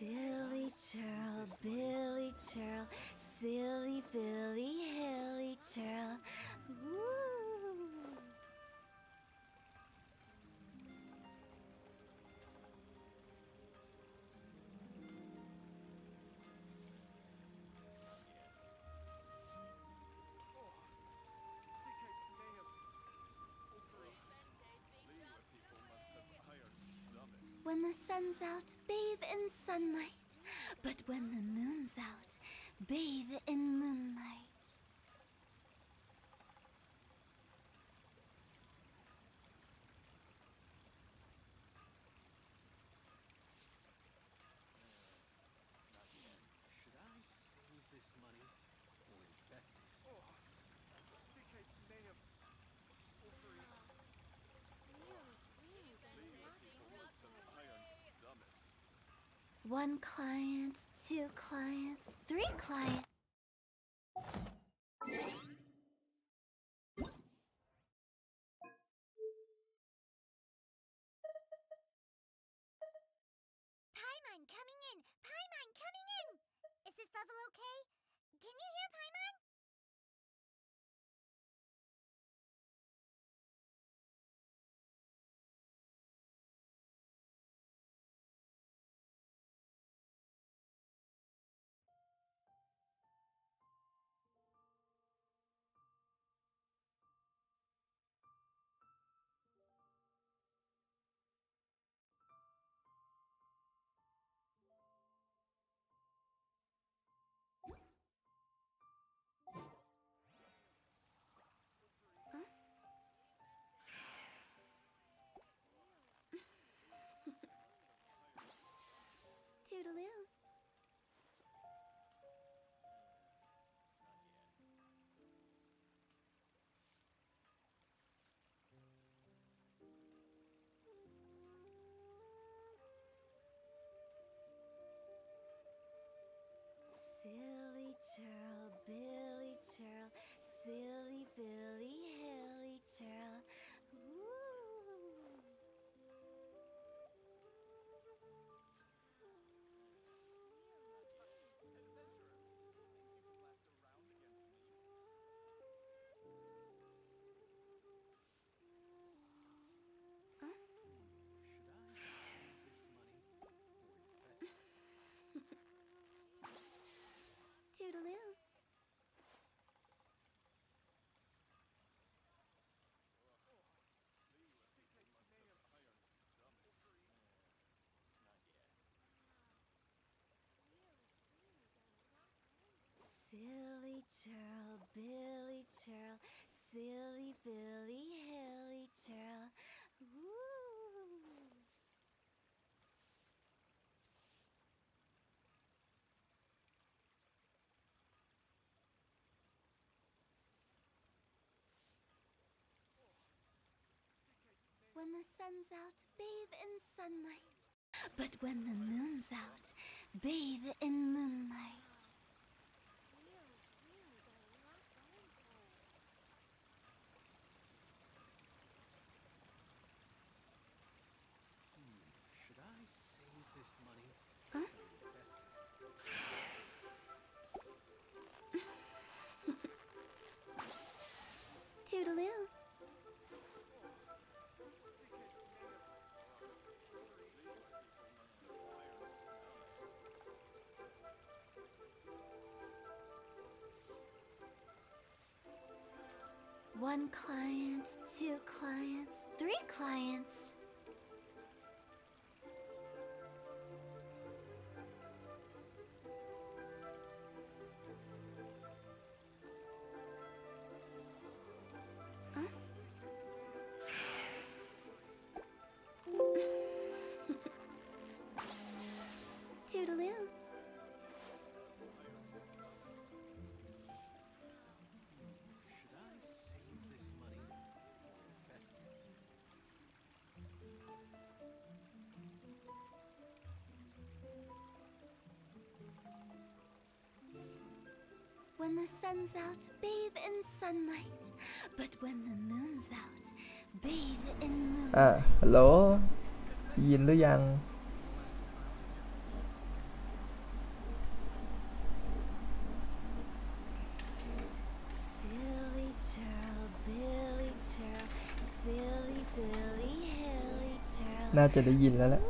Silly churl, Billy churl, silly Billy, hilly churl. Woo! When the sun's out, bathe in sunlight. But when the moon's out, bathe in moonlight. Should I save this money or invest it? Oh, I think I may have One client, two clients, three clients. Paimon coming in! Paimon coming in! Is this level okay? Can you hear Paimon? Toodaloo. Silly churl, Billy churl, silly Billy, hilly churl. Woo! Toodaloo. Silly churl, Billy churl, silly Billy, hilly churl. Woo! When the sun's out, bathe in sunlight. But when the moon's out, bathe in moonlight. Should I save this money Huh? or invest it? Toodaloo. One client, two clients, three clients. Huh? Toodaloo. Should I save this money or invest it? When the sun's out, bathe in sunlight. But when the moon's out, bathe in moonlight. ฮัลโหลยินหรือยัง น่าจะได้ยินแล้วแหละ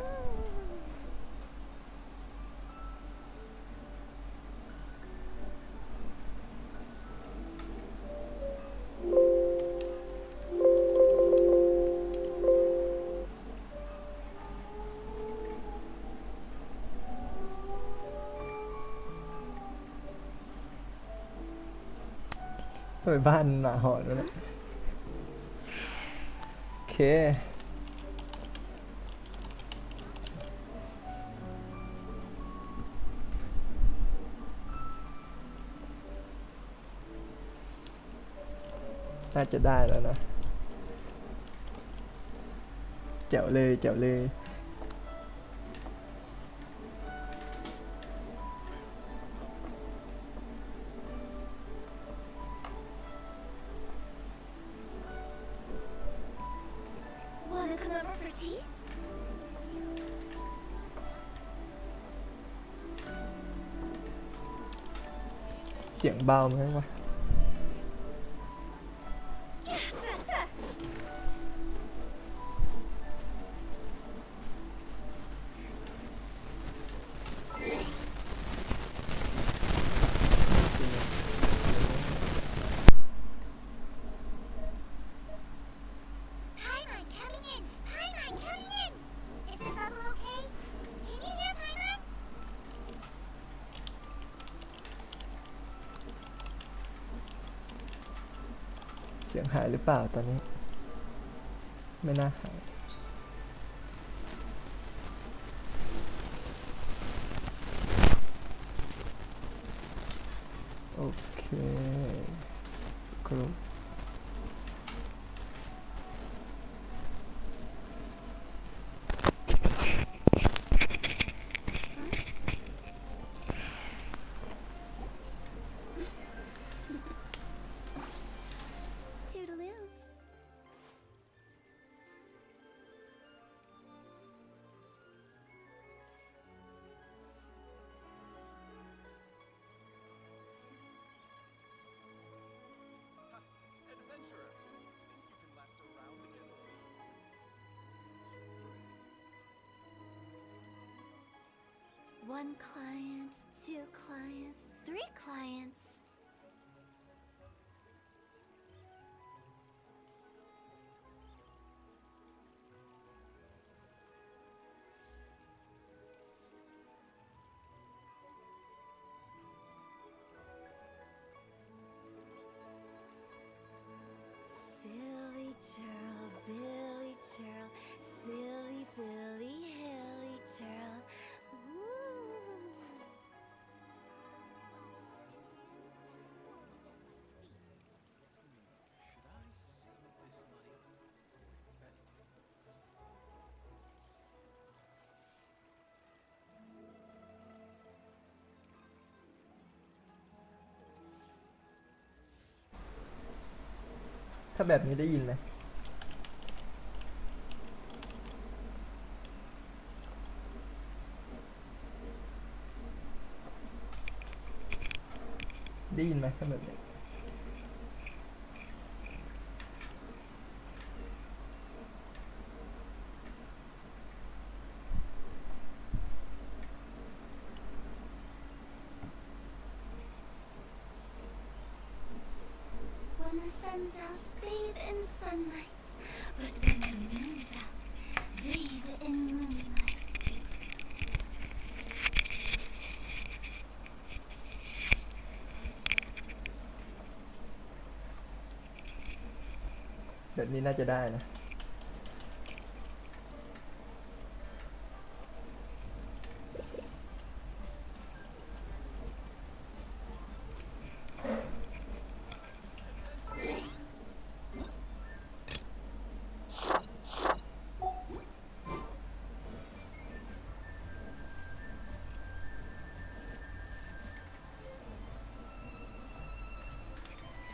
ไปบ้านหมาหอนแล้วนะโอเคน่าจะได้แล้วนะแจ๋วเลยแจ๋วเลย Wanna come over for tea? เสียงเบาไหมวะเสียงหายหรือเปล่าตอนนี้ไม่น่าหายโอเคครูOne client, 2 clients, 3 clients. Silly churl, Billy churl, silly Billy, hilly churl. Should I save this money or invest it? ถ้าแบบนี้ได้ยินไหมได้ยินไหมถ้าแบบนี้When the sun's out, bathe in sunlight. But when the moon's out, bathe in moonlight. แบบนี้น่าจะได้นะ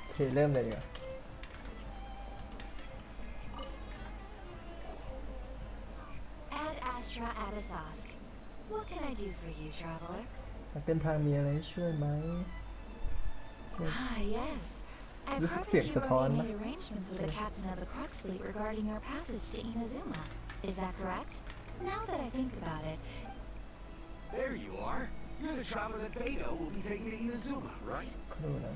โอเคเริ่มเลยดีกว่า Ad Astra Abyssosque. What can I do for you, traveler? มันเป็นทางมีอะไรให้ช่วยไหม Ah, yes. I've This heard is that you satahan already na. made arrangements with the captain of the Crux fleet regarding your passage to Inazuma. Is that correct? Now that I think about it, There you are. You're the traveler that Beto will be taking to Inazuma, right? ดูนะ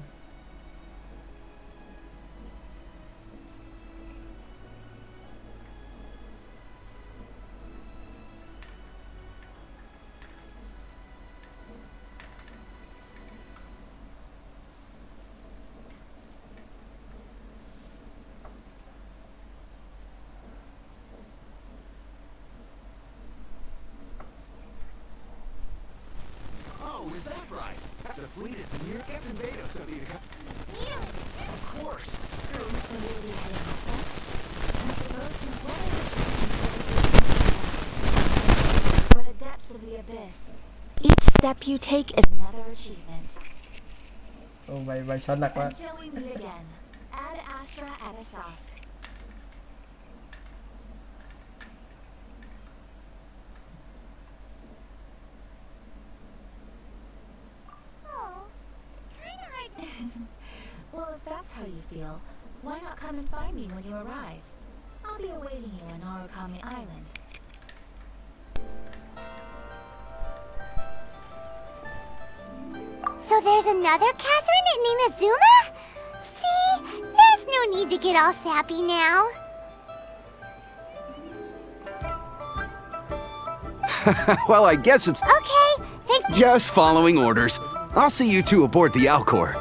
Oh, is that right? The fleet is near Captain Beto, so you got... Really? Of course. so really I suppose for the depths of the abyss, each step you take is another achievement. โอ้ใบช็อตหนักมาก Until we meet again, Ad Astra Abyssosque. Oh, it's kind of hard. Well, if that's how you feel, why not come and find me when you arrive? I'll be awaiting you on Narukami Island. So there's another Catherine in Inazuma? See? There's no need to get all sappy now. Well, I guess it's Okay, thanks. just following orders. I'll see you two aboard the Alcor.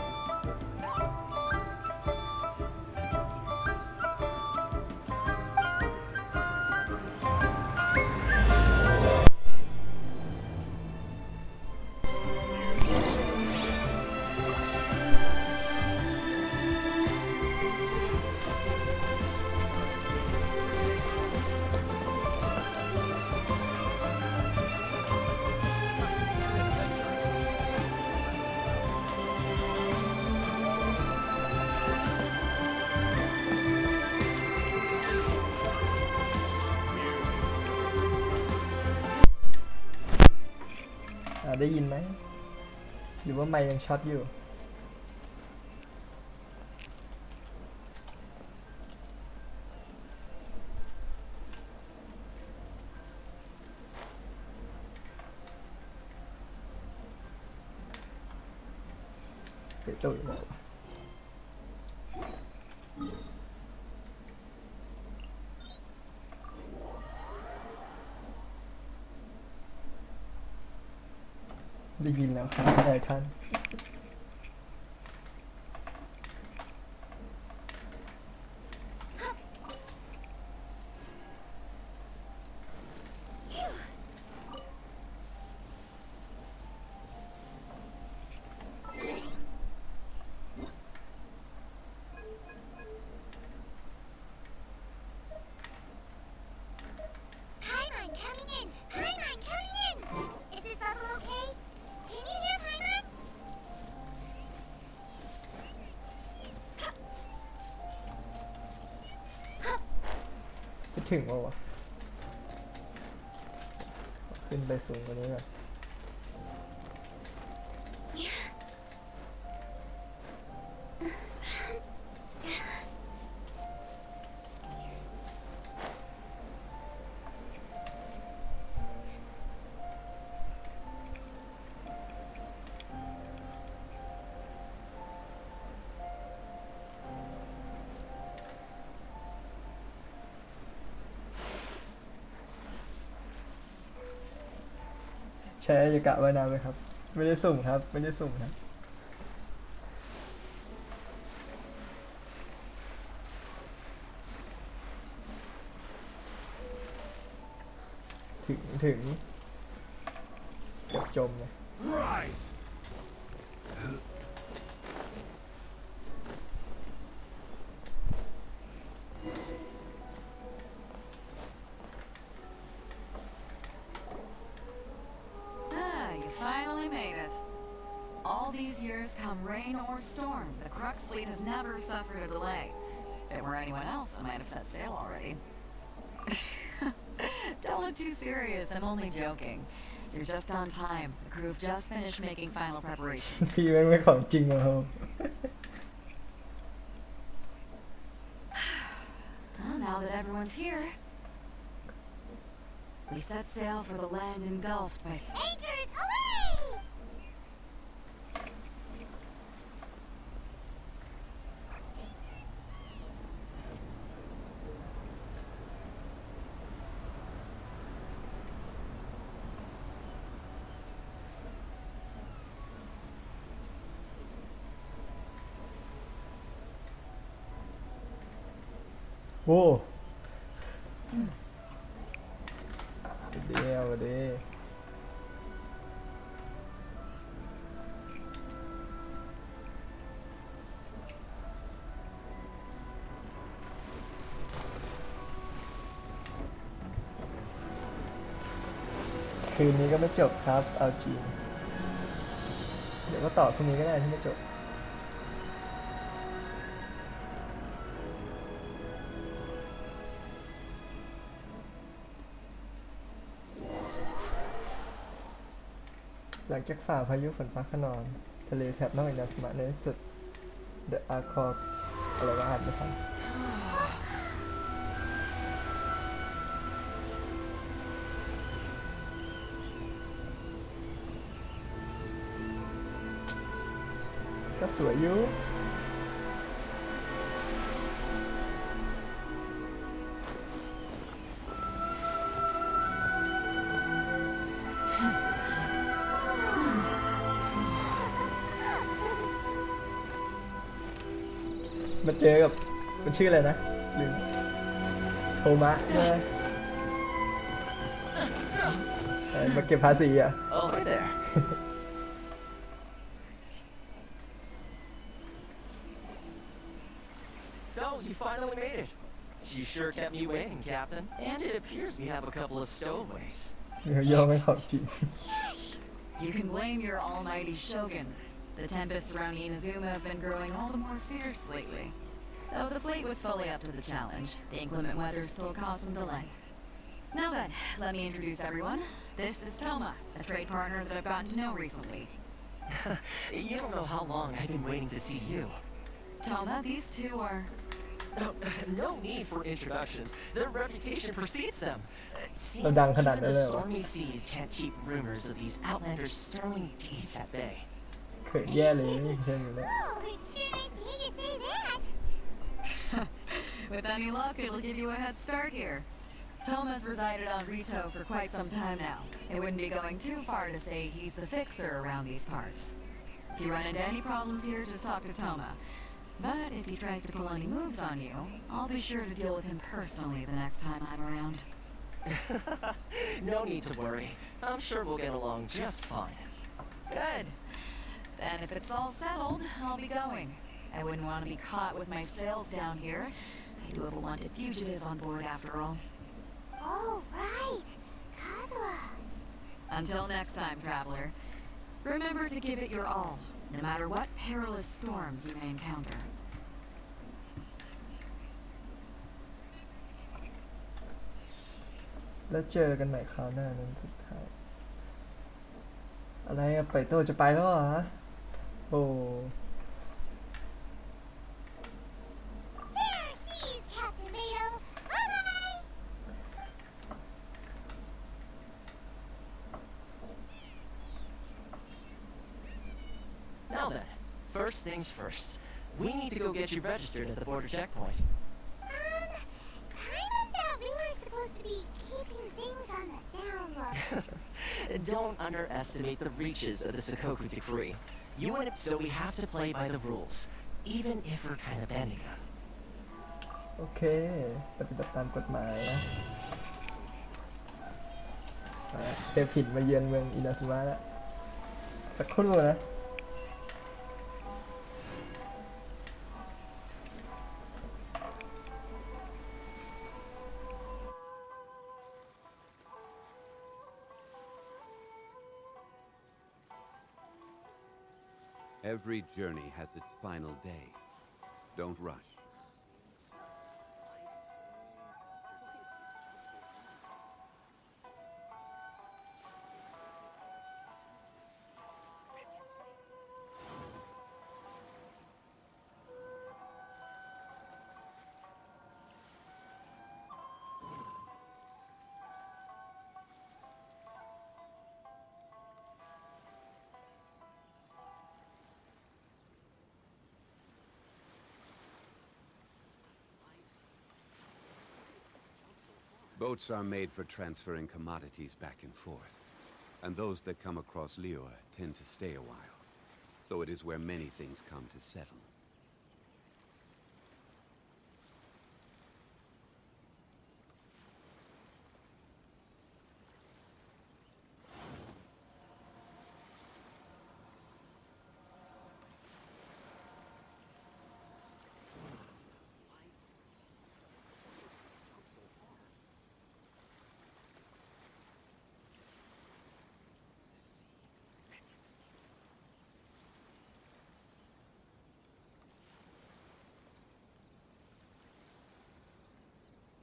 อ่าได้ยินไหมหรือว่าไมค์ยังช็อตอยู่ไปตุ๋ยหมดได้ยินแล้วครับอะไรท่าน Paimon coming in! Paimon coming in! Is this level okay? Can you hear Paimon? จะถึงป่าวะขึ้นไปสูงกว่านี้ก่อนใช้อายกะว่ายน้ำไหมครับ ไม่ได้สุ่มครับ ไม่ได้สุ่มครับถึงเกือบจมเลย Rise! You finally made it. All these years, come rain or storm, the Crux fleet has never suffered a delay. If it were anyone else, I might have set sail already. Don't look too serious, I'm only joking. You're just on time. The crew have just finished making final preparations. พี่แม่งไม่ของจริงเหรอครับ Well, now that everyone's here, We set sail for the land engulfed by... Anchors away! โอ้เดียวเดีคืนนี้ก็ไม่จบครับเอาจริงเดี๋ยวก็ต่อพรุ่งนี้ก็ได้ที่ไม่จบหลังจากฝ่าพายุฝนฟ้าคะนองทะเลแถบนอกอินาซึมะในที่สุด The Arcor อะไรก็อ่านไม่ทันก็สวยอยู่มาเจอกับมันชื่ออะไรนะลืมโทมะใช่ไหมมาเก็บภาษีอ่ะ Oh, hey there. So, you finally made it. You sure kept me waiting, Captain. And it appears we have a couple of stowaways. เดี๋ยวยอมให้ของจริง You can blame your almighty shogun. The tempests around Inazuma have been growing all the more fierce lately. Though the fleet was fully up to the challenge, the inclement weather still caused some delay. Now then, let me introduce everyone. This is Toma, a trade partner that I've gotten to know recently. You don't know how long I've been waiting to see you. Toma, these two are... Oh, no need for introductions. Their reputation precedes them. It seems เราดังขนาด even นั้นเล the ยเหรอ stormy seas can't keep rumors of these outlanders' sterling deeds at bay. เขินแย่เลยไม่ใช่ไหมเนี่ย Oh, it's sure nice to hear you say that. With any luck, it'll give you a head start here. Toma's resided on Rito for quite some time now. It wouldn't be going too far to say he's the fixer around these parts. If you run into any problems here, just talk to Toma. But if he tries to pull any moves on you, I'll be sure to deal with him personally the next time I'm around. No need to worry. I'm sure we'll get along just fine. Good. Then if it's all settled, I'll be going. I wouldn't want to be caught with my sails down here. I do have a wanted fugitive on board after all. Oh, right. Kazuha. Until next time, traveler. Remember to give it your all, no matter what perilous storms you may encounter. แล้วเจอกันใหม่คราวหน้านั้นสุดท้ายอะไรอะไปโตจะไปแล้วเหรอโอ้ Fair seas, Captain Beto. Bye-bye. Now then, first things first. We need to go get you registered at the border checkpoint. Paimon thought we were supposed to be keeping things on the down low. Don't underestimate the reaches of the Sakoku decree. You and it, so we have to play by the rules, even if we're kind of bending them. โอเคปฏิบัติตามกฎหมายนะเทพผิดมาเยือนเมืองอินาซึมะแล้วสักครู่นะ Every journey has its final day. Don't rush. Boats are made for transferring commodities back and forth, and those that come across Liyue tend to stay a while. So it is where many things come to settle.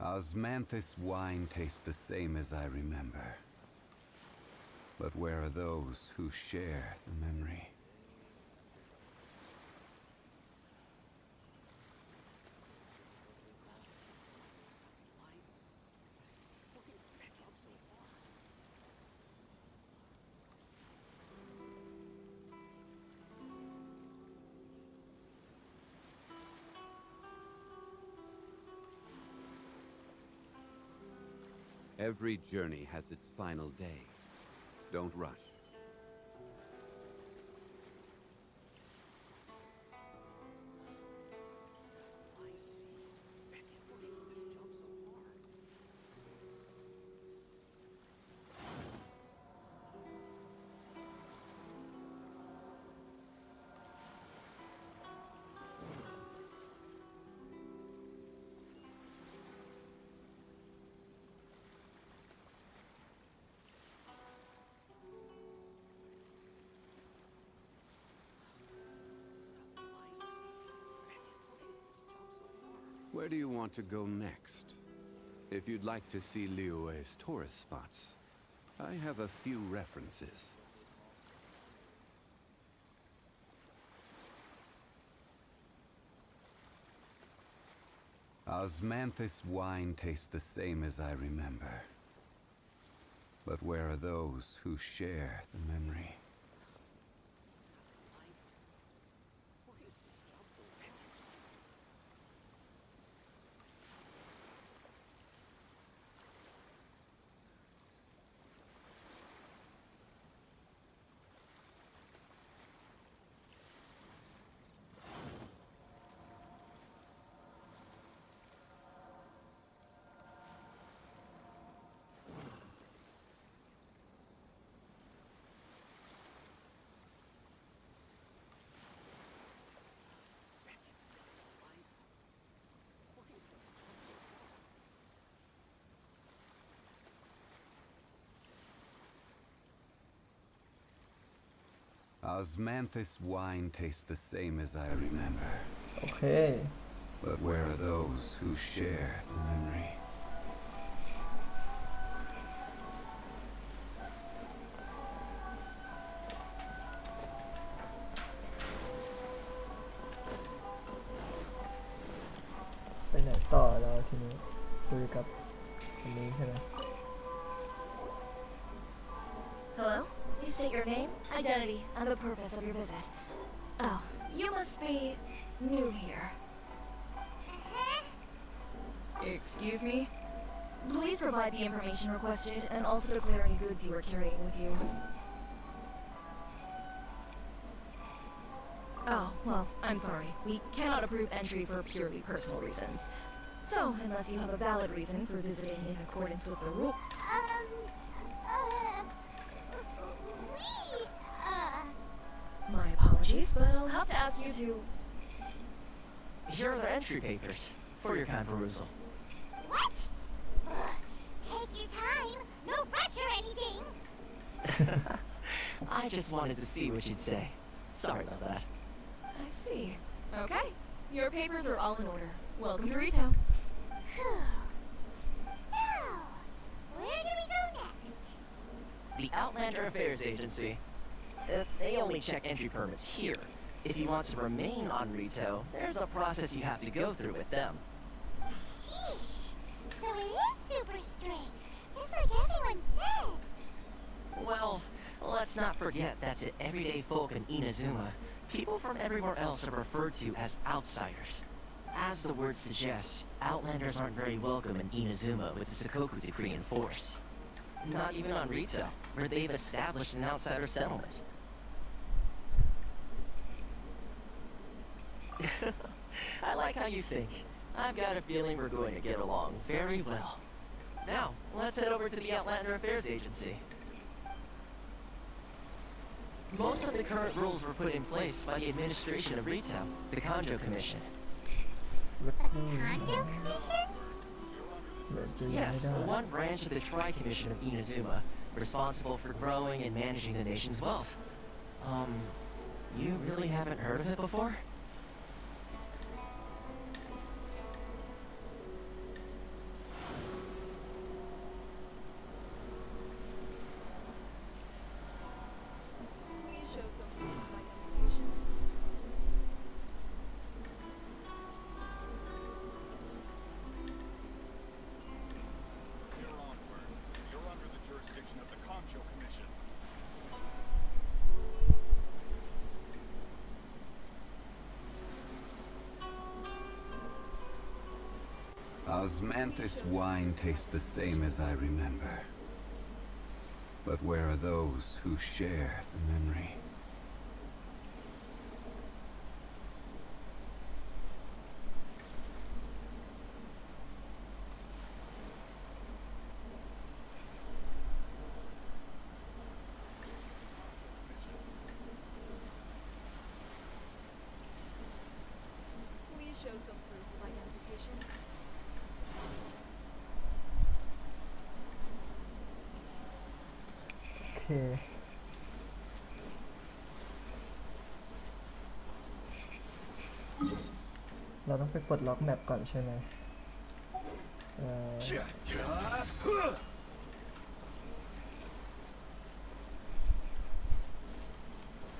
Osmanthus wine tastes the same as I remember. But where are those who share the memory? Every journey has its final day. Don't rush. Where do you want to go next? If you'd like to see Liyue's tourist spots, I have a few references. Osmanthus wine tastes the same as I remember. But where are those who share the memory? Osmanthus wine tastes the same as I remember. โอเค But where are those who share the memory? ไปไหนต่อเราทีนี้คุยกับคนนี้ใช่ไหม Hello? Please state your name, identity, and the purpose of your visit. Oh, you must be new here. Excuse me? Please provide the information requested and also declare any goods you are carrying with you. Oh, well, I'm sorry. We cannot approve entry for purely personal reasons. So, unless you have a valid reason for visiting in accordance with the rule. My apologies, but I'll have to ask you to... Here are the entry papers for your kind perusal. What? Take your time. No rush or anything. I just wanted to see what you'd say. Sorry about that. I see. Okay. Your papers are all in order. Welcome to Retail. So, where do we go next? The Outlander Affairs Agency. They only check entry permits here. If you want to remain on Rito, there's a process you have to go through with them. Sheesh. So it is super strict, just like everyone says. Well, let's not forget that to everyday folk in Inazuma, people from everywhere else are referred to as outsiders. As the word suggests, Outlanders aren't very welcome in Inazuma with the Sakoku decree in force. Not even on Rito, where they've established an outsider settlement. I like how you think. I've got a feeling we're going to get along very well. Now, let's head over to the Outlander Affairs Agency. Most of the current rules were put in place by the administration of Rito, the Kanjo Commission. Kanjo Commission? เหมือนจะยังไม่ Yes, ได้ one branch of the Tri-Commission of Inazuma, responsible for growing and managing the nation's wealth. You really haven't heard of it before? Please show some proof of identification. You're onward. You're under the jurisdiction of the Kanjo Commission. Osmanthus wine tastes the same as I remember. But where are those who share the memory? Please show some proof of identification. โอเค เราต้องไปปลดล็อกแมปก่อนใช่ไหม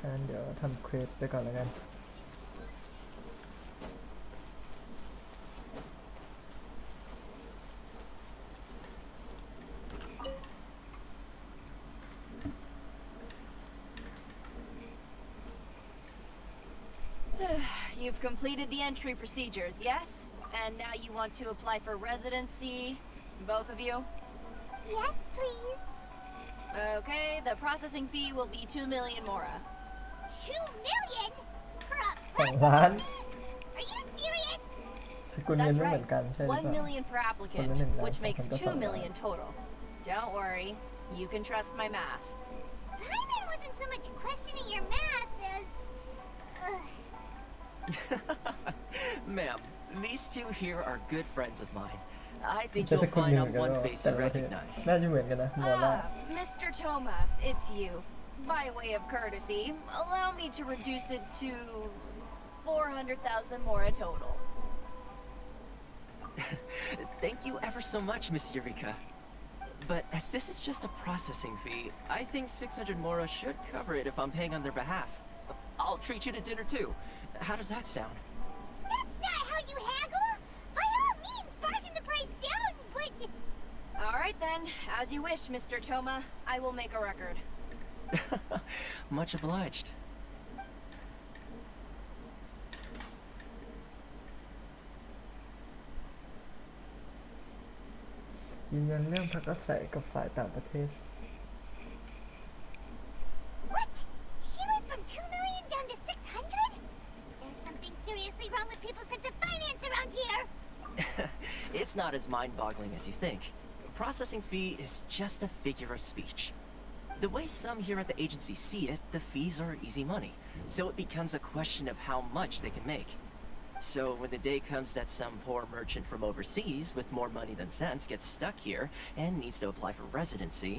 งั้นเดี๋ยวทำเควสไปก่อนแล้วกัน You've completed the entry procedures, yes? And now you want to apply for residency? Both of you? Yes, please. Okay, the processing fee will be 2 million mora. 2 million? For a 2 ล้าน Are you serious? สกุลเงิน That's ไม่เหมือน right. กันใช่หรือเป 1 ล่า million per applicant, One million, which that's makes something 2 that's million total. Don't worry, you can trust my math. Paimon wasn't so much questioning your math as... Ma'am, these two here are good friends of mine. I think ใช่ you'll สกุล find เงินเหมื out อนกัน one ว่า face แต่ you ละประเทศ recognize. น่าจะเหมือนกันนะมอล่า Mr. Toma, it's you. By way of courtesy, allow me to reduce it to 400,000 mora total. Thank you ever so much, Miss Eureka. But as this is just a processing fee, I think 600 mora should cover it if I'm paying on their behalf. I'll treat you to dinner too. How does that sound? That's not how you haggle! By all means, bargain the price down, but... Alright then, as you wish, Mr. Toma. I will make a record. Much obliged. ยืนยันเรื่องพักอาศัยกับฝ่ายต่างประเทศ What? She went from 2 million down to 600? There's something seriously wrong with people's sense of finance around here! It's not as mind-boggling as you think. Processing fee is just a figure of speech. The way some here at the agency see it, the fees are easy money, so it becomes a question of how much they can make. So when the day comes that some poor merchant from overseas with more money than sense gets stuck here and needs to apply for residency...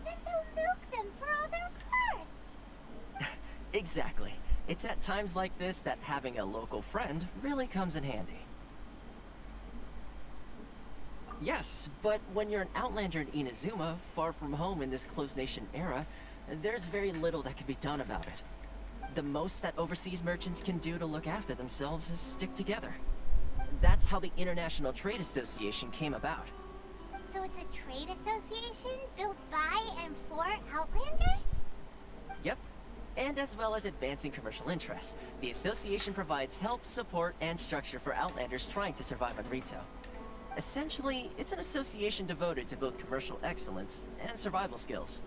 Then they'll milk them for all they're worth! Exactly. It's at times like this that having a local friend really comes in handy. Yes, but when you're an outlander in Inazuma, far from home in this closed nation era, there's very little that can be done about it. The most that overseas merchants can do to look after themselves is stick together. That's how the International Trade Association came about. So it's a trade association built by and for Outlanders? Yep. And and as well as advancing commercial interests. The association provides help, support, and structure for Outlanders trying to survive on Rito. Essentially, it's an association devoted to both commercial excellence and survival skills.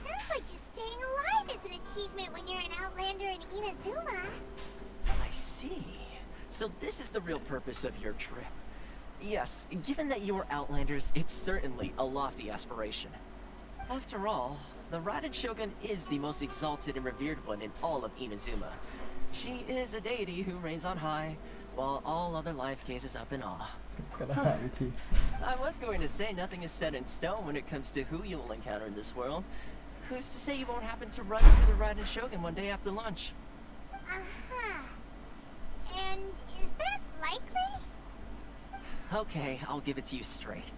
Sounds like just staying alive is an achievement when you're an Outlander in Inazuma. I see. So this is the real purpose of your trip. Yes, given that you are Outlanders, it's certainly a lofty aspiration. After all, the Raiden Shogun is the most exalted and revered one in all of Inazuma. She is a deity who reigns on high, while all other life gazes up in awe. ก็ได้หาวิธี I was going to say nothing is set in stone when it comes to who you'll encounter in this world. Who's to say you won't happen to run into the Raiden Shogun one day after lunch? And is that likely? Okay, I'll give it to you straight.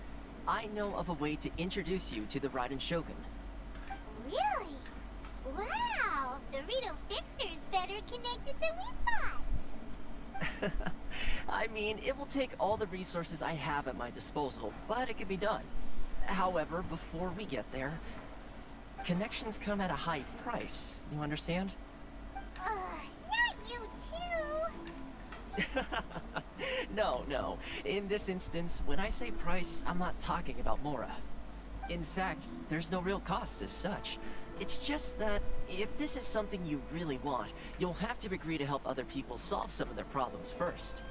I know of a way to introduce you to the Raiden Shogun. Really? Wow! The Rito Fixer is better connected than we thought. I mean, it will take all the resources I have at my disposal, but it can be done. However, before we get there, connections come at a high price. You understand? Not you too! No. In this instance, when I say price, I'm not talking about Mora. In fact, there's no real cost as such. It's just that if this is something you really want, you'll have to agree to help other people solve some of their problems first.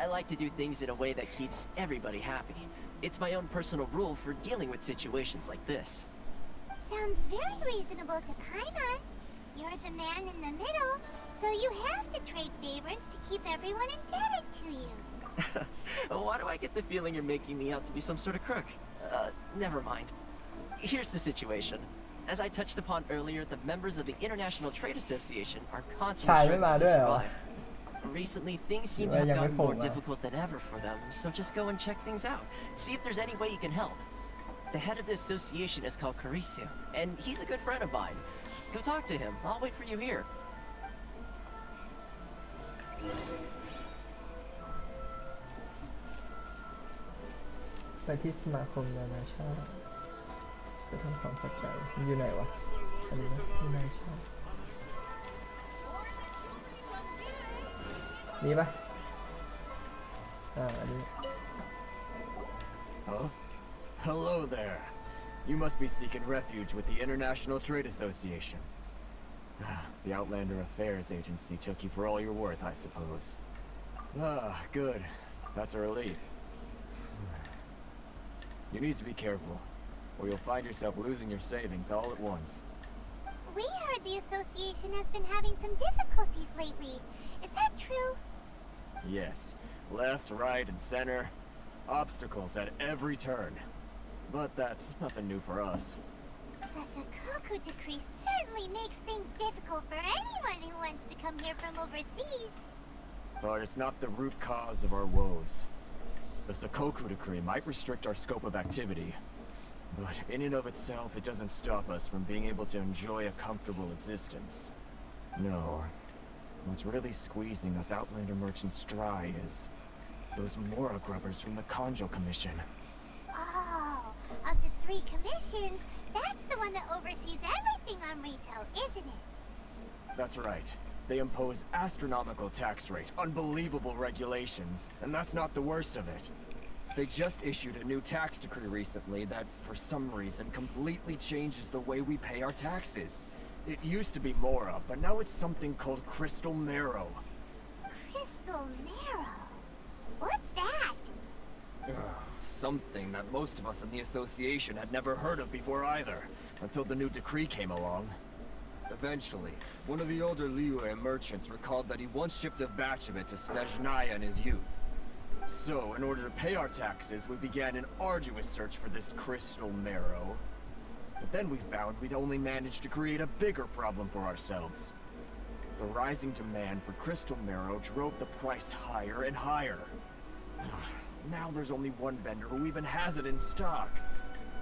I like to do things in a way that keeps everybody happy. It's my own personal rule for dealing with situations like this. Sounds very reasonable to Paimon. You're the man in the middle, so you have to trade favors to keep everyone indebted to you. Why do I get the feeling you're making me out to be some sort of crook? Never mind. Here's the situation. As I touched upon earlier, the members of the International Trade Association are constantly struggling to survive. Recently, things seem to have gotten more difficult than ever for them, so just go and check things out. See if there's any way you can help. The head of the association is called Karisu, and he's a good friend of mine. Go talk to him. I'll wait for you here. ไปที่สมาคมนานาชาติไปทำความเข้าใจมันอยู่ไหนวะอันนี้นะนานาชาตินี่ปะอันนี้ Huh? Hello there. You must be seeking refuge with the International Trade Association. The Outlander Affairs Agency took you for all you're worth, I suppose. Good. That's a relief. You need to be careful, or you'll find yourself losing your savings all at once. We heard the association has been having some difficulties lately. Is that true? Yes. Left, right, and center. Obstacles at every turn. But that's nothing new for us. The Sakoku decree certainly makes things difficult for anyone who wants to come here from overseas. But it's not the root cause of our woes. The Sakoku decree might restrict our scope of activity, but in and of itself, it doesn't stop us from being able to enjoy a comfortable existence. No. What's really squeezing us Outlander merchants dry is those Mora grubbers from the Kanjo Commission. Oh, of the 3 commissions, that's the one that oversees everything on Rito, isn't it? That's right. They impose astronomical tax rate, unbelievable regulations, and that's not the worst of it. They just issued a new tax decree recently that, for some reason, completely changes the way we pay our taxes. It used to be Mora, but now it's something called Crystal Marrow. Crystal Marrow? What's that? Something that most of us in the association had never heard of before either, until the new decree came along. Eventually, one of the older Liyue merchants recalled that he once shipped a batch of it to Snezhnaya in his youth. So, in order to pay our taxes, we began an arduous search for this crystal marrow. But then we found we'd only managed to create a bigger problem for ourselves. The rising demand for crystal marrow drove the price higher and higher. Now there's only one vendor who even has it in stock.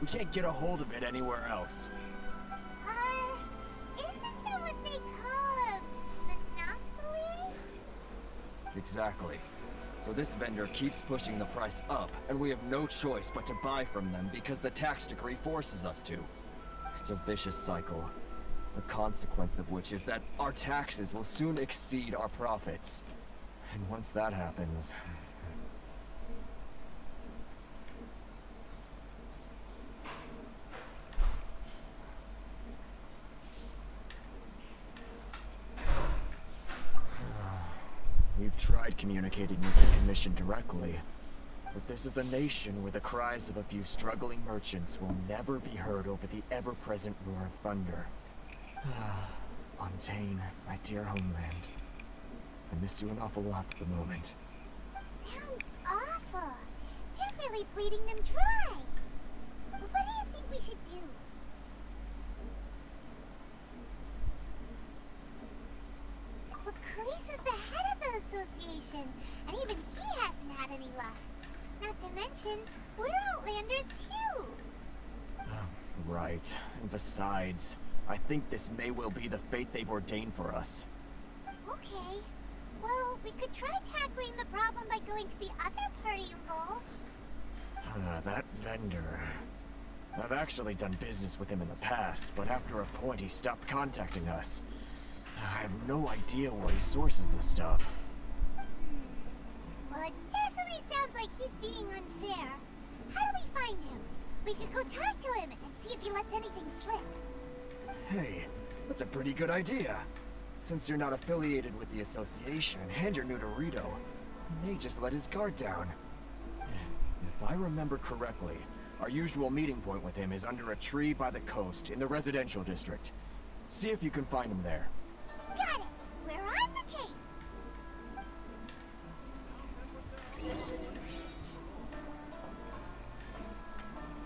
We can't get a hold of it anywhere else. Isn't that what they call a monopoly? Exactly. So this vendor keeps pushing the price up, and we have no choice but to buy from them because the tax decree forces us to. It's a vicious cycle, the consequence of which is that our taxes will soon exceed our profits. And once that happens... We've tried communicating with the Commission directly, but this is a nation where the cries of a few struggling merchants will never be heard over the ever-present roar of thunder. Fontaine, my dear homeland. I miss you an awful lot at the moment. Sounds awful. They're really bleeding them dry. What do you think we should do? Well, Carice was the head of the association, and even he hasn't had any luck. Not to mention, we're Outlanders too. Right. And besides, I think this may well be the fate they've ordained for us. Okay. Well, we could try tackling the problem by going to the other party involved. That vendor... I've actually done business with him in the past, but after a point he stopped contacting us. I have no idea where he sources the stuff. Well, it definitely sounds like he's being unfair. How do we find him? We could go talk to him and see if he lets anything slip. Hey, that's a pretty good idea. Since you're not affiliated with the association and you're new to Rito, you may just let his guard down. If I remember correctly, our usual meeting point with him is under a tree by the coast in the residential district. See if you can find him there. Got it! We're on the case!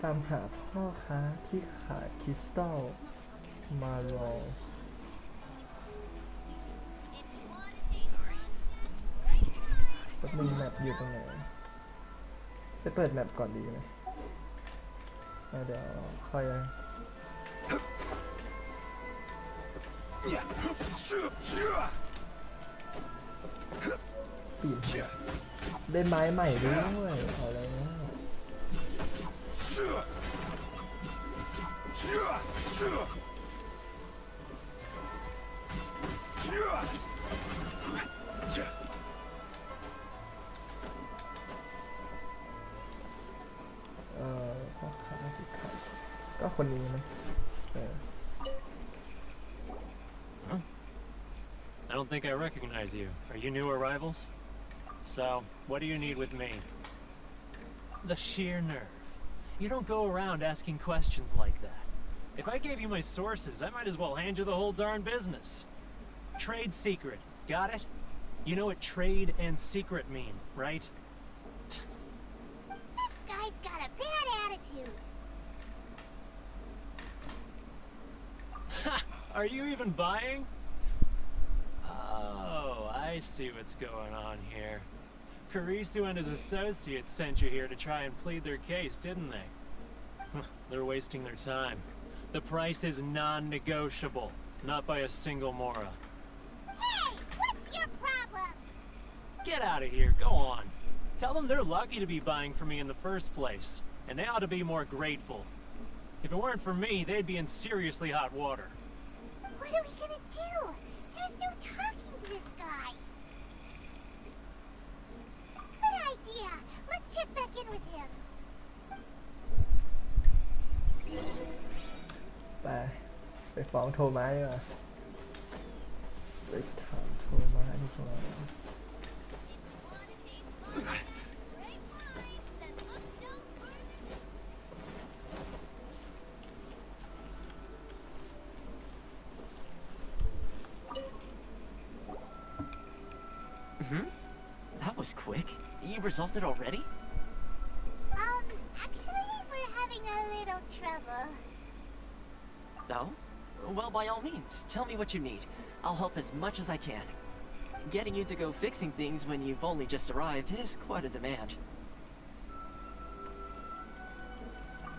ตามหาพ่อค้าที่ขายคริสตัลมาลองแป๊บนึงแมปอยู่ตรงไหนไปเปิดแมปก่อนดีไหมเดี๋ยวค่อยปีนได้ไม้ใหม่ด้วยเอาอะไรนะพ่อค้าที่ขายก็คนนี้นะI don't think I recognize you. Are you new arrivals? So, what do you need with me? The sheer nerve. You don't go around asking questions like that. If I gave you my sources, I might as well hand you the whole darn business. Trade secret. Got it? You know what trade and secret mean, right? This guy's got a bad attitude. Ha! Are you even buying? Oh, I see what's going on here. Karisu and his associates sent you here to try and plead their case, didn't they? They're wasting their time. The price is non-negotiable, not by a single Mora. Hey, what's your problem? Get out of here, go on. Tell them they're lucky to be buying from me in the first place, and they ought to be more grateful. If it weren't for me, they'd be in seriously hot water. What are we gonna do? There's no talking to this guy. Good idea. Let's check back in with him. ไปฟ้องโทมัสดีกว่าไปถามโทมัสดีกว่า That was quick. You resolved it already? Actually, we're having a little trouble. No? Well, by all means, tell me what you need. I'll help as much as I can. Getting you to go fixing things when you've only just arrived is quite a demand.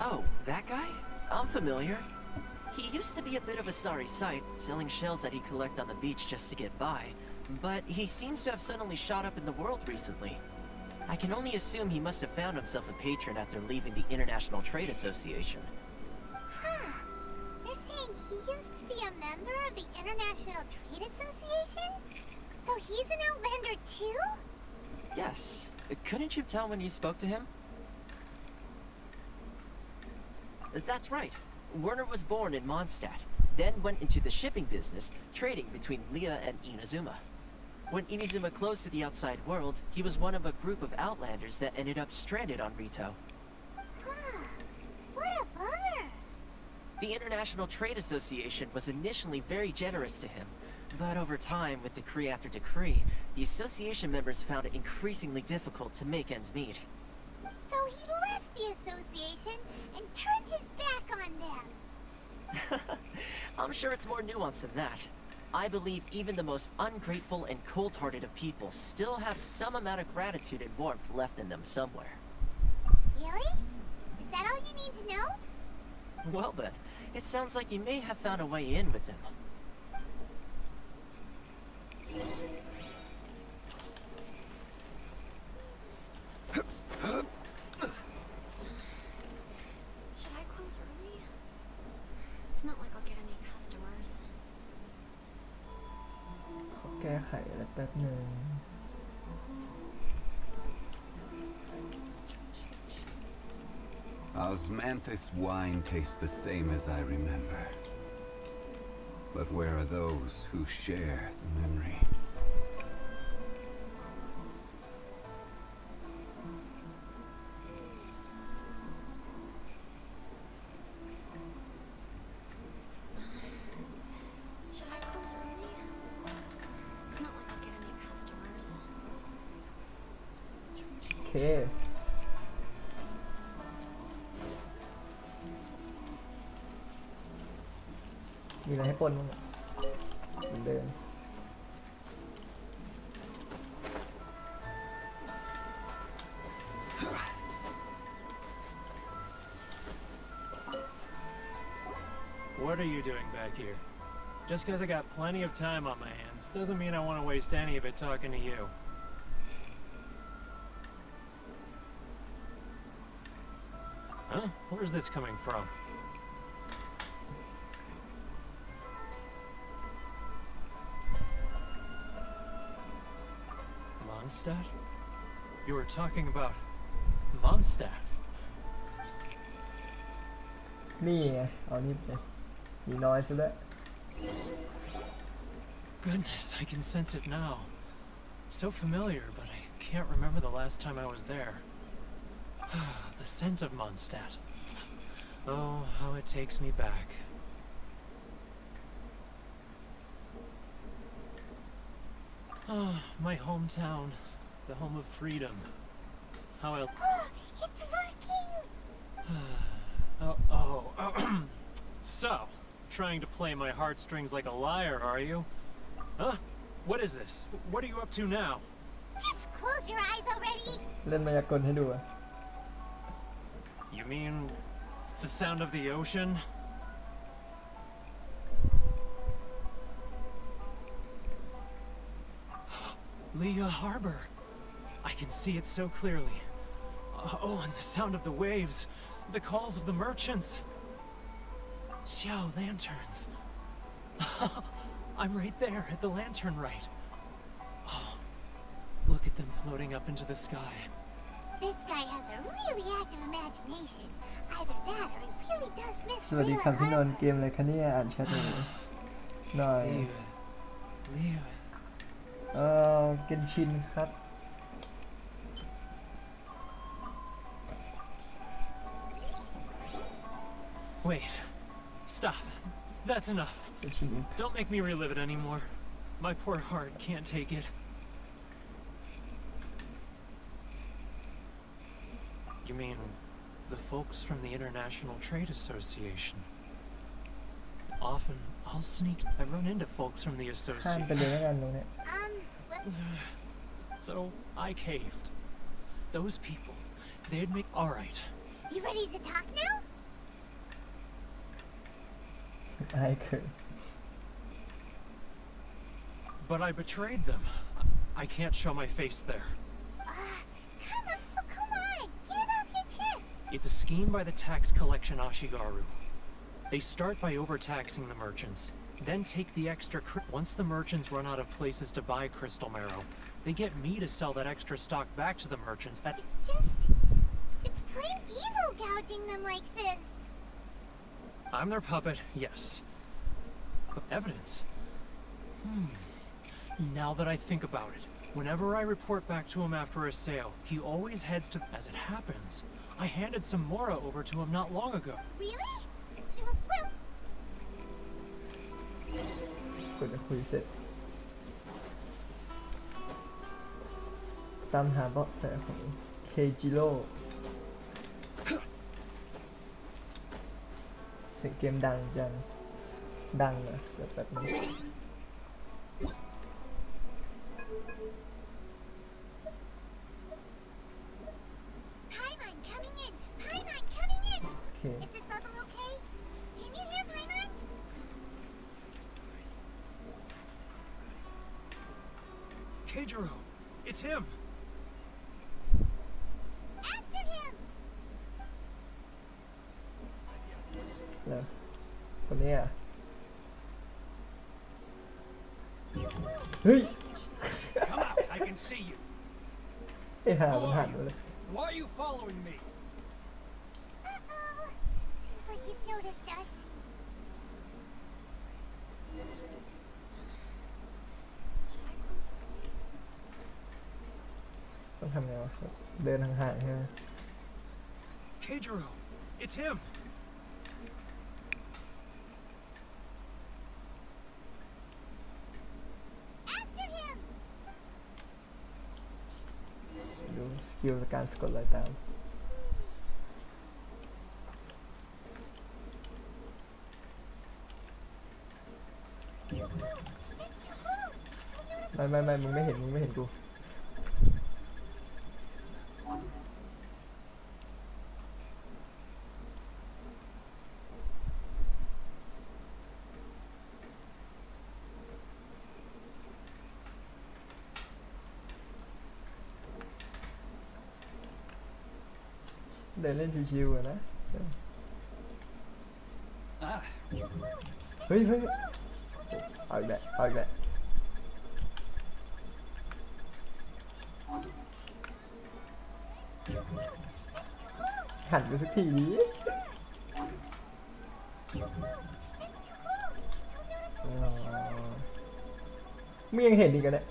Oh, that guy? I'm familiar. He used to be a bit of a sorry sight, selling shells that he'd collect on the beach just to get by. But he seems to have suddenly shot up in the world recently. I can only assume he must have found himself a patron after leaving the International Trade Association. Huh. You're saying he used to be a member of the International Trade Association? So he's an Outlander too? Yes. Couldn't you tell when you spoke to him? That's right. Werner was born in Mondstadt, then went into the shipping business, trading between Leah and Inazuma. When Inazuma closed to the outside world, he was one of a group of Outlanders that ended up stranded on Rito. Huh. What a bummer. The International Trade Association was initially very generous to him, but over time, with decree after decree, the association members found it increasingly difficult to make ends meet. So he left the association and turned his back on them. I'm sure it's more nuanced than that. I believe even the most ungrateful and cold-hearted of people still have some amount of gratitude and warmth left in them somewhere. Really? Is that all you need to know? Well then, it sounds like you may have found a way in with him. Should I close early? It's not like I'll get any customers. ขอแก้ไขอะไรแป๊บหนึ่ง Osmanthus wine tastes the same as I remember. But where are those who share the memory? Should I close early? It's not like I'll get any customers. โอเค มีอะไรให้ปนบ้างเหมือนเดิม What are you doing back here? Just because I got plenty of time on my hands doesn't mean I want to waste any of it talking to you. Huh? Where's this coming from? Mondstadt? You were talking about Mondstadt. นี่ไง เอานี่ไปมีน้อยซะด้วย Goodness, I can sense it now. So familiar, but I can't remember the last time I was there. The scent of Mondstadt. Oh, how it takes me back. Oh, my hometown. The home of freedom. How I... It's working! So, trying to play my heartstrings like a liar, are you? Huh? What is this? What are you up to now? Just close your eyes already! เล่นมายากลให้ดูอะ You mean the sound of the ocean? Leah Harbor. I can see it so clearly. Oh, and the sound of the waves. The calls of the merchants. Xiao lanterns. I'm right there at the lantern right. Oh, look at them floating up into the sky. This guy has a really active imagination. Either that or he really does miss สวัสดี Leah ครับพี่นน Harbor. ท์เกมอะไรคะเนี่ยอ่านแชทหน่อยหน่อย Leah. เกนชินครับ Wait. Stop. That's enough. เกนชิน Don't make me relive it anymore. My poor heart can't take it. You mean the folks from the International Trade Association? Often, I run into folks from the ข้ามไปเลย association. แล้วกันตรงเนี้ย What? So, I caved. Those people, they'd make... Alright. You ready to talk now? อายเขิน But I betrayed them. I can't show my face there. Come It's a scheme by the tax collection Ashigaru. They start by overtaxing the merchants, then take the extra once the merchants run out of places to buy crystal marrow, they get me to sell that extra stock back to the merchants at— It's plain evil gouging them like this. I'm their puppet, yes. But evidence? Now that I think about it, whenever I report back to him after a sale, he always heads to— As it happens, I handed some Mora over to him not long ago. Really? Well... กดจะคุยเสร็จตามหาเบาะแสของเคจิโร่เสียงเกมดังจังดังนะเดี๋ยวแป๊บนึง Paimon coming in! Paimon coming in! โอเค Is this level okay? Can you hear Paimon? Keijiro! It's him! After him! แล้วคนนี้อ่ะเฮ้ย Come out, I can see you. ไอ้ห่ามันหันมาเลย Why are you following me? Uh-oh. Seems like he's noticed us. ต้องทำไงวะเดินห่างๆใช่ไหม Keijiro! It's him! After him! ดูสกิลการสะกดรอยตามไม่มึงไม่เห็นกู เดินเล่นชิวๆอะนะ เฮ้ยเอาอีกแล้วหันไปสักทีนี้มึงยังเห็นอีกกันเนี่ย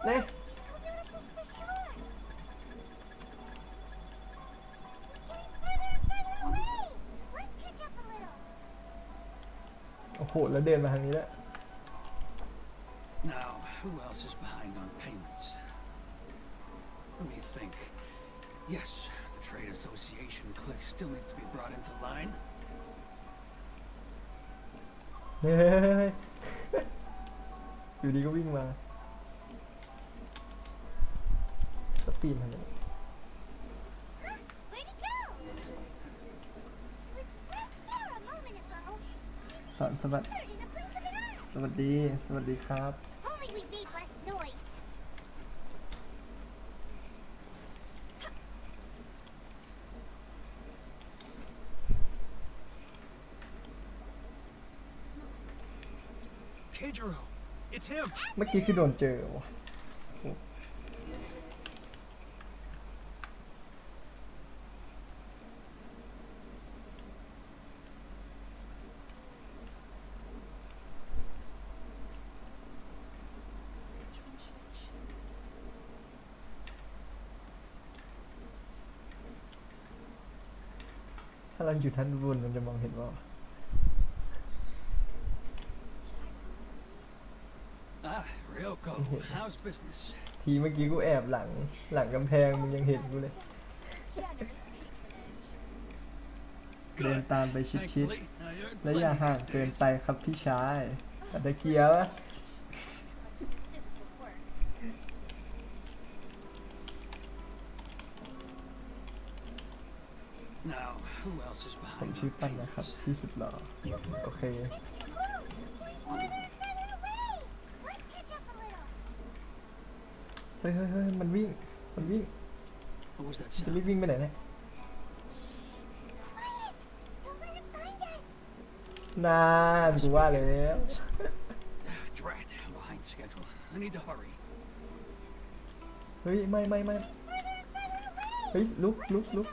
เนี่ยโอ้โหแล้วเดินมาทางนี้แล้ว Now, who else is behind on payments? Let me think. Yes, the trade association clique still needs to be brought into line. เฮ้ยอยู่ดีก็วิ่งมาสปีนทำไม Where'd he go? He was right there a moment ago. สอนสวัสดี In the blink of an eye. สวัสดีครับ Only we made less noise. Keijiro! It's him! เมื่อกี้คือโดนเจอวะโอ้ถ้าเราอยู่ท่านบนมันจะมองเห็นว่า Ah, Ryoko, how's business? ทีเมื่อกี้กูแอบหลังกำแพงมึงยังเห็นกูเลย เดินตามไปชิด Thankfully, now you're และอย่า plenty ห่าง these เกิน days. ไปครับพี่ชายอัตะเกียวะ Now, who else is ผม behind ชื่อ on ปั้นนะครับ payments? ที่สุดหล่อโอเค เฮ้ยมันวิ่ง What was that จะ sound? รีบวิ่งไปไหนเนี่ย Quiet! Don't let him find us! นานกูว่าแล้ว Drat, I'm behind schedule. I need to hurry. เฮ้ยไม่เฮ้ยลุก Jump a little.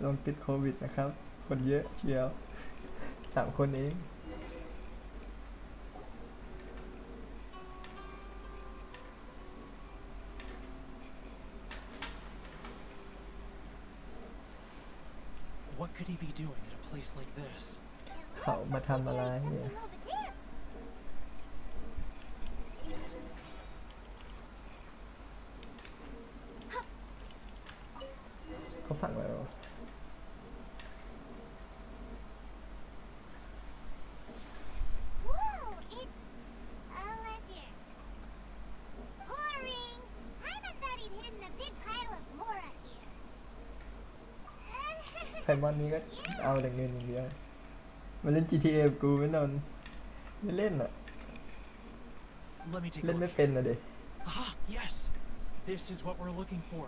ลองติดโควิดนะครับ คนเยอะเชียว3 คนเอง What could he be doing at a place like this? เขามาทำอะไรเนี่ย Over there. เขาฝังไว้หรอ Whoa, it's a ledger. Boring. Paimon thought he'd hidden a big pile of Mora here. ไพมอนนี้ก็เอาแต่เงินอย่างเดียวมาเล่น GTA กับกูไม่นอนไม่เล่นอ่ะ Let me take a เล่นไม่ look. เป็นอ่ะเด็ Ah, yes. This is what we're looking for.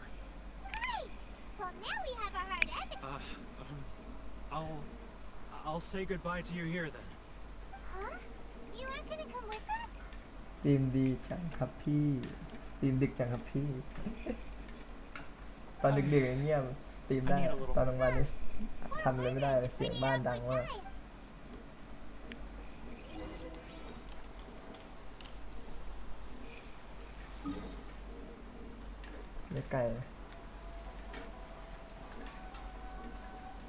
Great. Well, now we have our hard evidence. I'll say goodbye to you here then. Huh? You aren't gonna come with us? สตรีมดีจังครับพี่สตรีมดึกจังครับพี่ ตอนดึกๆอย่างเงียบสตรีมได้ตอนกลางวันนี่ทำอะไรไม่ได้เลยเสียงบ้านดังมากไม่ไกลนะ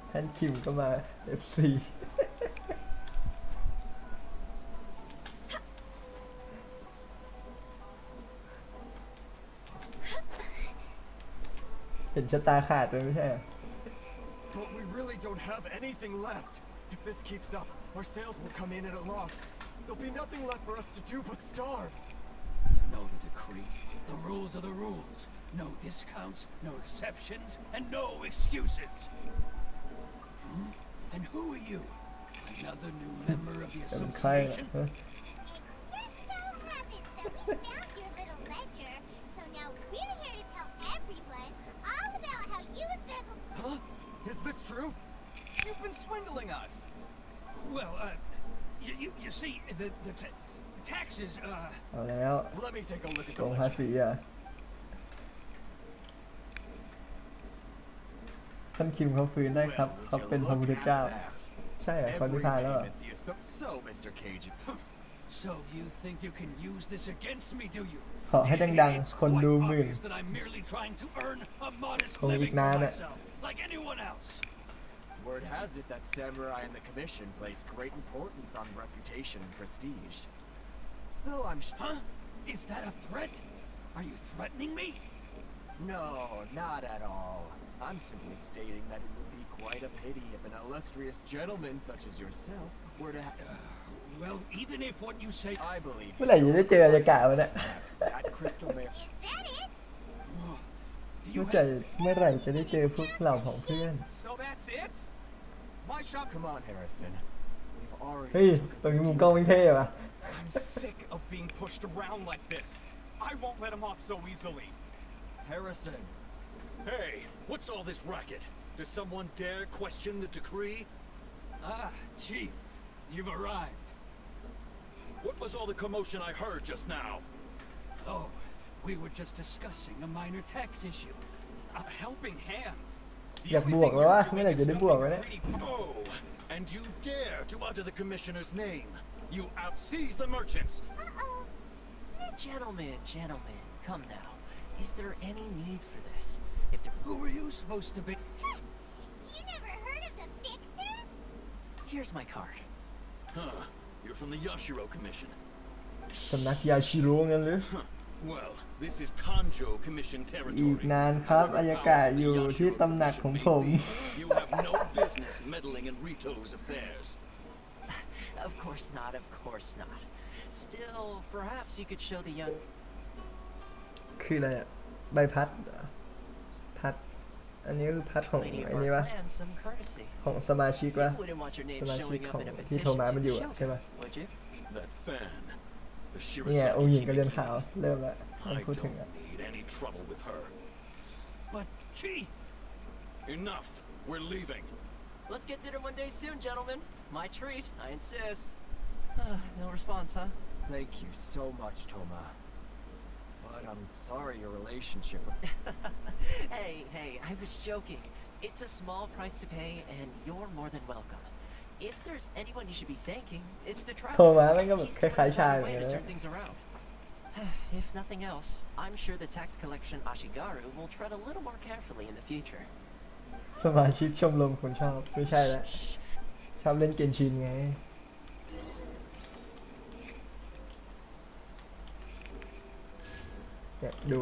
แทนคิมก็มา FC เห็นชะตาขาดเลยไม่ใช่เหรอ But we really don't have anything left. If this keeps up, our sales will come in at a loss. There'll be nothing left for us to do but starve. You know the decree. The rules are the rules. No discounts, no exceptions, and no excuses. And who are you? Another new member of the เป็นใคร association? ล่ะ It just so happens that we found your little ledger, so now we're here to tell everyone all about how you embezzled. Huh? Is this true? You've been swindling us. Well, you see, the taxes, เอาแล้ว Let me take a look at โก the งภา ledger. ษีอ่ะท่านคิมเขาฟื้นได้ครับ Well, เขา would เป็น you พระพุทธ look เจ้า at that? ใช่เหรอเขานิ Every พพานแล้วเหร name อ at the So, Mr. Cajun. so you think you can use this against me, do you? ขอให้ดัง It's ๆ คนดู quite หมื่น obvious that I'm merely trying to earn a modest Không living Việt for Nam ạ. myself, like anyone else. Word has it that samurai and the commission place great importance on reputation and prestige. Though I'm Huh? Is that a threat? Are you threatening me? No, not at all. I'm simply stating that it would be quite a pity if an illustrious gentleman such as yourself were to have... Well, even if what you say... I believe เมื่อไหร่จะได้เจออายากาวะเนี่ย perhaps that crystal may... Is that it? Do เมื่ you อไหร่ have... เมื่อไหร่จะได้เจอพวกเหล่าของเพื่อน So that's it? My shop... Come on, Harrison. We've already เฮ้ย spoken ตรงนี้ to มุม you. กล้องไม่เท่ว่ะ I'm sick of being pushed around like this. I won't let him off so easily. Harrison. Hey, what's all this racket? Does someone dare question the decree? Ah, Chief, you've arrived. What was all the commotion I heard just now? Oh, we were just discussing a minor tax issue. A helping hand. The อยาก only บวก thing แล้ววะ you're เมื่อ doing ไหร่ is จะได้บวก dumping วะเนี่ย greedy Oh, and you dare to utter the commissioner's name. You outseize the merchants. Uh-oh. Gentlemen, come now. Is there any need for this? If there... Who are you supposed to be? You never heard of the Fixer? Here's my card. Huh, you're from the Yashiro Commission. สำนักยาชิโร่งั้นหรือ Well, this is Kanjo Commission อีก territory. นานครับ However อายากะ powerful the อยู่ที่ Yashiro ตำหนัก Commission ของ may ผม be, you have no business meddling in Rito's affairs. Of course not. Still, perhaps you could show the young... คืออะไรอ่ะ ใบพัดเหรอพัด อันนี้คือพัดของ Lady of อัน our นี้ปะ clan some courtesy. ของสมาชิกวะ You wouldn't want your ส name มาชิก showing ข up อง in a ที่ petition โทมัส to มันอยู่ the อะใช่ปะ Shogun, would you? That fan. The เนี่ย Shirasagi องค์หญิงก็เดิน Himekimi. ขาวเริ่มละต้อง I พูดถึง don't อะ need any trouble with her. But, Chief! Enough. We're leaving. Let's get dinner one day soon, gentlemen. My treat, I insist. No response, huh? Thank you so much, Toma. But I'm sorry your relationship. Hey, I was joking. It's a small price to pay, and you're more than welcome. If there's anyone you should be thanking, it's the โท traveler. มัสมันก็แบบ He's คล้ายๆชาย found เห a มือน way กัน to นะ turn things around. If nothing else, I'm sure the tax collection Ashigaru will tread a little more carefully in the future. สมาชิกชมรมคนชอบไม่ใช่แล้วชอบเล่นเกนชินไงเนี่ยดู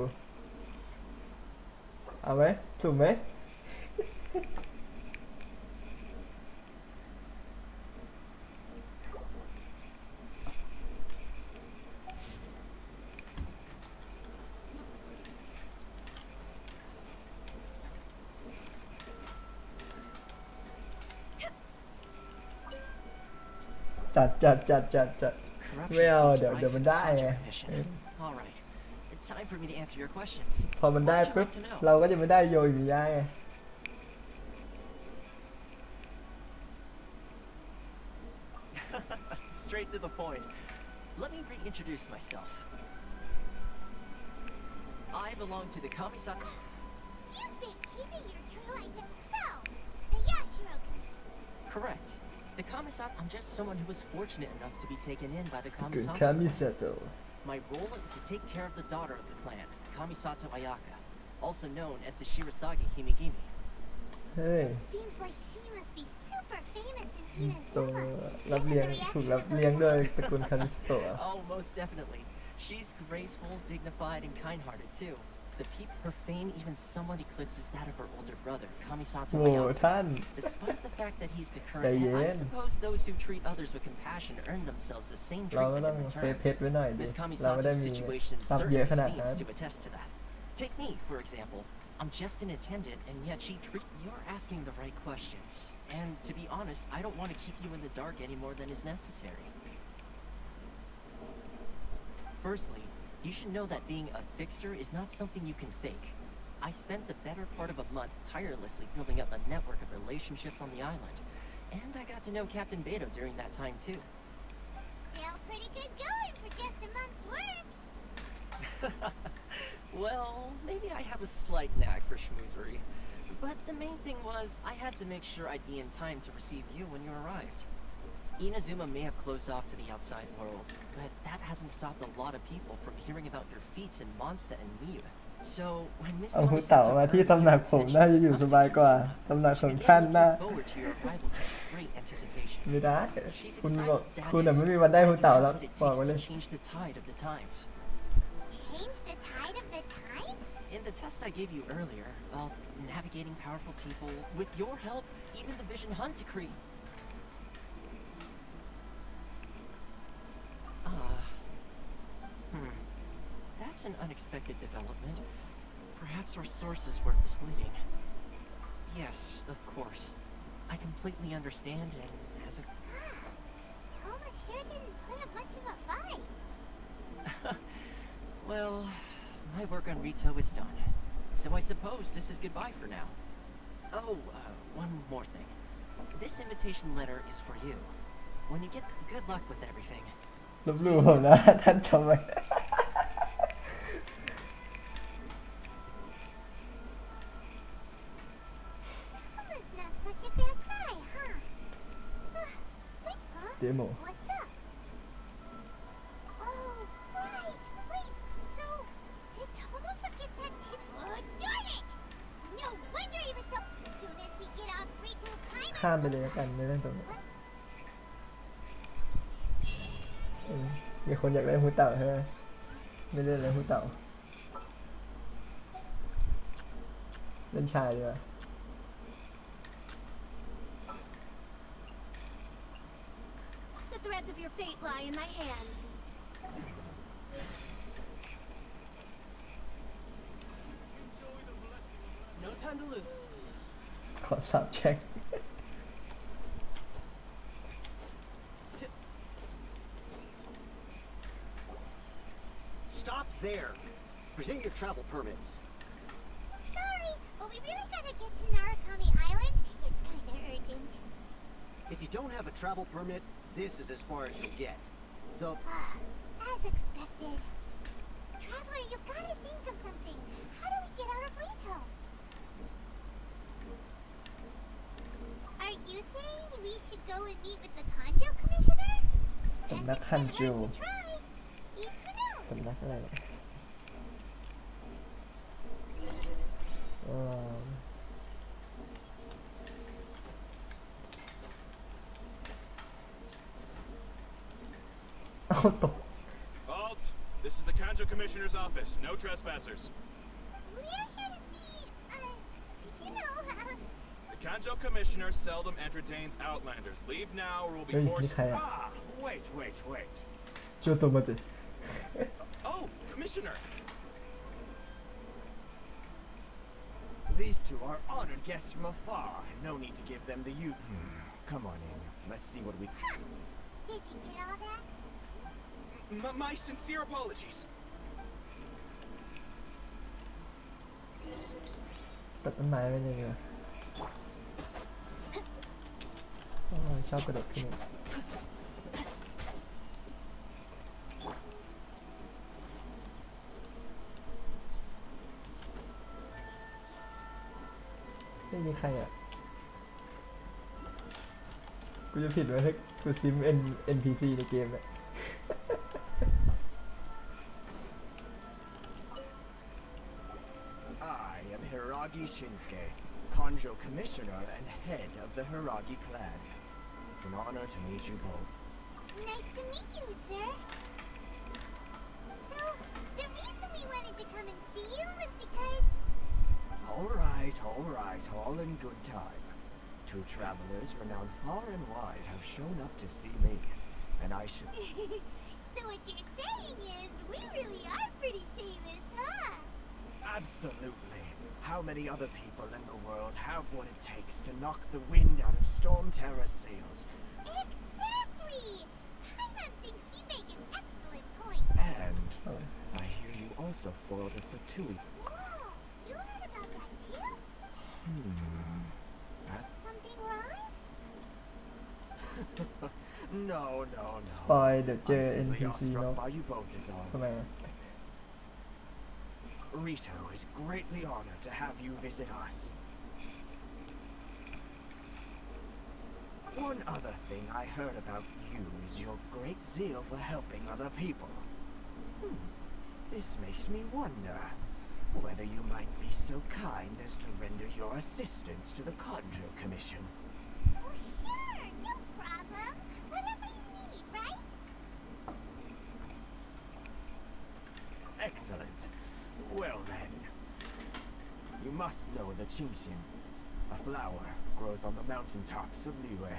เอาไหมสุ่มไหมจัด Corruption ไม่เอา seems เดี๋ยว rife มัน in the ได้ไง Contra Commission. All right. It's time for me to answer your questions. พอมันได้ What would you ปุ๊บ like to know? เราก็จะไม่ได้โยอิมิยะไง Straight to the point. Let me reintroduce myself. I belong to the Kamisaka. You've been keeping your true identity. So, the Yashiro Commission. Correct. The Kamisaka, I'm just someone who was fortunate enough to be taken in by the คือ Kamisaka. คามิเซโตะ My role is to take care of the daughter of the clan, Kamisato Ayaka, also known as the Shirasagi Himegimi. เฮ้ย Seems like she must be super famous in โต Inazuma. รับเลี้ยงถูกรับเลี้ยงด้วยตระกูลคามิสโตะ Oh, most definitely. She's graceful, dignified, and kind-hearted too. Her fame even somewhat eclipses that of her older brother, Kamisato โอ้ Ayato. ท่าน Despite the fact that he's the ใจ current เย็ head, I น suppose those who treat others with compassion earn themselves the same เราก็ treatment ต้อง in เซฟ return. เพชรไว้หน่อยดิ Miss เราไม่ได้ Kamisato's มี situation ทรัพย์เยอะ certainly ขนาดนั้น seems to attest to that. Take me, for example. I'm just an attendant, and yet you're asking the right questions. And to be honest, I don't want to keep you in the dark any more than is necessary. Firstly, you should know that being a fixer is not something you can fake. I spent the better part of a month tirelessly building up a network of relationships on the island. And I got to know Captain Beto during that time too. Still pretty good going for just a month's work. Well, maybe I have a slight knack for schmoozery. But the main thing was, I had to make sure I'd be in time to receive you when you arrived. Inazuma may have closed off to the outside world, but that hasn't stopped a lot of people from hearing about your feats in Mondstadt and Liyue. So, when Miss เอาหูเต่า Kamisato มาที่ heard ตำหนัก of ผม your น่าจะ intention อยู่ to ส come บาย to กว่า Inazuma, ตำหนัก she ของ began ท่าน looking น่า forward to your arrival with great anticipation. ไม่ได้ She's คุณ excited บอก that คุณน่ะ is ไม่มีวันได้หูเต่าแล้ว what it บอก takes ไว้เล to ย change the tide of the times. Change the tide of the times? In the test I gave you earlier, navigating powerful people, with your help, even the Vision Hunt decree. That's an unexpected development. Perhaps our sources were misleading. Yes, of course. I completely understand, and as a... Toma sure didn't put up much of a fight. Well, my work on Rito is done. So I suppose this is goodbye for now. Oh, one more thing. This invitation letter is for you. When you get good luck with everything. ลบหลู่ผมนะท่านชมไหม Toma's not such a bad guy, huh? Wait, huh? เดโม What's up? Oh, right. Wait, so did Toma forget that tip? Oh, darn it! No wonder he was so... Soon as we get off Rito Climax... ข้ามไปเลยแล้วกันไม่เล่นตรงนี้มีคนอยากได้หูเต่าใช่ไหมไม่เล่นเลยหูเต่าเล่นชายดีกว่า The threads of your fate lie in my hands. No time to lose. ขอสาบแช่ง Stop there. Present your travel permits. Sorry, but we really gotta get to Narukami Island. It's kinda urgent. If you don't have a travel permit, this is as far as you'll get. The... As expected. Traveler, you gotta think of something. How do we get out of Rito? Are you saying we should go and meet with the Kanjo Commissioner? สำนักฮันจู Try. Eat for now. สำนักอะไรเนี่ยเอาตก Halt! This is the Kanjo Commissioner's office. No trespassers. We're here to see, The Kanjo Commissioner seldom entertains outlanders. Leave now or we'll เฮ้ย be นี่ forced... ใครอ่ะ Wait. โจโตมาติ Oh, Commissioner! These two are honored guests from afar. No need to give them the Come on in. Let's see what we... Did you get all that? My sincere apologies. ตัดต้นไม้ไว้เลยเหรอชอบกระโดดขึ้นไม่มีใครอ่ะกูจะผิดไหมถ้ากูซิม NPC ในเกมเนี่ย I am Hiragi Shinsuke, Kanjo Commissioner and head of the Hiragi clan. It's an honor to meet you both. Nice to meet you, sir. So, the reason we wanted to come and see you was because... Alright, all in good time. Two travelers renowned far and wide have shown up to see me, and I should... So what you're saying is, we really are pretty famous, huh? Absolutely. How many other people in the world have what it takes to knock the wind out of Storm Terra's sails? Exactly! Paimon thinks you make an excellent point. And I hear you also foiled a Fatui. Whoa! You heard about that too? Something wrong? No. สปอยเดี๋ยวเจอ I'm simply NPC เนาะ awestruck by you both is all. ทำไมอะ Rito is greatly honored to have you visit us. One other thing I heard about you is your great zeal for helping other people. This makes me wonder whether you might be so kind as to render your assistance to the Kanjo Commission. Oh, sure! No problem! Whatever you need, right? Excellent. Well then, you must know the Qingshin. A flower grows on the mountaintops of Liyue.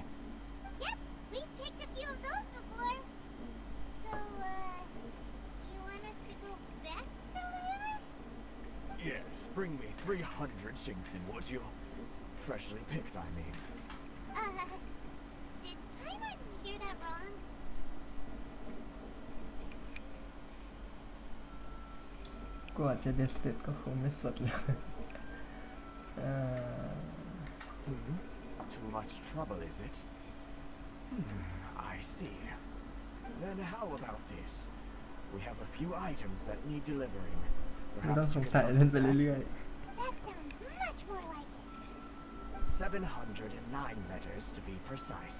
Yep, we've picked a few of those before. So, you want us to go back to Liyue? Yes, bring me 300 Qingshin, would you? Freshly picked, I mean. Did Paimon hear that wrong? กว่าจะเด็ดเสร็จก็คงไม่สดเลย Too much trouble, is it? I see. Then how about this? We have a few items that need delivering. ไม่ต้อง Perhaps ส you ง can สัย help เล่น with ไป that? เรื่อย That sounds much more like it. 709 letters to be precise.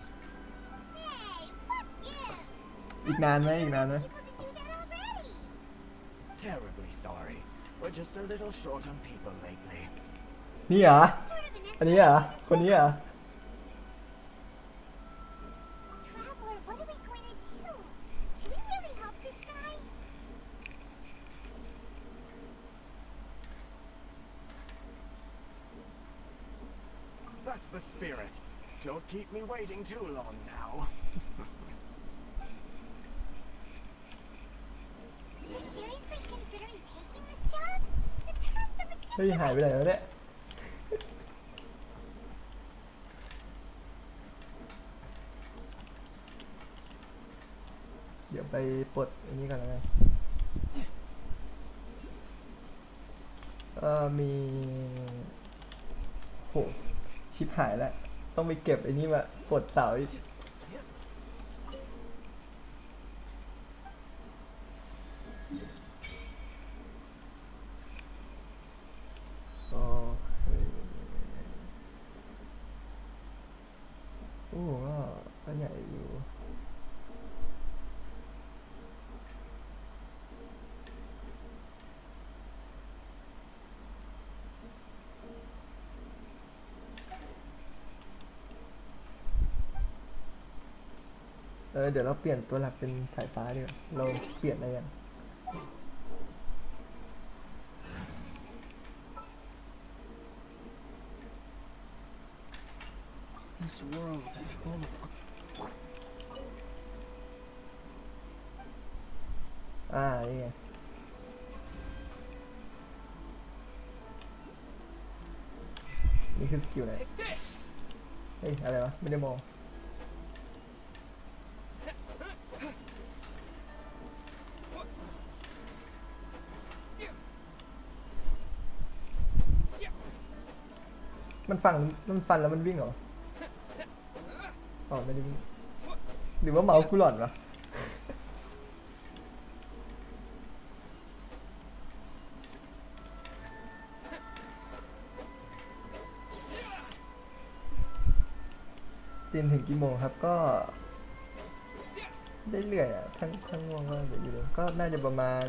Hey, what gives? ๆ อีกนานไหม People to do that already. Terribly sorry. We're just a little short on people lately. นี่เหรอ Sort of an อันนี้เหรอ คนนี้เหรอ Traveler, what are we going to do? Should we really help this guy? That's the spirit. Don't keep me waiting too long now. You're seriously considering taking this job? The terms are เฮ้ย หายไปไหนแล้วเนี่ย ridiculous. ไปปลดอันนี้ก่อนแล้วกันมีโหชิบหายแล้วต้องไปเก็บไอ้นี่มาปลดเสาอีกโอเคโอ้ก็ใหญ่อยู่เดี๋ยวเราเปลี่ยนตัวหลักเป็นสายฟ้าดีกว่าเราเปลี่ยนอะไรยัง This world is full of นี่ไงนี่คือสกิลไหนเฮ้ยอะไรวะไม่ได้มองมันฟันแล้วมันวิ่งเหรออ๋อไม่ได้วิ่งหรือว่าเมาส์กูหลอนวะตื่นถึงกี่โมงครับก็ได้เรื่อยอ่ะทั้งง่วงก็เดี๋ยวอยู่เลยก็น่าจะประมาณ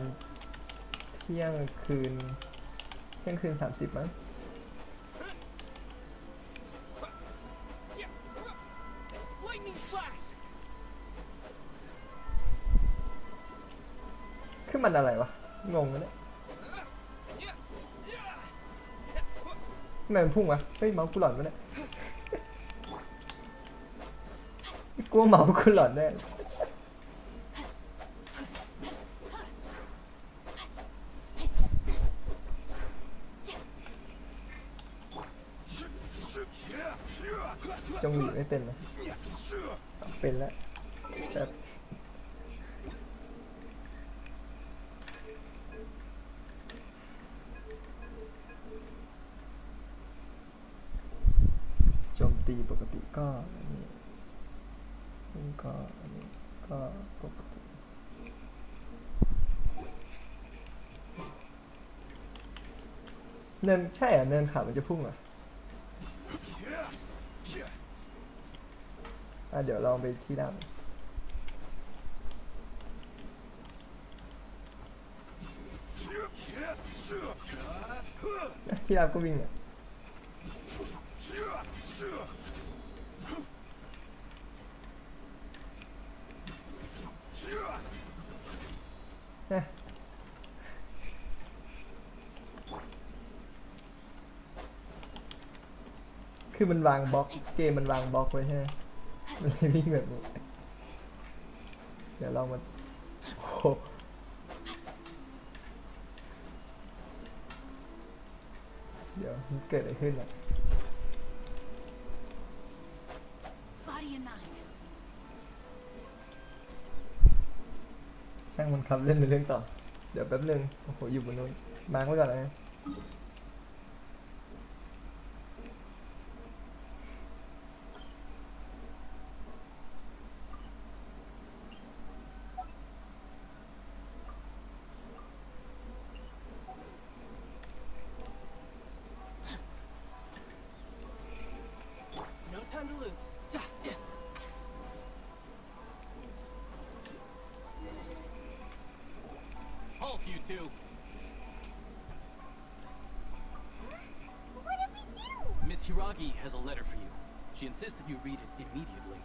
เที่ยงคืน30มั้งคือมันอะไรวะงงเลยเนี่ยทำไมมันพุ่งวะเฮ้ยเมาส์กูหลอนวะเนี่ยกลัวเมาส์กูหลอนแน่จงหลีไม่เป็นนะเป็นแล้วแต่โจมตีปกติก็อันนี้ก็อันนี้ก็ปกติเนินใช่อ่ะเนินขามันจะพุ่งอ่ะเดี๋ยวลองไปที่ดำที่ดำก็วิ่งอ่ะคือมันวางบล็อกเกมมันวางบล็อกไว้ใช่ไหมมันเลยวิ่งแบบนี้เดี๋ยวลองมาโอ้เดี๋ยวมันเกิดอะไรขึ้นอ่ะช่างมันครับเล่นในเรื่องต่อเดี๋ยวแป๊บนึงโอ้โหอยู่บนนู้นมาร์คไว้ก่อนเลยMiss Hiragi has a letter for you. She insists that you read it immediately.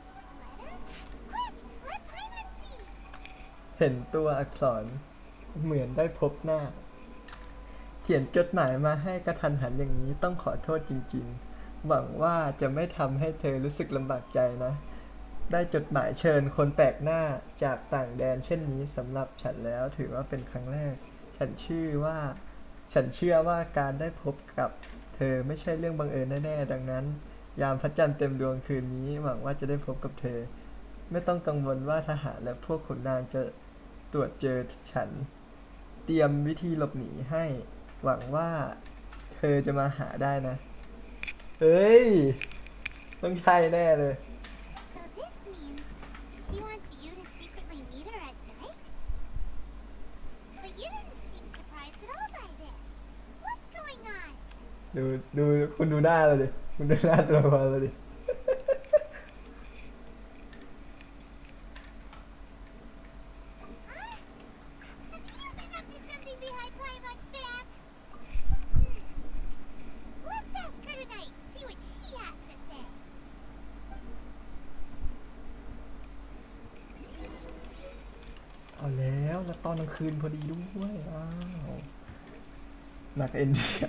Quick, let Paimon see. เห็นตัวอักษรเหมือนได้พบหน้าเขียนจดหมายมาให้กระทันหันอย่างนี้ต้องขอโทษจริงๆหวังว่าจะไม่ทำให้เธอรู้สึกลำบากใจนะได้จดหมายเชิญคนแปลกหน้าจากต่างแดนเช่นนี้สำหรับฉันแล้วถือว่าเป็นครั้งแรกฉันเชื่อว่าการได้พบกับเธอไม่ใช่เรื่องบังเอิญแน่ๆดังนั้นยามพระจันทร์เต็มดวงคืนนี้หวังว่าจะได้พบกับเธอไม่ต้องกังวลว่าทหารและพวกขุนนางจะ รวจเจอฉันเตรียมวิธีหลบหนีให้หวังว่าเธอจะมาหาได้นะเฮ้ยต้องใช่แน่เลย So this means she wants you to secretly meet her at night? But you didn't seem surprised at all by this. What's going on? ดูคุณดูหน้าเลยดิคุณดูหน้าตัวละครเลยดิ Have you been up to something behind Paimon's back? Let's ask her tonight, see what she has to say. เอาแล้วตอนกลางคืนพอดีด้วยอ้าวหนักเอ็นเดีย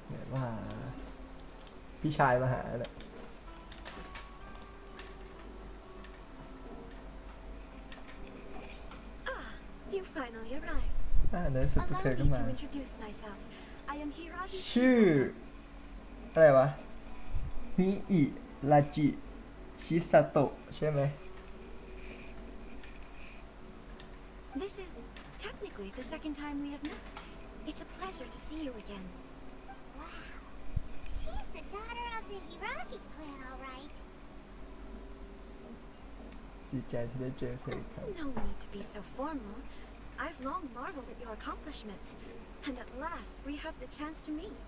เนี่ยว่าพี่ชายมาหาแหละ You finally arrived. ในสุดเธอ Allow ก็ me มา to introduce myself. I am Hiragi ชื่อ Chisato. อะไรวะฮิอิราจิชิซาโตะใช่ไหม This is technically the second time we have met. It's a pleasure to see you again. Wow. She's the daughter of the Hiragi clan, all right. ดีใจที่ได้เจอเธออีกครั้ง No need to be so formal. I've long marveled at your accomplishments, and at last we have the chance to meet.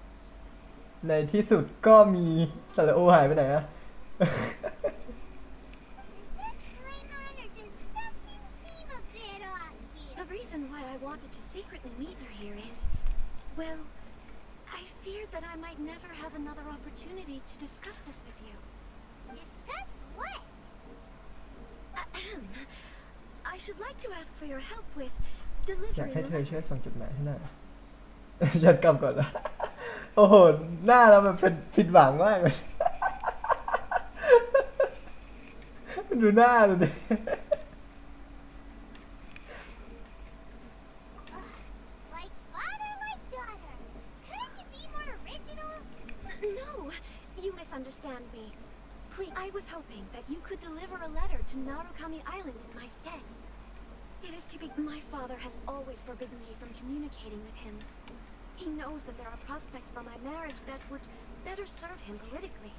ในที่สุดก็มีสระโอหายไปไหนอะ Is that Paimon or does something seem a bit off here? The reason why I wanted to secretly meet you here is, well, I feared that I might never have another opportunity to discuss this with you. Discuss what? I should like to ask for your help with อยาก delivering ให้ a เธอ letter. ช่วยส่งจดหมายให้หน่อย ฉันกลับก่อนนะ โอ้โห หน้าเรามันเป็นผิดหวังมากเลย ดูหน้าดูดิ Like father, like daughter. Couldn't you be more original? No, you misunderstand me. Please, I was hoping that you could deliver a letter to Narukami Island in my stead. It is to be. My father has always forbidden me from communicating with him. He knows that there are prospects for my marriage that would better serve him politically.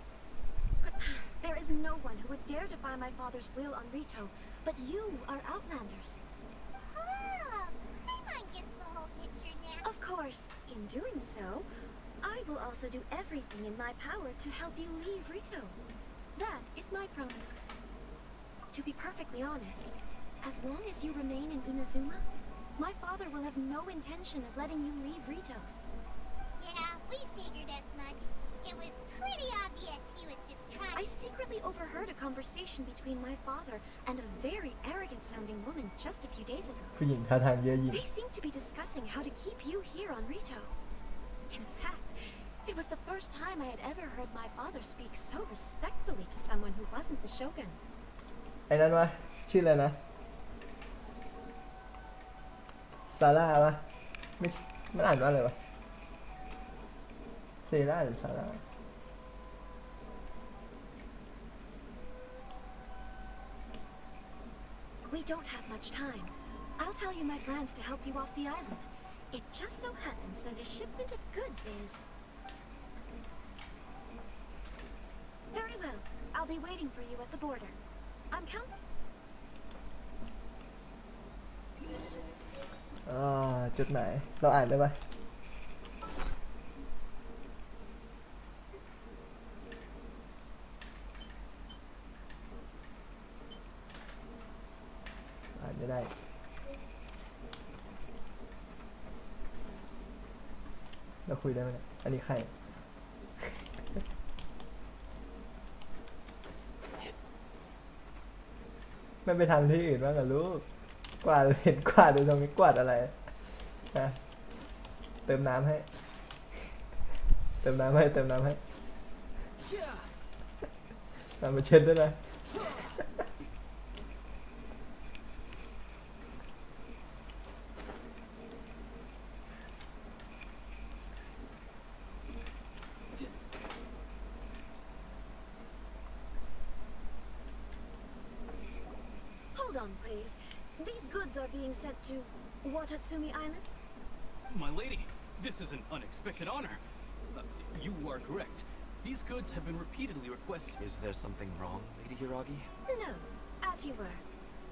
But there is no one who would dare defy my father's will on Rito, but you are Outlanders. Oh, Paimon gets the whole picture now. Of course, in doing so, I will also do everything in my power to help you leave Rito. That is my promise. To be perfectly honest, as long as you remain in Inazuma, my father will have no intention of letting you leave Rito. Yeah, we figured as much. It was pretty obvious he was just trying. I secretly overheard a conversation between my father and a very arrogant-sounding woman just a few days ago. ผู้หญิงท่าทางเย่อหยิ่ง They seem to be discussing how to keep you here on Rito. In fact, it was the first time I had ever heard my father speak so respectfully to someone who wasn't the shogun. ไอ้นั้นวะชื่ออะไรนะ ซาร่าวะไม่ใช่มันอ่านว่าอะไรวะ เซร่าหรือซาร่า We don't have much time. I'll tell you my plans to help you off the island. It just so happens that a shipment of goods is... Very well. I'll be waiting for you at the border. I'm counting. จดหมายเราอ่านได้ปะอ่านไม่ได้เราคุยได้ไหมเนี่ยอันนี้ใคร ไม่ไปทำที่อื่นบ้างเหรอลูกกวาดเห็นกวาดอยู่ตรงนี้กวาดอะไรนะเติมน้ำให้เติมน้ำให้เอามาเช็ดด้วยนะ Hold on, please. These goods are being sent to Watatsumi Island? My lady, this is an unexpected honor. You are correct. These goods have been repeatedly requested. Is there something wrong, Lady Hiragi? No, as you were.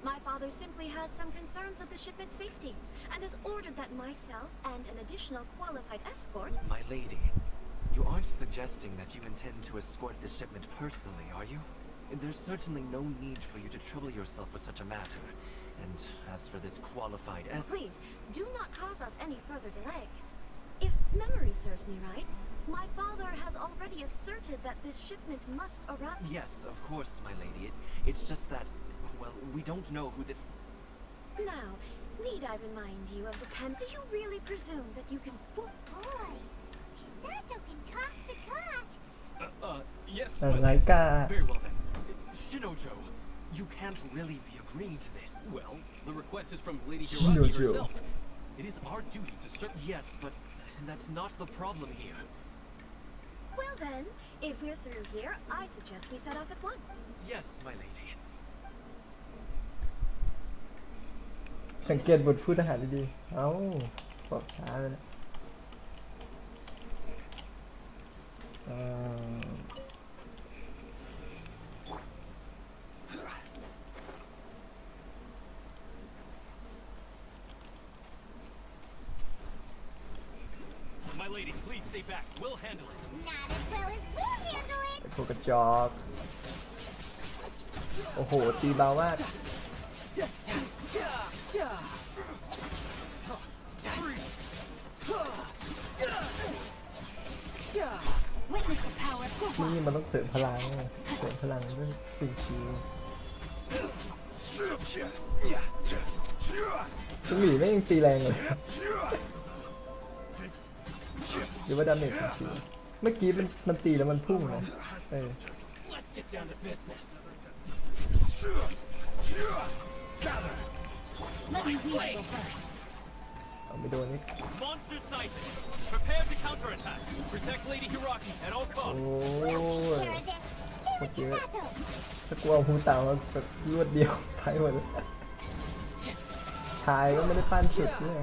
My father simply has some concerns of the shipment's safety, and has ordered that myself and an additional qualified escort... My lady, you aren't suggesting that you intend to escort the shipment personally, are you? There's certainly no need for you to trouble yourself with such a matter. And as for this qualified Please, do not cause us any further delay. If memory serves me right, my father has already asserted that this shipment must arrive... Yes, of course, my lady. It's just that, well, we don't know who this... Now, need I remind you of the pen? Do you really presume that you can fool... Boy, Chisato can talk the talk. Yes, อะไรกา very well then. Shinojo, you can't really be agreeing to this. Well, the request is from Lady Hiragi Shinojo. herself. It is our duty to serve. Yes, but that's not the problem here. Well then, if we're through here, I suggest we set off at once. Yes, my lady. สังเกตบทพูดทหารดีๆเอ้าบอกช้าไปนะMy lady, please stay back. We'll handle it. Not as well as we'll handle it. ไอ้พวกกระจอกโอ้โหตีเบามาก Witness the power of นี่มันต้องเสริมพลังเสริมพลังด้วยสิ่งคิวจุงหลีไม่ยังตีแรงเลยหรือว่าดาเมจของคิวเมื่อกี้มันตีแล้วมันพุ่งนะLet's get down to business. Let me heal first. เอาไม่โดนนี่ Monster sighted. Prepare to counterattack. Protect Lady Hiragi at all โอ้ costs. ยโคตรเยอะถ้ากลัวหูเต่ามันแบบรวดเดียวไปหมดเลยชายก็ไม่ได้ปั้นสุดด้วย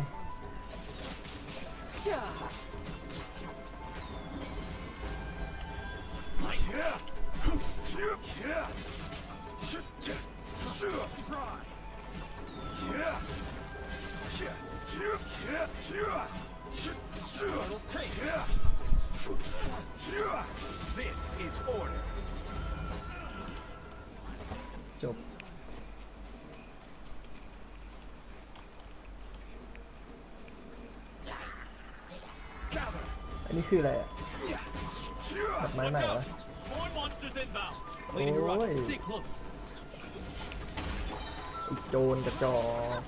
This is order. จบอันนี้คืออะไรอ่ะดอกไม้ไหนวะ More monsters inbound. โอ้ Lady ย Hiragi, stay close. อีกโจรกระจอก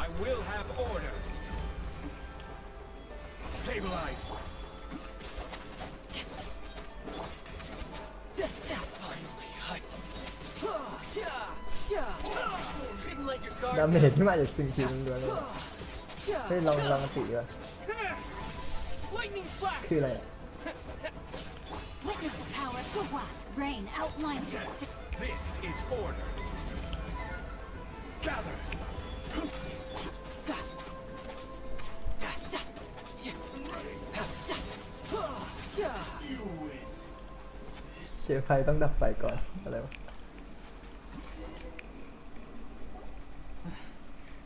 I will have order. Stabilize. Didn't let your guard ดาเมจที่มาจากสิ่งคิวล้วนเลยเฮ้ยลองตีก่อน Lightning flash. คืออะไรอ่ะ Witness the power of Gwa. Rain outlines your This is order. Gather. You win. เสียไฟต้องดับไฟก่อนอะไรวะ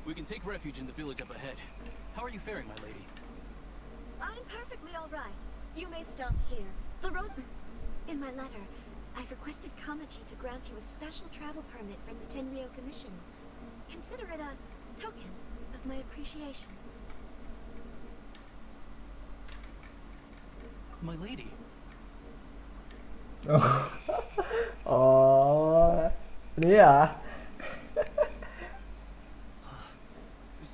We can take refuge in the village up ahead. How are you faring, my lady? I'm perfectly all right. You may stop here. The road... In my letter, I've requested Kamachi to grant you a special travel permit from the Tenryou Commission. Consider it a token of my appreciation. My lady. อ๋อนี่เหรอ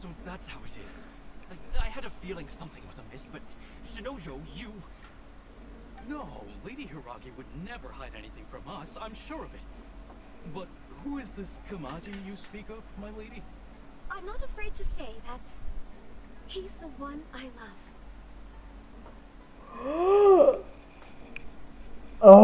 So that's how it is. I had a feeling something was amiss, but Shinojo, you... No, Lady Hiragi would never hide anything from us, I'm sure of it. But who is this Kamaji you speak of, my lady? I'm not afraid to say that he's the one I love. โอ้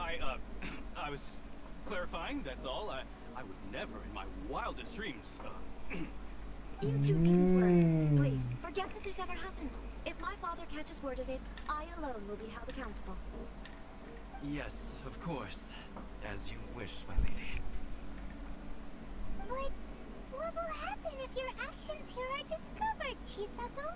I was clarifying, that's all. I would never in my wildest dreams, You two needn't worry. Please, forget that this ever happened. If my father catches word of it, I alone will be held accountable. Yes, of course. As you wish, my lady. But what will happen if your actions here are discovered, Chisato?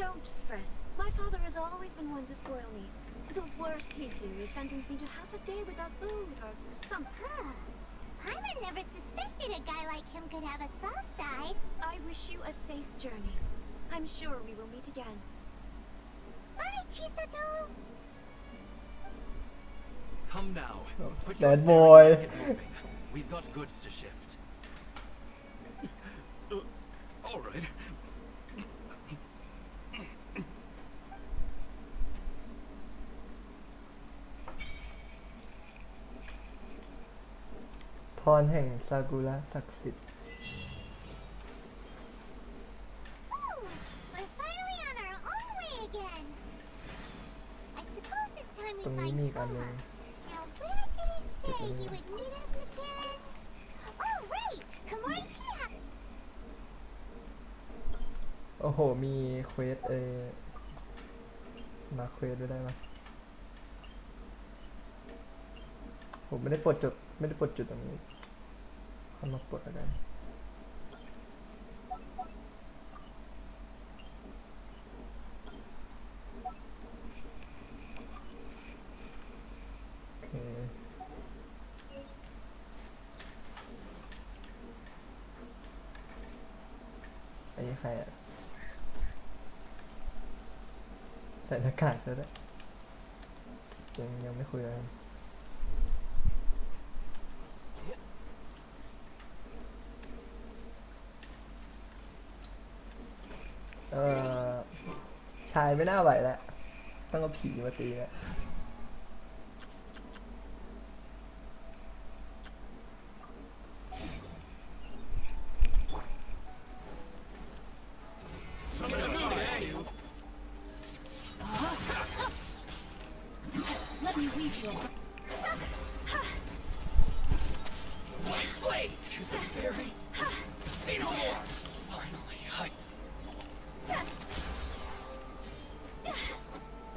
Don't fret. My father has always been one to spoil me. The worst he'd do is sentence me to half a day without food or something. Paimon never suspected a guy like him could have a soft side. I wish you a safe journey. I'm sure we will meet again. Bye, Chisato! Come now. Put Bad your boy. steering, let's get moving. We've got goods to shift. All right. พรแห่งซากุระศักดิ์สิทธิ์ Ooh, we're finally on our own way again. I suppose it's time ตรง we นี้ find มีอีกอันหนึง Koma. Now where did he say he would meet us again? Oh, right! Komori Tea โอ้โห มีเควสมาเควสด้วยได้ไหมผมไม่ได้ปลดจุดตรงนี้เข้ามาปลดแล้วกันโอเคอันนี้ใครอ่ะใส่หน้ากากแล้วด้วยยังไม่คุยเลยชายไม่น่าไหวแล้วต้องเอาผีมาตีแล้ว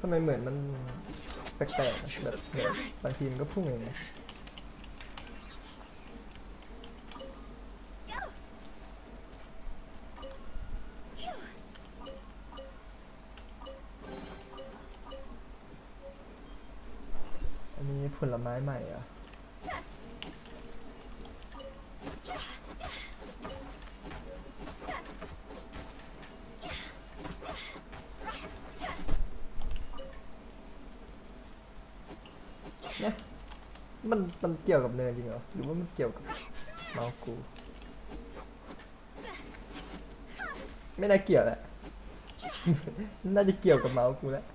ทำไมเหมือนมันแปลกๆแบบบางทีมันก็พุ่งเองนะอันนี้ผลไม้ใหม่อ่ะเนี่ยมันเกี่ยวกับเนินจริงเหรอหรือว่ามันเกี่ยวกับเมาส์กูไม่น่าเกี่ยวแหละ น่าจะเกี่ยวกับเมาส์กูแล้ว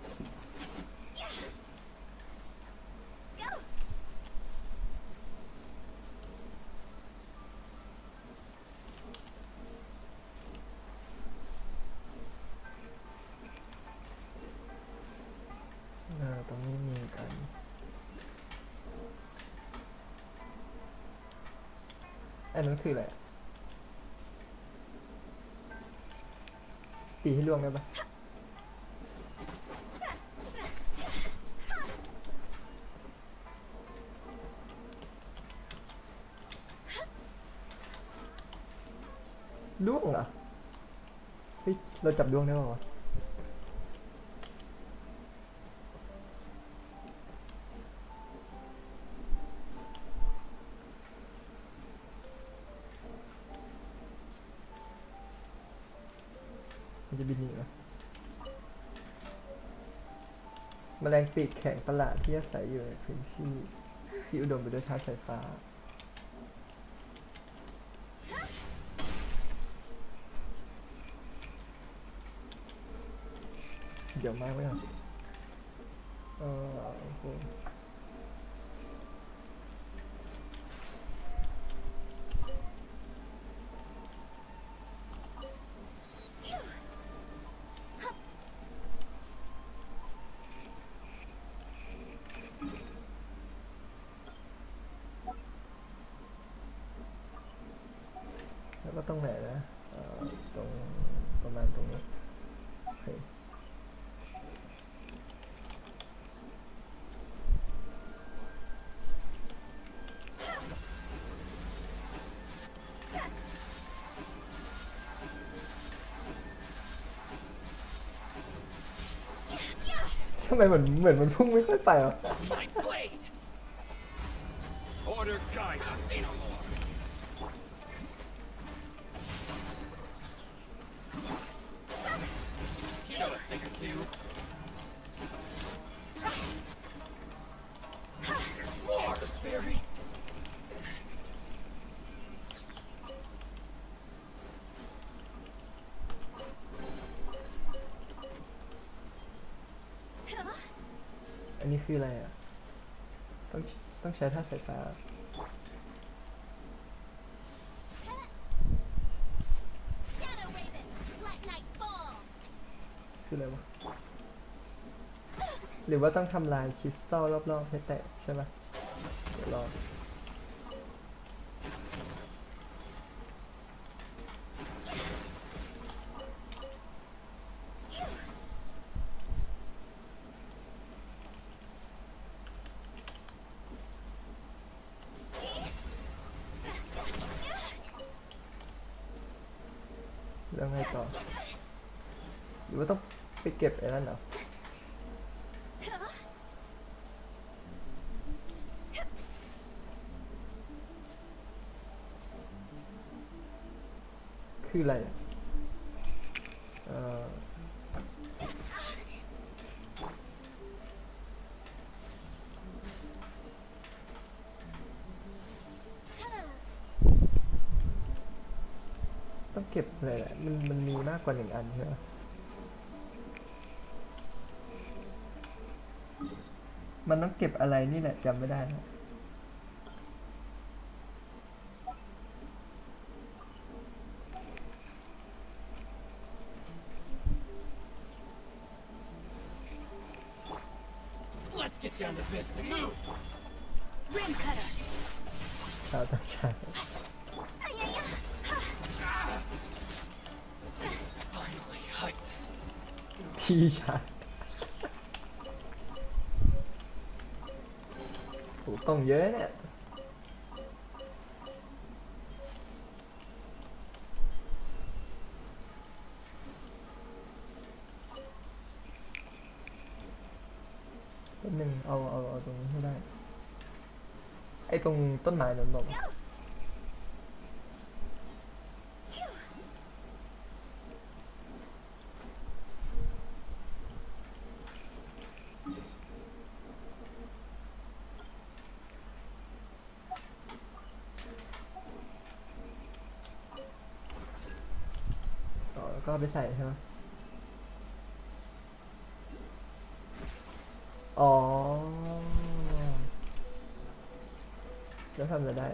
ตรงนี้มีกันอันนั้นคืออะไรตีให้ล่วงได้ปะล่วงเหรอเฮ้ยเราจับล่วงได้ปะวะมันจะบินหนีไหมแมลงปีกแข็งประหลาดที่อาศัยอยู่ในพื้นที่ที่อุดมไปด้วยธาตุไฟฟ้าเดี๋ยวมากไว้ก่อนโอเค แล้วก็ตรงไหนนะตรงประมาณตรงนี้โอเคทำไมเหมือนมันพุ่งไม่ค่อยไปอ่ะ Order guide you. You know a thing or two. There's more to bury. อันนี้คืออะไรอ่ะต้องใช้ท่าสายตาคืออะไรวะหรือว่าต้องทำลายคริสตัลรอบๆให้แตกใช่ไหมเดี๋ยวรอแล้วไงต่อหรือว่าต้องไปเก็บไอ้นั่นเหรอคืออะไรต้องเก็บอะไรแหละมันมีมากกว่า1 อันใช่ไหมมันต้องเก็บอะไรนี่แหละจำไม่ได้นะ Let's get down to business. Move. Rim cutter. เราต้องใช้ Finally, พี่ชายโหกล่องเยอะเนี่ยตัวหนึ่งเอาตรงนี้ให้ได้ไอ้ตรงต้นไม้นั่นบอกแล้วก็ไปใส่ใช่ไหมอ๋อแล้วทำอะไรได้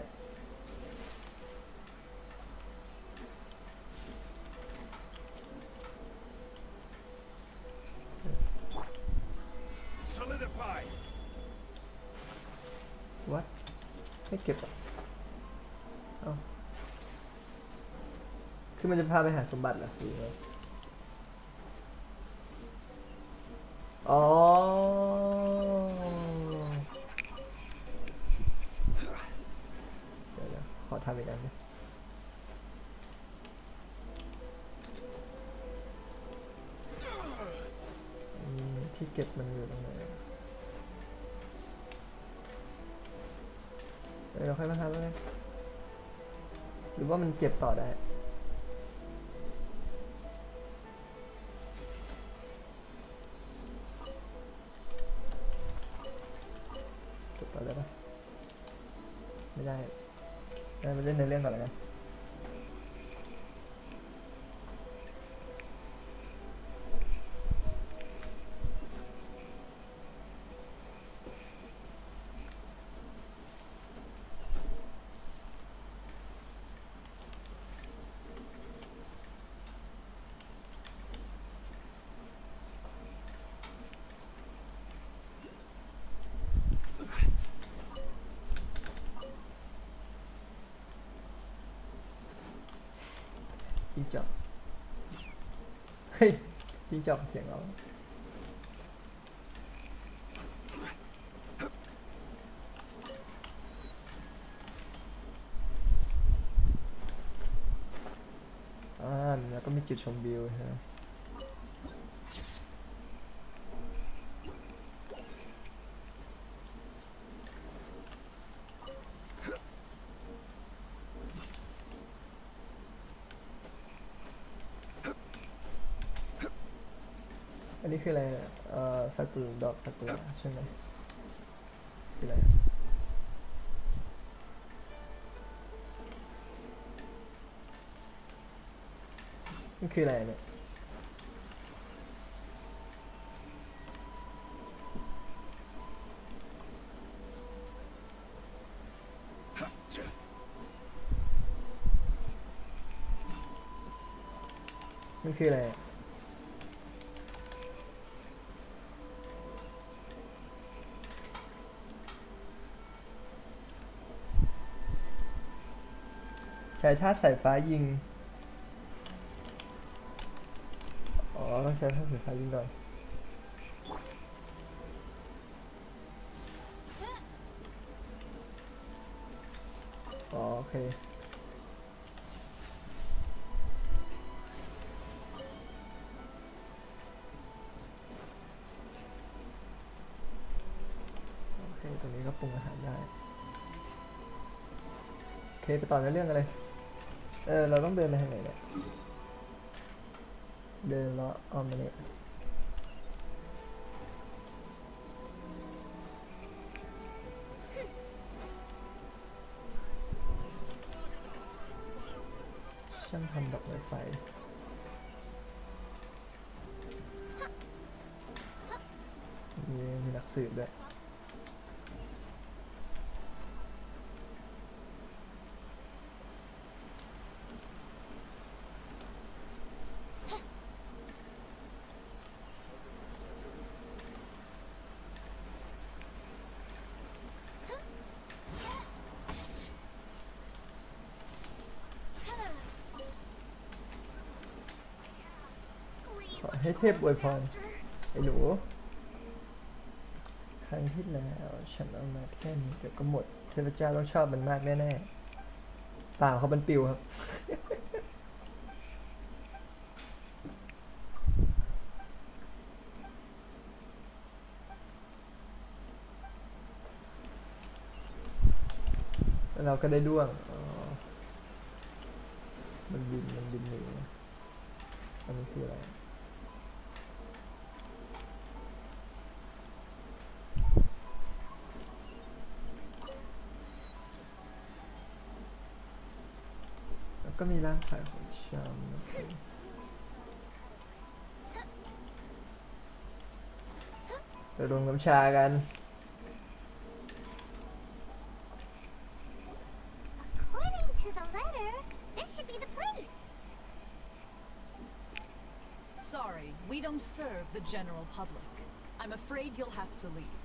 วัดไม่เก็บอ่ะเอ้าคือมันจะพาไปหาสมบัติเหรอหรือไงอ๋อเดี๋ยวขอทำอีกอันนะที่เก็บมันอยู่ตรงไหนเดี๋ยวค่อยมาทำแล้วกันหรือว่ามันเก็บต่อได้ต่อได้ปะไม่ได้มาเล่นในเรื่องก่อนเลยนะ จิ้งจอกเฮ้ยจิ้งจอกเสียงร้องแล้วก็มีจุดชมวิวใช่ไหมอันนี้คืออะไรซากุระดอกซากุระใช่ไหมคืออะไรมันคืออะไรเนี่ยมันคืออะไรใช้ท่าสายฟ้ายิงต้องใช้ท่าสายฟ้ายิงก่อนโอเคตรงนี้ก็ปรุงอาหารได้โอเคไปต่อในเรื่องกันเลยเราต้องเดินไปทางไหนเนี่ยเดินเลาะอ้อมมาเนี่ยช่างทำดอกไม้ไฟมีนักสืบด้วยให้เทพอวยพรไอ้หนูครั้งที่แล้วฉันเอามาแค่นี้เดี๋ยวก็หมดเทพเจ้าต้องชอบมันมากแน่ๆเปล่าเขาเป็นปิวครับแล้วเราก็ได้ด้วงมันบินหนีอันนี้คืออะไรก็มีร้านขายของชำนะครับไปรวมน้ำชากัน According to the letter, this should be the place. Sorry, we don't serve the general public. I'm afraid you'll have to leave.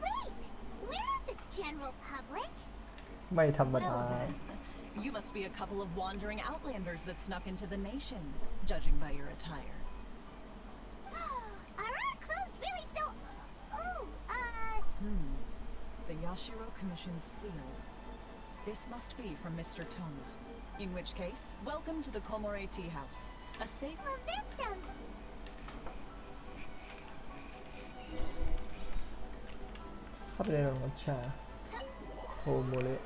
Wait! We're not the general public. ไม่ธรรมดา You must be a couple of wandering outlanders that snuck into the nation, judging by your attire. Are our clothes really so... The Yashiro Commission's seal. This must be from Mr. Toma. In which case, welcome to the Komore Tea House. A safe... Well, that sounds... เข้าไปในโรงน้ำชาโคโมเระ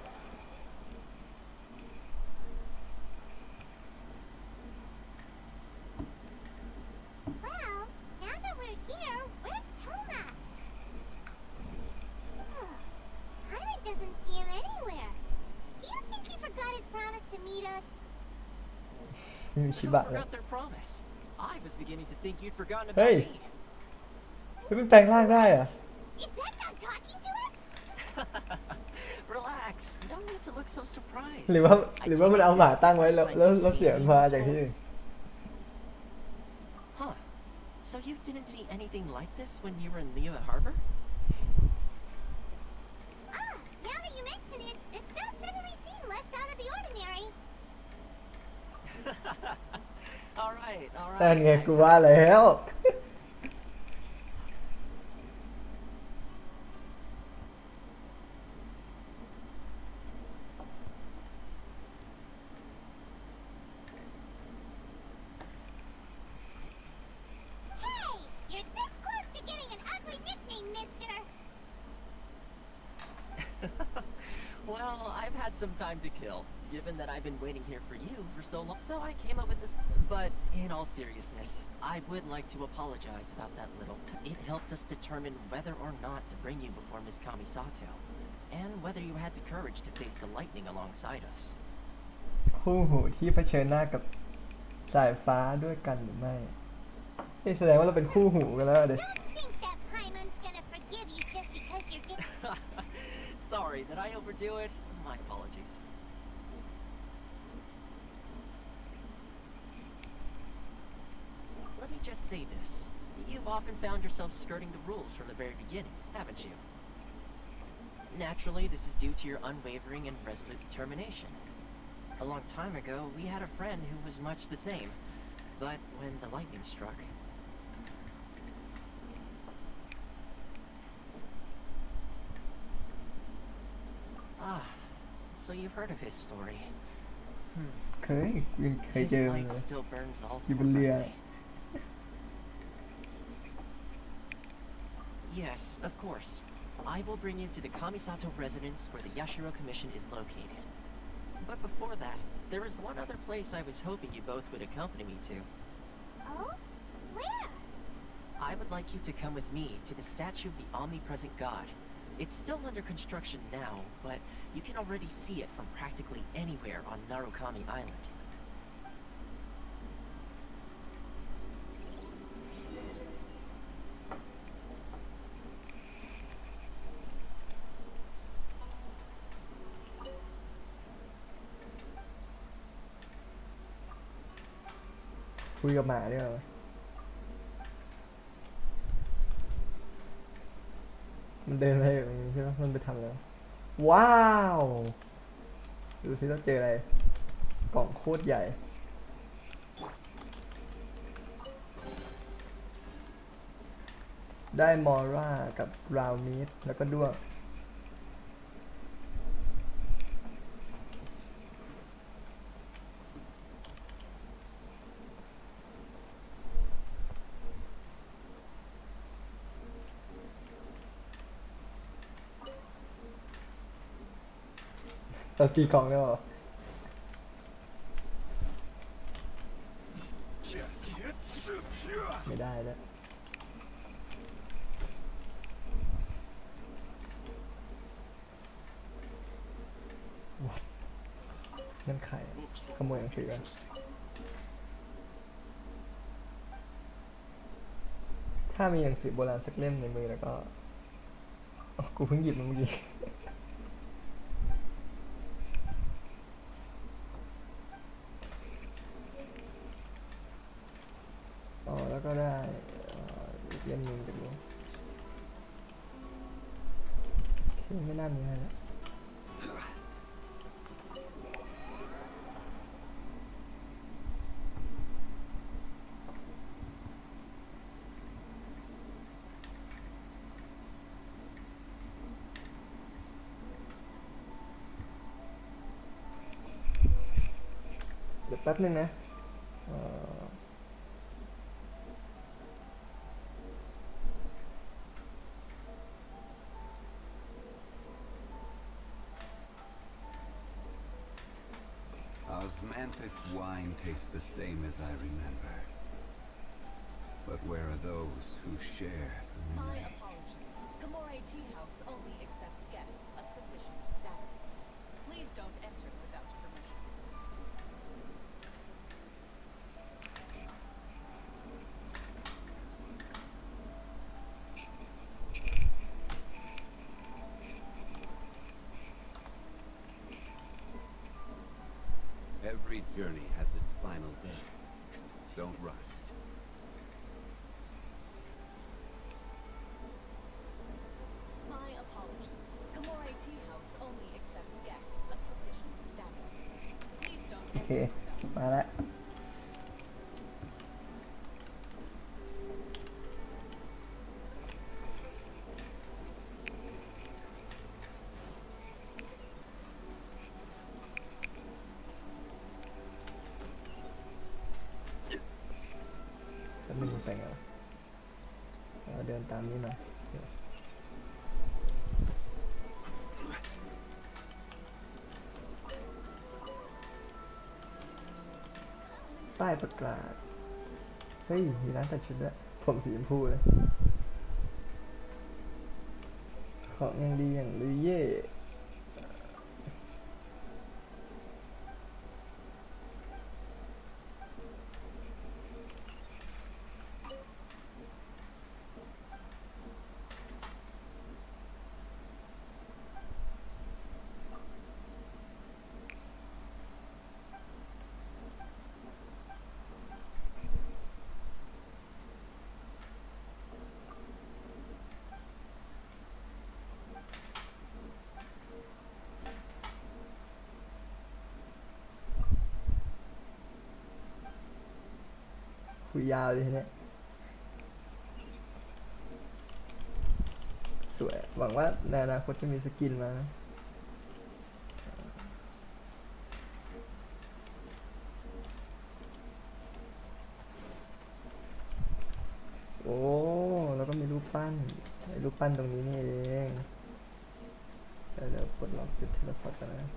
Well, now that we're here, where's Toma? Jaime doesn't see him anywhere. Do you think he forgot his promise to meet us? มีชิ Who บะเลย forgot their promise? I was beginning to think you'd forgotten เฮ้ about ย me. มันแปลงร่างได้เหรอ Is that dog talking to us? Relax. No need to look so surprised. หรือว่ามันเอาหมาตั้งไว้แล้วเสียงมันมาจากที่อื่น Huh. So you didn't see anything like this when you were in Liyue Harbor? Now that you mention it, this does suddenly seem less out of the ordinary. All right, all นั่น right. ไงกูว่าแล้ว Hey, you're this close to getting an ugly nickname, mister. Well, I've had some time to kill, given that I've been waiting here for you for so long. So I came up with this. But in all seriousness, I would like to apologize about that little. It helped us determine whether or not to bring you before Miss Kamisato, and whether you had the courage to face the lightning alongside us. คู่หูที่เผชิญหน้ากับสายฟ้าด้วยกันหรือไม่แสดงว่าเราเป็นคู่หูกันแล้วดิ Don't think that Paimon's gonna forgive you just because you're getting. Sorry, did I overdo it? My apologies. Let me just say this. You've often found yourself skirting the rules from the very beginning, haven't you? Naturally, this is due to your unwavering and resolute determination. A long time ago, we had a friend who was much the same. But when the lightning struck... Ah, so you've heard of his story. เคย His เจอ light still burns all อยู่บ over นเรือ me. Yes, of course. I will bring you to the Kamisato residence where the Yashiro Commission is located. But before that, there is one other place I was hoping you both would accompany me to. Oh? Where? I would like you to come with me to the statue of the omnipresent god. It's still under construction now, but you can already see it from practically anywhere on Narukami Island.คุยกับหมาด้วยเหรอมันเดินไปอย่างนี้ใช่ไหมมันไปทำอะไรว้าวดูสิเราเจออะไรกล่องโคตรใหญ่ได้มอร่ากับราวมีดแล้วก็ด้วงเราตีกล่องได้หรอไม่ได้แล้วนั่นใครขโมยหนังสือถ้ามีหนังสือโบราณสักเล่มในมือแล้วก็กูเพิ่งหยิบมาเมื่อกี้แล้วก็ได้อีกเล่มหนึ่งจากนี้ไม่น่ามีอะไรแล้วเดี๋ยวแป๊บนึงนะOsmanthus wine tastes the same as I remember. But where are those who share the My memory? apologies. Komore Tea House only accepts guests of sufficient status. Please don't enter without permission. Every journey has its final day. Don't rush. My apologies. Komore Tea House only accepts guests of sufficient status. Please don't โอเค enter without มาแล้ว ตามนี้หน่อยป้ายประกาศเฮ้ยมีร้านตัดชุดด้วยผมสีชมพูเลยของยังดีอย่างลุยเย่คุยยาวเลยทีเนี้ยสวยหวังว่าในอนาคตจะมีสกินมานะโอ้แล้วก็มีรูปปั้นรูปปั้นตรงนี้นี่เองเดี๋ยวปลดล็อกจุดเทเลพอร์ตกันนะ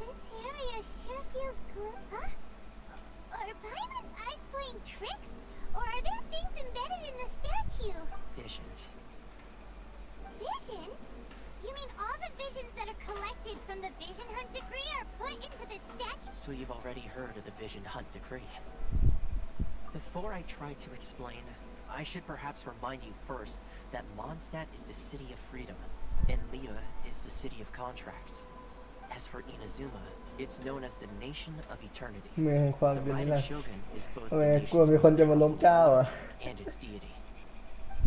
This area sure feels good, huh? Are Paimon's eyes playing tricks? Or are there things embedded in the statue? Visions. Visions? You mean all the visions that are collected from the Vision Hunt Decree are put into the statue? So you've already heard of the Vision Hunt Decree. Before I try to explain, I should perhaps remind you first that Mondstadt is the city of freedom, and Liyue is the city of contracts. As for Inazuma, it's known as the Nation of Eternity. เมืองแห่งความ The เป็นนิ Raiden รันดร์ Shogun is both ทำไม the กลัว nation's มีคนจะมา most ล้มเจ้า powerful อ่ะ and its deity.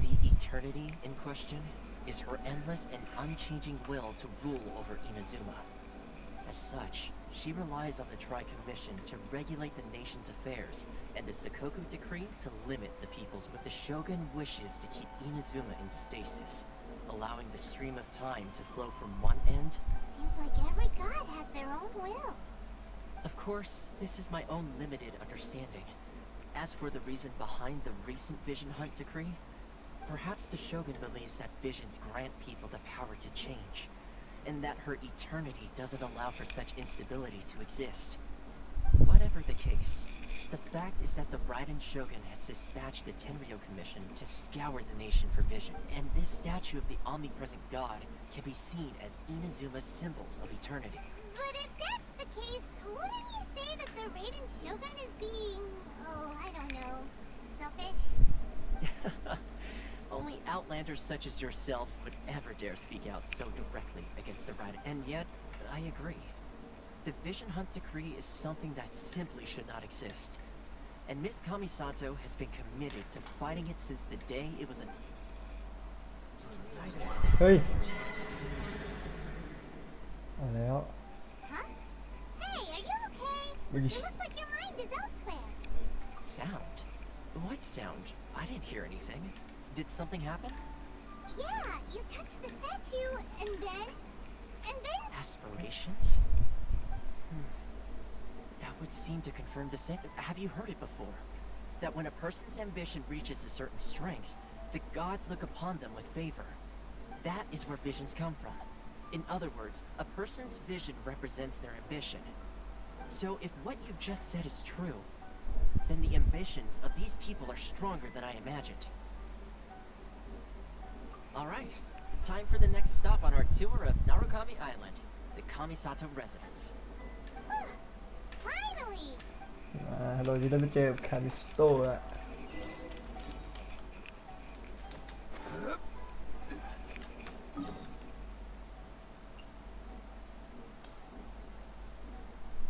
The eternity in question is her endless and unchanging will to rule over Inazuma. As such, she relies on the Tri-Commission to regulate the nation's affairs, and the Sakoku Decree to limit the people's. But the Shogun wishes to keep Inazuma in stasis, allowing the stream of time to flow from one end. Seems like every god has their own will. Of course, this is my own limited understanding. As for the reason behind the recent Vision Hunt Decree, perhaps the Shogun believes that visions grant people the power to change, and that her eternity doesn't allow for such instability to exist. Whatever the case, the fact is that the Raiden Shogun has dispatched the Tenryo Commission to scour the nation for vision, and this statue of the omnipresent god can be seen as Inazuma's symbol of eternity. But if that's the case, wouldn't you say that the Raiden Shogun is being, oh, I don't know, selfish? Only outlanders such as yourselves would ever dare speak out so directly against the Raiden, and yet, I agree. The Vision Hunt Decree is something that simply should not exist. And Miss Kamisato has been committed to fighting it since the day it was an... เฮ้ยเอาแล้ว Huh? Hey, are you okay? Ui. You look like your mind is elsewhere. Sound? What sound? I didn't hear anything. Did something happen? Yeah, you touched the statue, and then... Aspirations? That would seem to confirm the same. Have you heard it before? That when a person's ambition reaches a certain strength, the gods look upon them with favor. That is where visions come from. In other words, a person's vision represents their ambition. So if what you just said is true, then the ambitions of these people are stronger than I imagined. Alright, time for the next stop on our tour of Narukami Island, the Kamisato residence. Finally! เราจะได้ไปเจอคามิสโตะอะ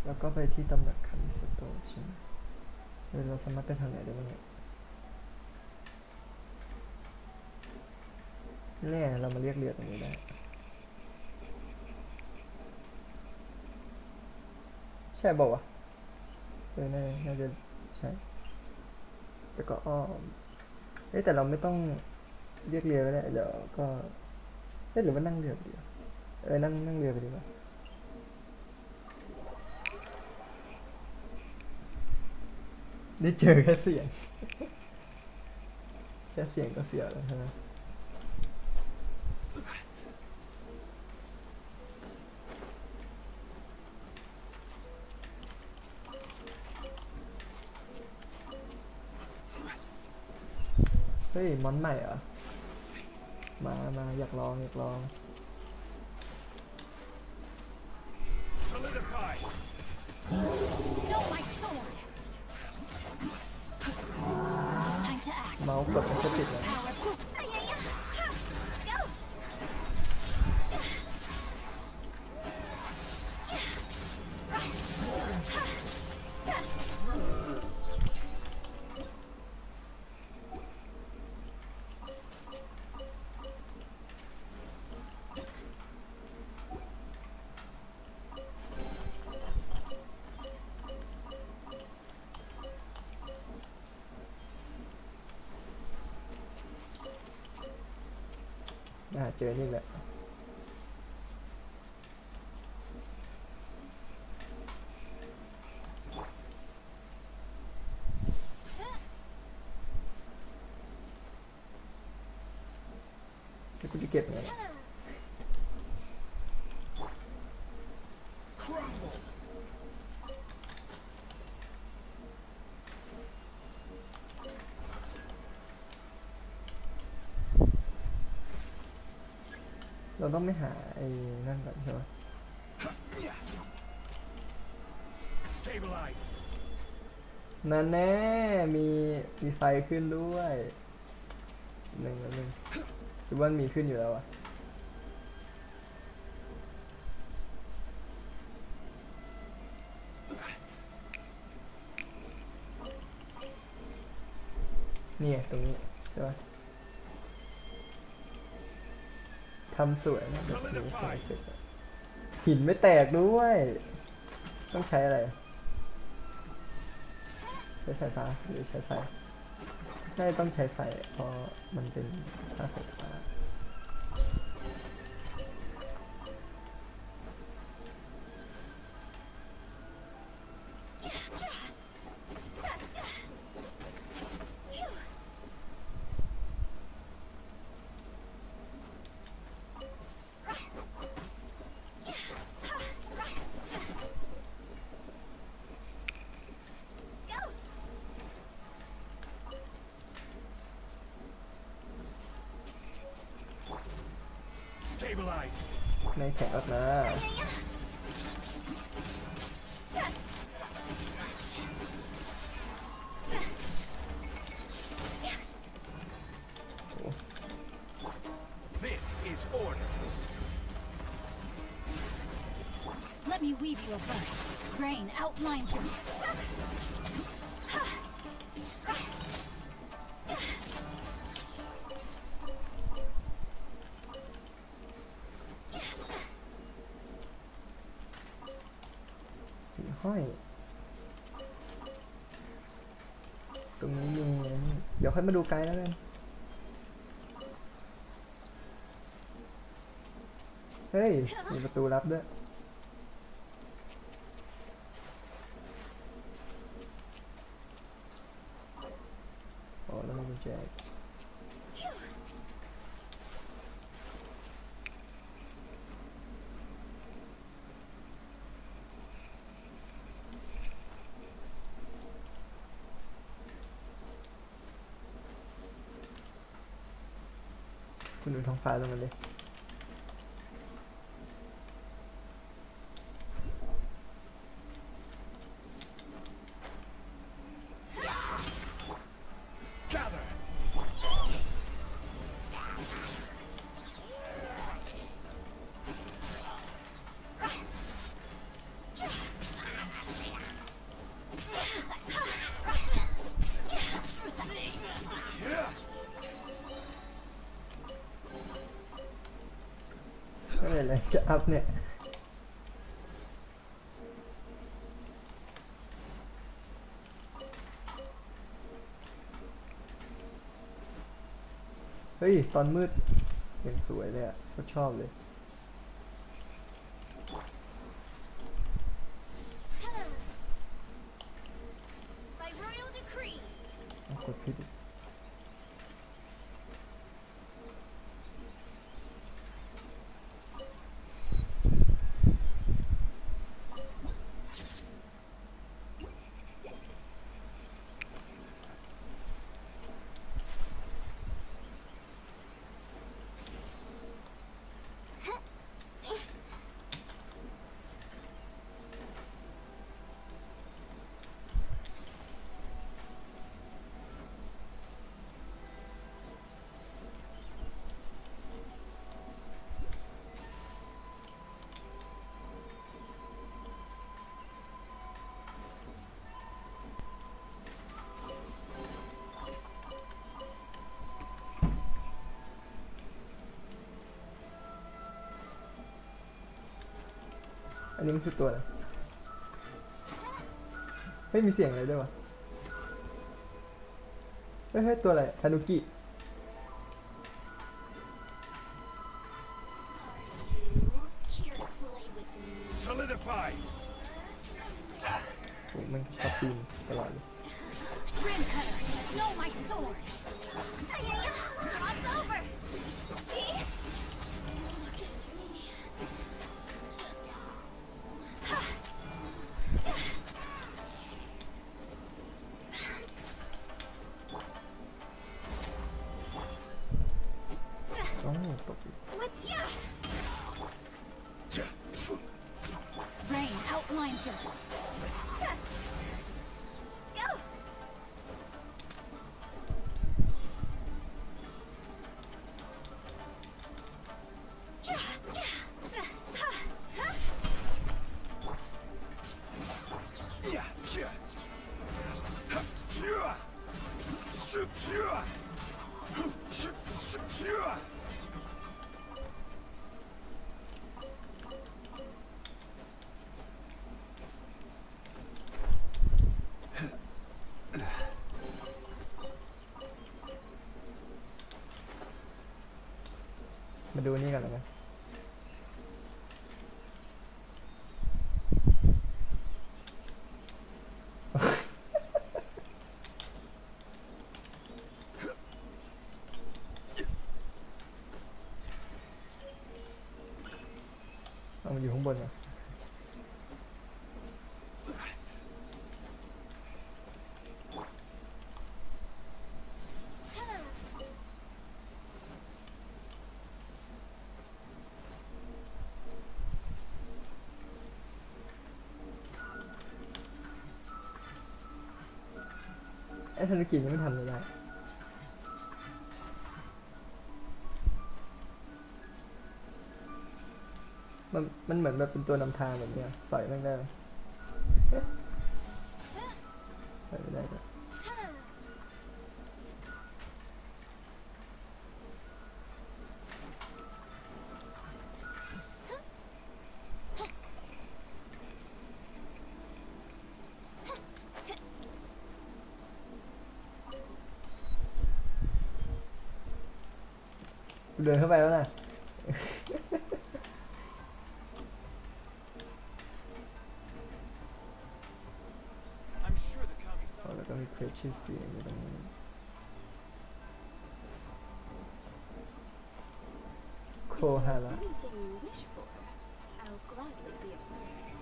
แล้วก็ไปที่ตำหนักคามิสโตะใช่ไหมเราสามารถไปทางไหนได้บ้างเนี่ยเรามาเรียกเรือตรงนี้ได้ใช่บอกว่าวะน่าจะใช่แต่ก็อ้อมแต่เราไม่ต้องเรียกเรือก็ได้เดี๋ยวก็หรือว่านั่งเรือเดียว นั่งเรือไปดีกว่าได้เจอแค่เสียง แค่เสียงก็เสียแล้วใช่ไหมเฮ้ยมอนใหม่เหรอมาอยากลอง Solidify! No, my sword! Time to act. เมาส์กดมันก็ติดแล้ว Powerful. Go! เจอนี่แหละแล้วกูจะเก็บไงเราต้องไม่หาไอ้นั่นก่อนใช่ไหม Stabilize! นั่นแน่มีไฟขึ้นด้วยหนึ่งหรือว่ามีขึ้นอยู่แล้วอะเนี่ยตรงนี้ใช่ไหมทำสวยนะแบบนี้ทำเสร็จหินไม่แตกด้วยต้องใช้อะไรใช้สายฟ้าหรือใช้ไฟใช่ต้องใช้ไฟเพราะมันเป็นค่าสายฟ้าในแข็งออกนะLet me weave you a verse. Grain outlines your... ห้อยตรงนี้มีเดี๋ยวค่อยมาดูไกด์แล้วกันเฮ้ยมีประตูลับด้วยอ๋อแล้วมีกุญแจคุณดูท้องฟ้าตรงนั้นเลยอะไรจะอัพเนี่ยเฮ้ยตอนมืดยังสวยเลยอ่ะก็ชอบเลย กดผิดอันนี้มันคือตัวอะไรเฮ้ยมีเสียงอะไรด้วยวะเฮ้ยตัวอะไรทานุกิ Solidify! โอ้มันชอบปีนตลอดเลย Rim cutter, know my sword. Cross over. See? Look at me. Just. อ๋อตกอีก With ya. Rain outlines you. Go. Secure! มาดูนี่กันแล้วกันเอามันอยู่ข้างบนเหรอไอ้ธนกิจยังไม่ทำเลยได้มันเหมือนแบบเป็นตัวนำทางแบบเนี้ยสอยแม่งได้ไหมสอยไม่ได้ก็เดินเข้าไปแล้วนะ I'm sure the Kami-sama แล้วก็มีเควสชื่อเสียงอยู่ตรงนี้โคฮาระ Anything you wish for, I'll gladly be of service.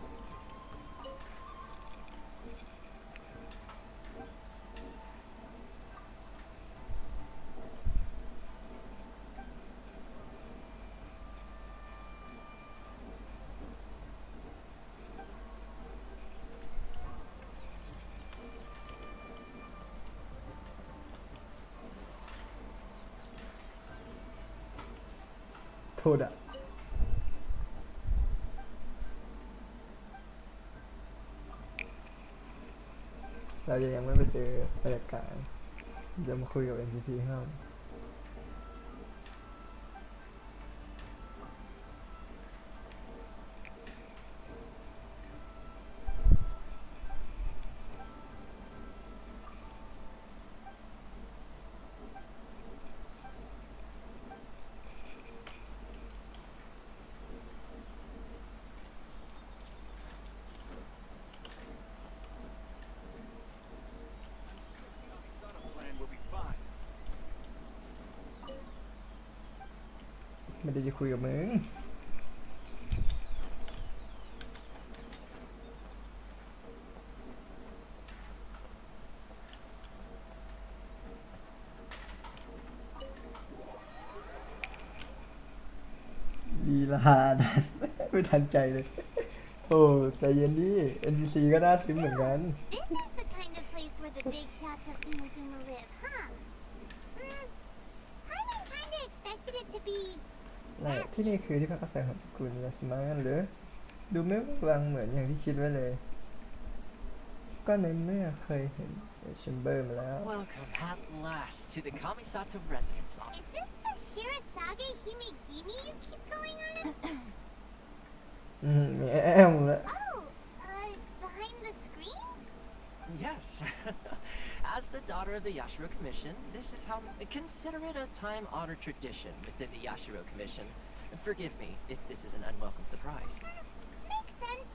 โทษอะเราจะยังไม่ไปเจอบรรยากาศจะมาคุยกับ NPC ให้เรา ไม่ได้จะคุยกับมึงลีลาดันไม่ทันใจเลยโอ้ใจเย็นดิ NPC ก็น่าซึ้งเหมือนกัน This is the kind of place where the big shots of Inazuma live, huh? I kinda expected it to be และที่นี่คือที่พักอาศัยของกุลยาสมางั้นหรือดูไม่วังเหมือนอย่างที่คิดไว้เลยก็ในเมื่อเคยเห็นแชมเบอร์มาแล้ว Welcome at last to the Kamisato residence. Is this the Shirasage Himegimi you keep going on? มีแอมแล้ว Oh, behind the screen? Yes. As the daughter of the Yashiro Commission, this is how... Consider it a time-honored tradition within the Yashiro Commission. Forgive me if this is an unwelcome surprise. Makes sense.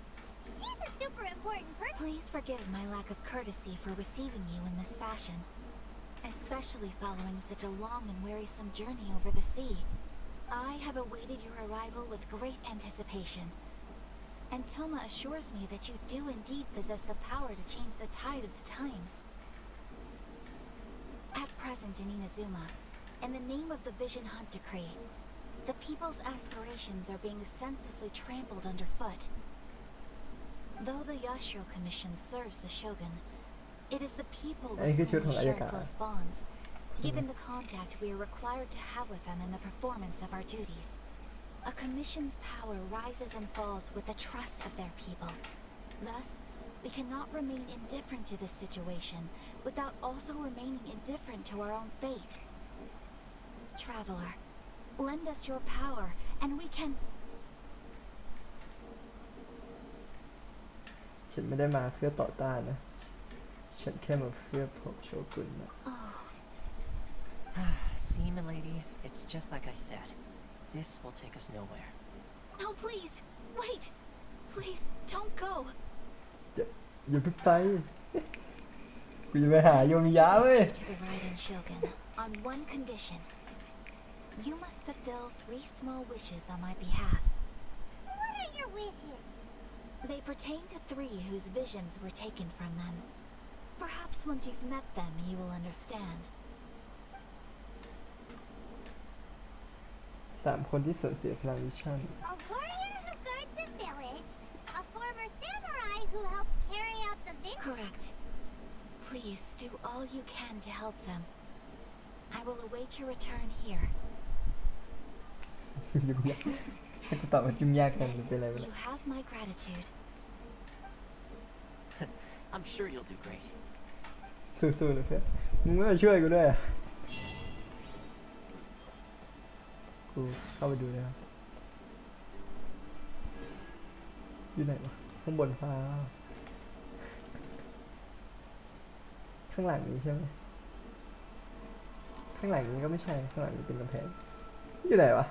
She's a super important person. Please forgive my lack of courtesy for receiving you in this fashion, especially following such a long and wearisome journey over the sea. I have awaited your arrival with great anticipation, and Toma assures me that you do indeed possess the power to change the tide of the times. At present in Inazuma, in the name of the Vision Hunt Decree, the people's aspirations are being senselessly trampled underfoot. Though the Yashiro Commission serves the Shogun, it is the people with whom we share close bonds, given the contact we are required to have with them in the performance of our duties. A commission's power rises and falls with the trust of their people. Thus, we cannot remain indifferent to this situation without also remaining indifferent to our own fate. Traveler, lend us your power, and we can... ฉันไม่ได้มาเพื่อต่อต้านนะฉันแค่มาเพื่อพบโชกุนนะ See, milady, it's just like I said. This will take us nowhere. No, please! Wait! Please, don't go! อย่าเพิ่งไปกูจะไปหาโยมิยะเว้ย To the Raiden Shogun, on one condition. You must fulfill 3 small wishes on my behalf. What are your wishes? They pertain to 3 whose visions were taken from them. Perhaps once you've met them, you will understand. 3 คนที่สูญเสียพลังวิชั่น A warrior who guards a village, a former samurai who helped carry out the vision. Correct. Please do all you can to help them. I will await your return here. ยุ่งยากให้กูตอบว่ายุ่งยากกันหรือเป็นอะไรวะ You have my gratitude. I'm sure you'll do great. สู้ๆนะเพื่อนมึงไม่มาช่วยกูด้วยอะกูเข้าไปดูนะครับอยู่ไหนวะข้างบนฟ้าข้างหลังนี้ใช่ไหมข้างหลังนี้ก็ไม่ใช่ข้างหลังนี้เป็นกำแพงอยู่ไหนวะ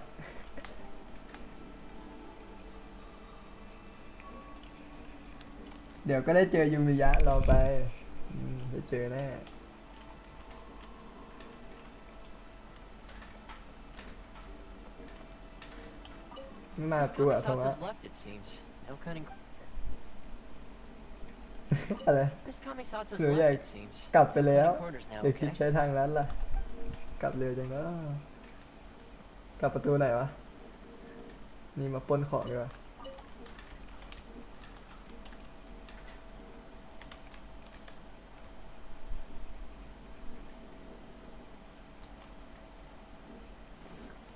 เดี๋ยวก็ได้เจอยูมิยะรอไปได้เจอแน่ไม่มา Miss ตัวอะเพราะว่า Kamisato's left, it seems. No cutting. อะไร Miss Kamisato's หรืออยาก left, it seems. กลับไปแล้ว Cutting corners now, เดี๋ยวคิด okay? ใช้ทางนั้นล่ะกลับเร็วจังเนาะกลับประตูไหนวะนี่มาปล้นของดีกว่า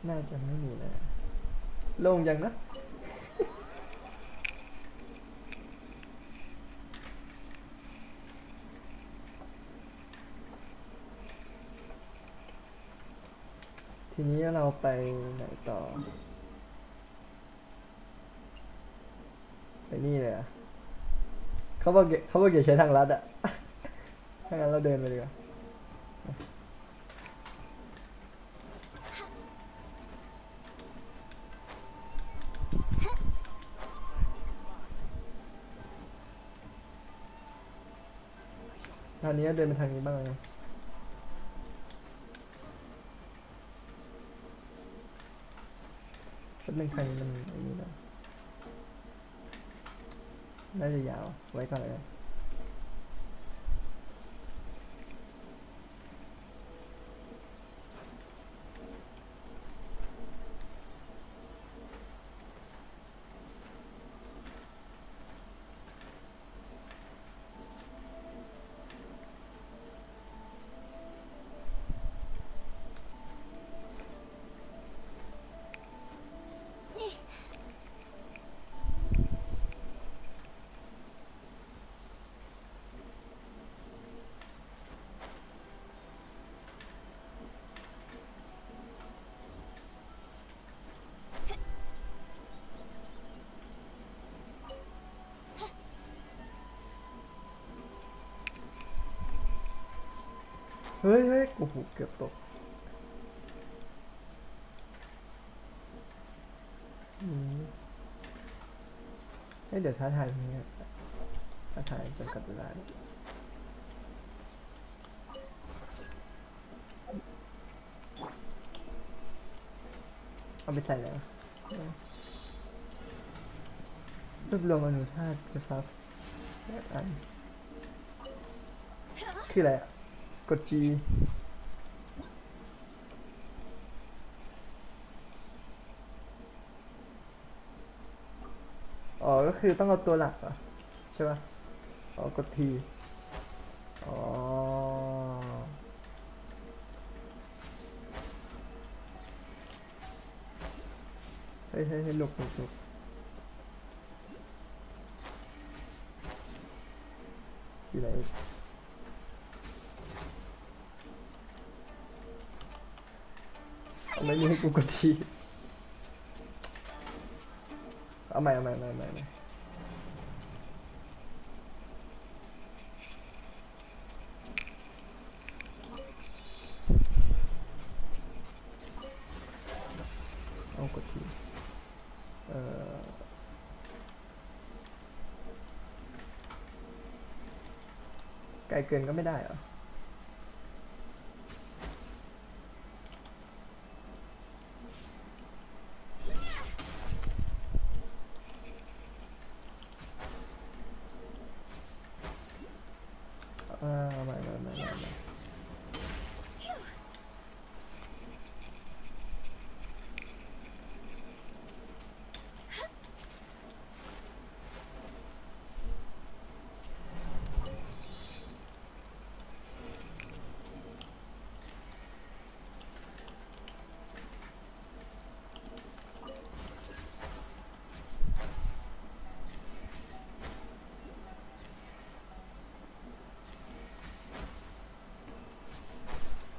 น่าจะไม่มีนะโล่งยังนะ ทีนี้เราไปไหนต่อไปนี่เลยอะเขาบอกอย่าใช้ทางลัดอะ ถ้างั้นเราเดินไปดีกว่าทางนี้เดินไปทางนี้บ้างนะ แป๊บนึงครั้งนี้มันไอ้นี่นะน่าจะยาวไว้ก่อนเลย เฮ้ยเฮ้ยโอ้โหเกือบตกเฮ้ยเดี๋ยวท้าทายตรงนี้ท้าทายจนกับเวลาเอาไปใส่แล้วรวบรวมอนุธาตุกระซับแบบอันคืออะไรอ่ะกด G อ๋อก็คือต้องเอาตัวหลักเหรอใช่ป่ะอ๋อกด T อ๋อเฮ้ยเฮ้ยหลบหลบหลบอยู่ไหนไม่มีให้กูกดทีเอาใหม่เอาใหม่เอากดทีไกลเกินก็ไม่ได้เหรอ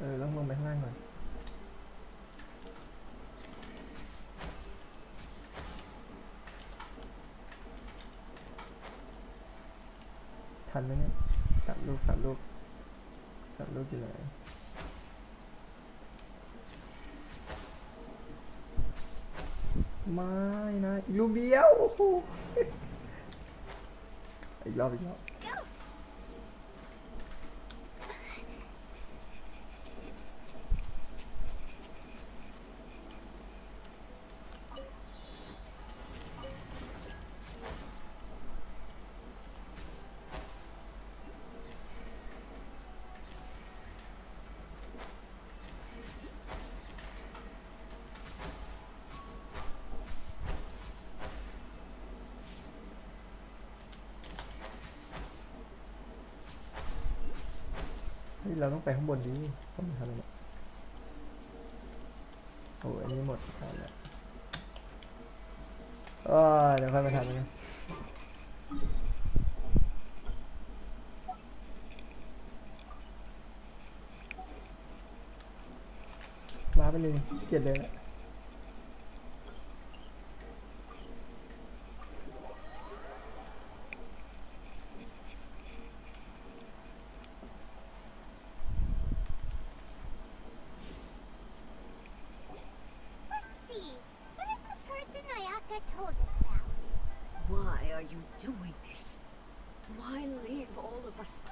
ไม่ต้องลงไปข้างล่างก่อนทันไหมเนี่ย3 ลูกอยู่ไหนไม่นะอีกลูกเดียวโอ้โหอีกรอบเราต้องไปข้างบนดีต้องทำอะไรโอ้อันนี้หมดแล้วเดี๋ยวค่อยมาทำนะมาไปเลยเกลียดเลยนะ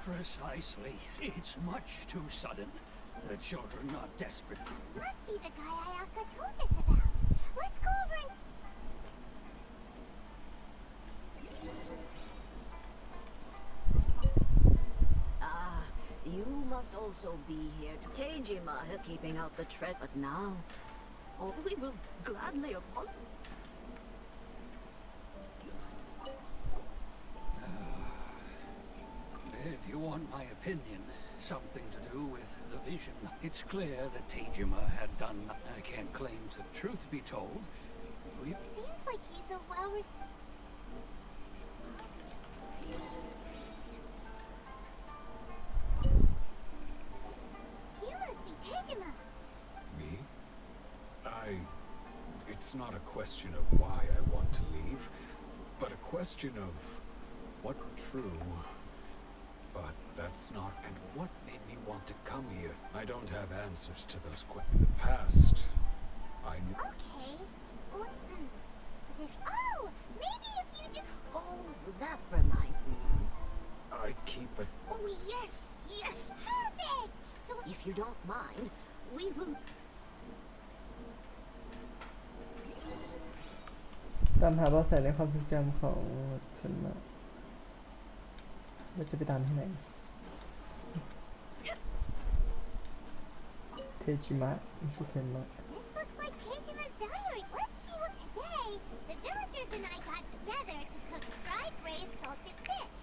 Precisely. It's much too sudden. The children are desperate. Must be the guy Ayaka told us about. Let's go over and... must also be here to Tejima keeping out the threat, but now, oh, we will gladly apologize. If you want my opinion, something to do with the vision, it's clear that Tejima had done. I can't claim to truth be told. Seems like he's a well-respected. You must be Tejima. Me? It's not a question of why I want to leave, but a question of what true. But that's not. And what made me want to come here? I don't have answers to those questions. In the past, I knew. Okay. Well, oh, maybe if you just. Oh, that reminds me. I'd keep it. Oh, yes, yes. Perfect. So if you don't mind, we will. ตามหาเบาะแสในความทรงจำของฉันมาว่าจะไปตามที่ไหนเทจิมะไม่ใช่เทนมะ This looks like Tejima's diary. Let's see what today. The villagers and I got together to cook fried braised salted fish.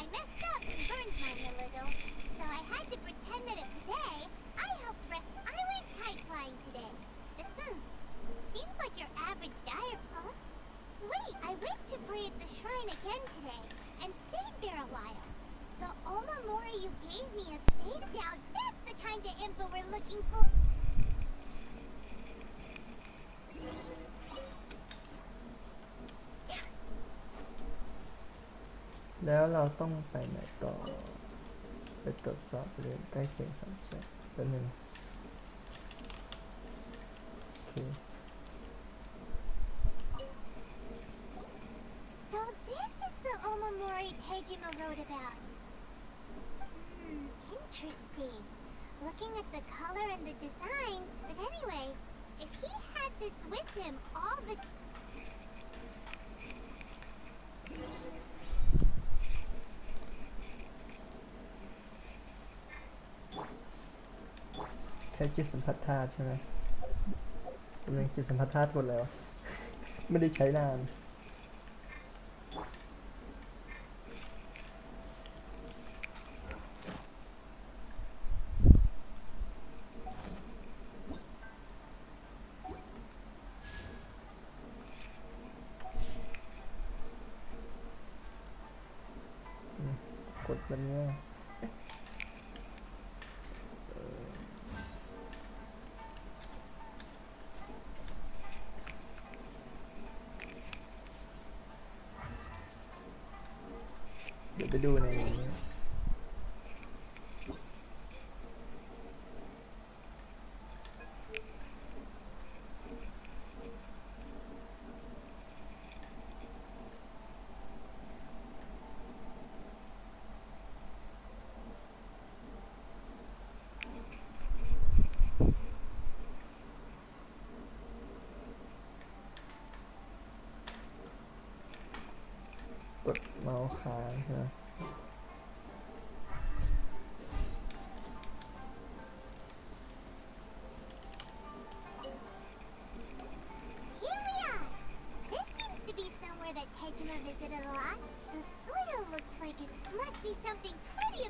I messed up and burned mine a little, so I had to pretend that it today. I went kite flying today. Seems like your average diary. Huh? Wait, I went to pray at the shrine again today and stayed there a while. The Omamori you gave me is faded out. That's the kind of info we're looking for. แล้วเราต้องไปไหนต่อไปตรวจสอบเรื่องใกล้เคียงสัญชาติตัวหนึ่งโอเค So this is the Omamori Tejima wrote about. Interesting. Looking at the color and the design, but anyway, if he had this with him all the... ใช้จิตสัมผัสธาตุใช่ไหมกำลังจิตสัมผัสธาตุหมดแล้ว ไม่ได้ใช้นานกดแบบนี้เดี๋ยวไปดูในนี้กดเมาส์ค้างใช่ไหม Here we are! This seems to be somewhere that Tejima visited a lot. The soil looks like it must be something pretty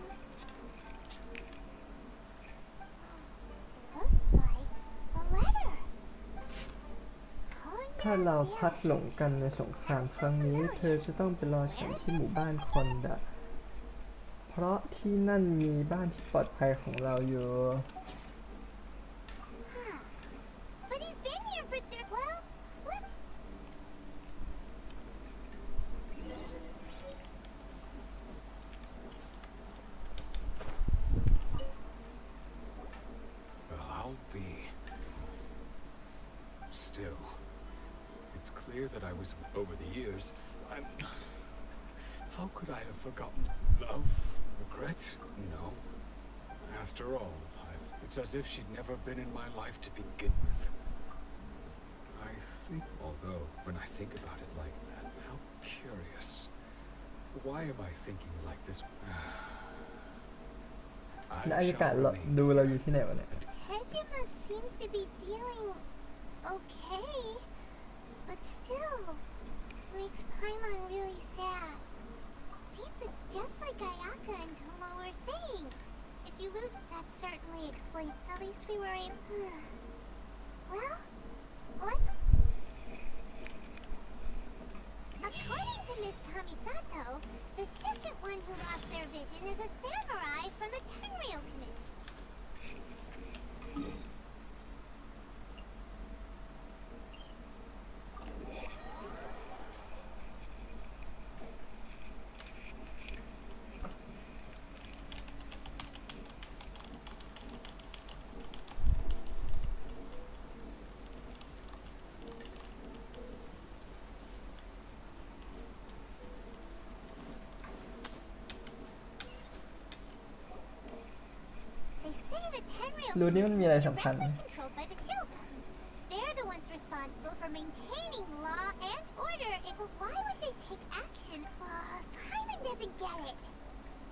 Looks like a letter. ถ้าเราพลัดหลงกันในสงครามครั้งนี้เธอจะต้องไปรอฉันที่หมู่บ้านคอนดะเพราะที่นั่นมีบ้านที่ปลอดภัยของเราอยู่ But he's been here for well, what? Well, I'll be. Still, it's clear that I was over the years. How could I have forgotten love, regret? No. After all, it's as if she'd never been in my life to begin with. I think, although, when I think about it like that, how curious. Why am I thinking like this? แล้วอายการดูเราอยู่ที่ไหนวะเนี่ย Tejima seems to be dealing okay, but still makes Paimon really sad. Seems it's just like Ayaka and Tomo were saying. If you lose, that certainly explains. At least we were able. Well, let's. According to Miss Kamisato, the second one who lost their vision is a samurai from the Tenryou Commission. รูนี่มันมีอะไรสำคัญ Controlled by the Shogun. They're the ones responsible for maintaining law and order. But why would they take action? Paimon doesn't get it.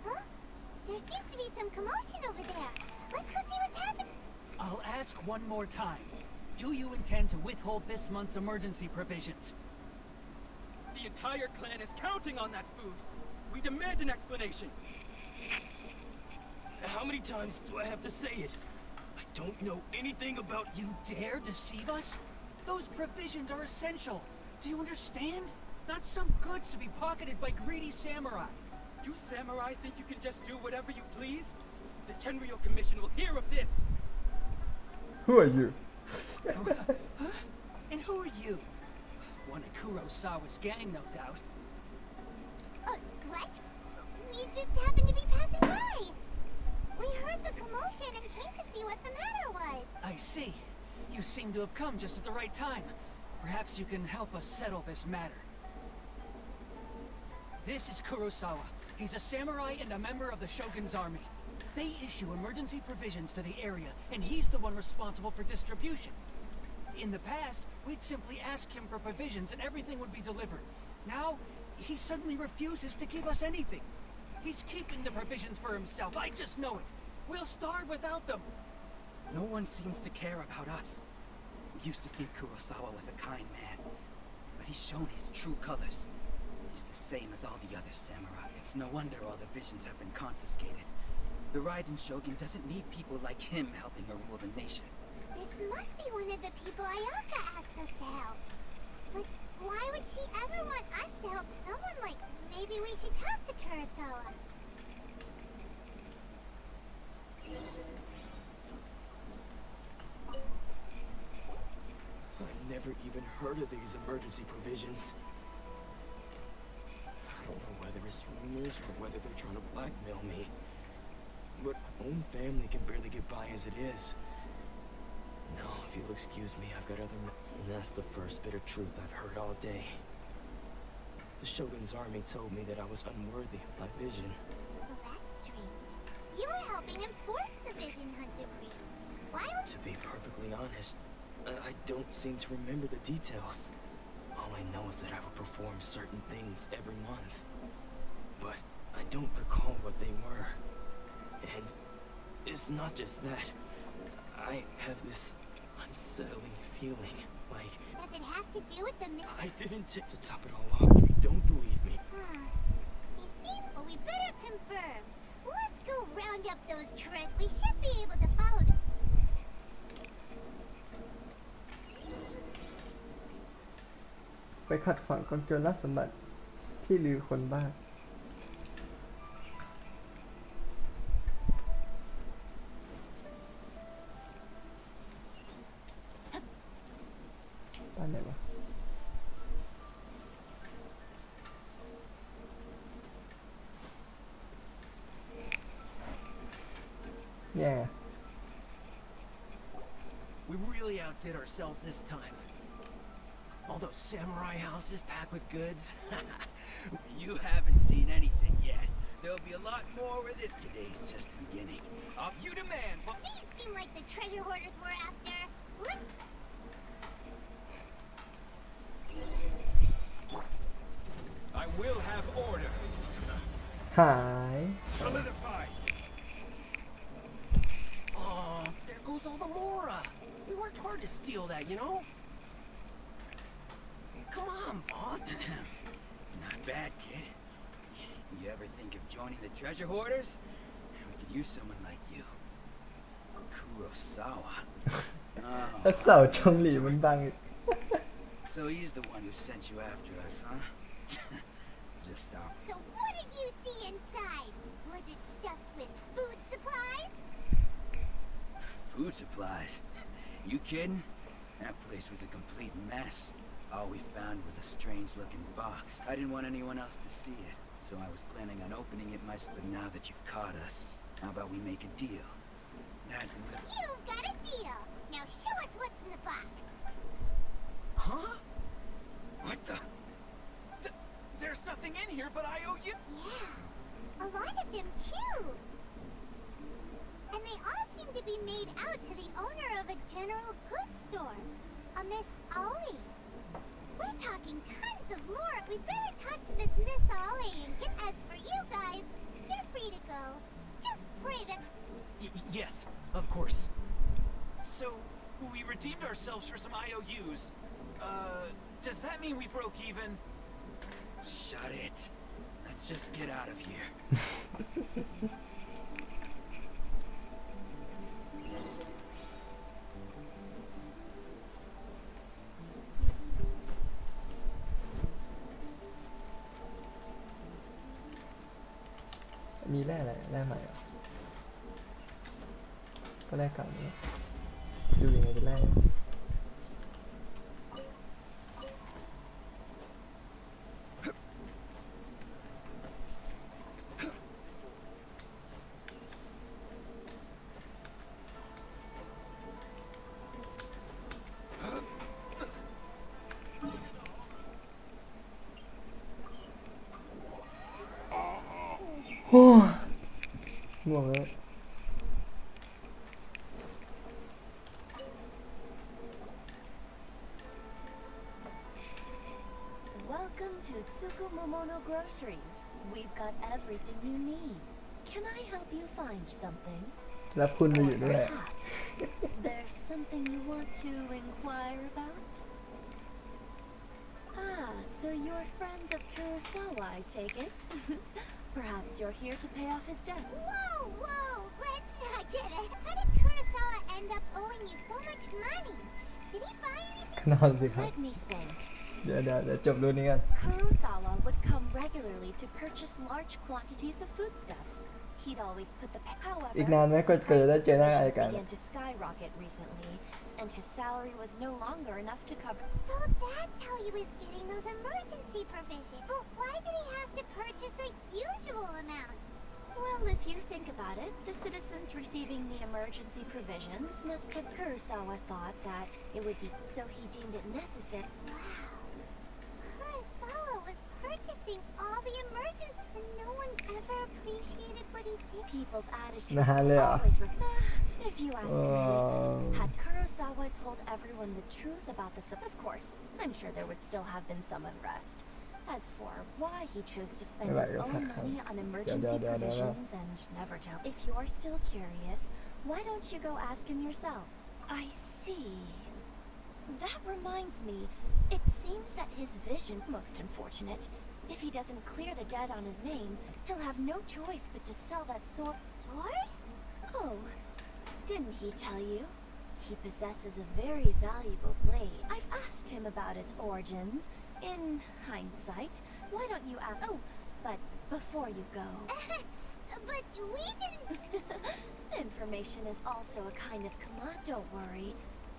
Huh? There seems to be some commotion over there. Let's go see what's happening. I'll ask one more time. Do you intend to withhold this month's emergency provisions? The entire clan is counting on that food. We demand an explanation. How many times do I have to say it? I don't know anything about... You dare deceive us? Those provisions are essential. Do you understand? Not some goods to be pocketed by greedy samurai. You samurai think you can just do whatever you please? The Tenryou Commission will hear of this. Who are you? Huh? And who are you? One of Kurosawa's gang, no doubt. What? We just happened to be passing by. We heard the commotion and came to see what the matter was. I see. You seem to have come just at the right time. Perhaps you can help us settle this matter. This is Kurosawa. He's a samurai and a member of the Shogun's army. They issue emergency provisions to the area, and he's the one responsible for distribution. In the past, we'd simply ask him for provisions and everything would be delivered. Now, he suddenly refuses to give us anything. He's keeping the provisions for himself. I just know it. We'll starve without them. No one seems to care about us. We used to think Kurosawa was a kind man, but he's shown his true colors. He's the same as all the other samurai. It's no wonder all the visions have been confiscated. The Raiden Shogun doesn't need people like him helping her rule the nation. This must be one of the people Ayaka asked us to help. But why would she ever want us to help someone like... Maybe we should talk to Kurosawa. I've never even heard of these emergency provisions. I don't know whether it's rumors or whether they're trying to blackmail me. But my own family can barely get by as it is. No, if you'll excuse me, I've got other... And that's the first bit of truth I've heard all day. The Shogun's army told me that I was unworthy of my vision. Well, that's strange. You were helping enforce the Vision Hunt decree. Why would... To be perfectly honest, I don't seem to remember the details. All I know is that I would perform certain things every month. But I don't recall what they were. And it's not just that. I have this unsettling feeling, like... Does it have to do with the... I didn't to top it all off, if you don't believe me. You see? Well, we better confirm. Let's go round up those tricks. We should be able to follow them. ไปขัดขวางกองโจรลักสมบัติที่ลือคนบ้าบ้านไหนวะเนี่ย We really outdid ourselves this time. All those samurai houses packed with goods. You haven't seen anything yet. There'll be a lot more where this. Today's just the beginning. Up you demand. These seem like the treasure hoarders we're after. Look. I will have order. หาย Solidify. was all the Mora. We worked hard to steal that, you know? Come on, boss. Not bad, kid. You ever think of joining the treasure hoarders? We could use someone like you. Kurosawa. ถ้าเสาชงหลีมันดัง So he's the one who sent you after us, huh? Just stop. So what did you see inside? Was it stuffed with food supplies? Food supplies? You kidding? That place was a complete mess. All we found was a strange-looking box. I didn't want anyone else to see it, so I was planning on opening it myself. But now that you've caught us, how about we make a deal? You've got a deal. Now show us what's in the box. Huh? What the? There's nothing in here but IOU. Yeah, a lot of them too. And they all seem to be made out to the owner of a general goods store, a Miss Aoi. We're talking tons of more. We better talk to this Miss Aoi and get. As for you guys, you're free to go. Just pray that. Yes, of course. So, we redeemed ourselves for some IOUs. Does that mean we broke even? Shut it. Let's just get out of here. มีแร่อะไรแร่ใหม่เหรอก็แร่เก่านี่ดูยังไงเป็นแร่โอ้ง่วงแล้ว Welcome to Tsukumumono Groceries. We've got everything you need. Can I help you find something? รับคุณมาอยู่ด้วย There's something you want to inquire about? Ah, so you're friends of Kurosawa, I take it? Perhaps you're here to pay off his debt. Whoa, let's not get it. How did Kurosawa end up owing you so much money? Did he buy anything? นอนสิครับ Let me think. เดี๋ยวจบรุ่นนี้กัน Kurosawa would come regularly to purchase large quantities of foodstuffs. He'd always put the however, อีกนานไหมก็จะได้เจอหน้ากัน began to skyrocket recently, and his salary was no longer enough to cover. So that's how he was getting those emergency provisions. But why did he have to purchase a usual amount? Well, if you think about it, the citizens receiving the emergency provisions must have Kurosawa thought that it would be, so he deemed it necessary. Wow. Kurosawa was purchasing all the emergency, and no one ever appreciated what he did. People's attitudes นานเลยเหรอ always were. If you ask me, had Kurosawa told everyone the truth about the of course, I'm sure there would still have been some unrest. As for why he chose to spend his own money on emergency provisions and never tell. If you're still curious, why don't you go ask him yourself? I see. That reminds me, it seems that his vision, most unfortunate. If he doesn't clear the debt on his name, he'll have no choice but to sell that sword. Sword? Oh, didn't he tell you? He possesses a very valuable blade. I've asked him about its origins. In hindsight, why don't you ask? Oh, but before you go. But we didn't. Information is also a kind of command. Don't worry.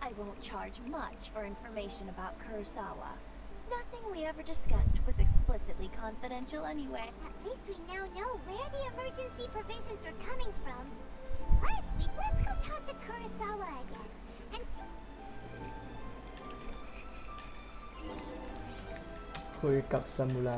I won't charge much for information about Kurosawa. Nothing we ever discussed was explicitly confidential anyway. At least we now know where the emergency provisions are coming from. Plus, let's go talk to Kurosawa again. And คุยกับซามูไร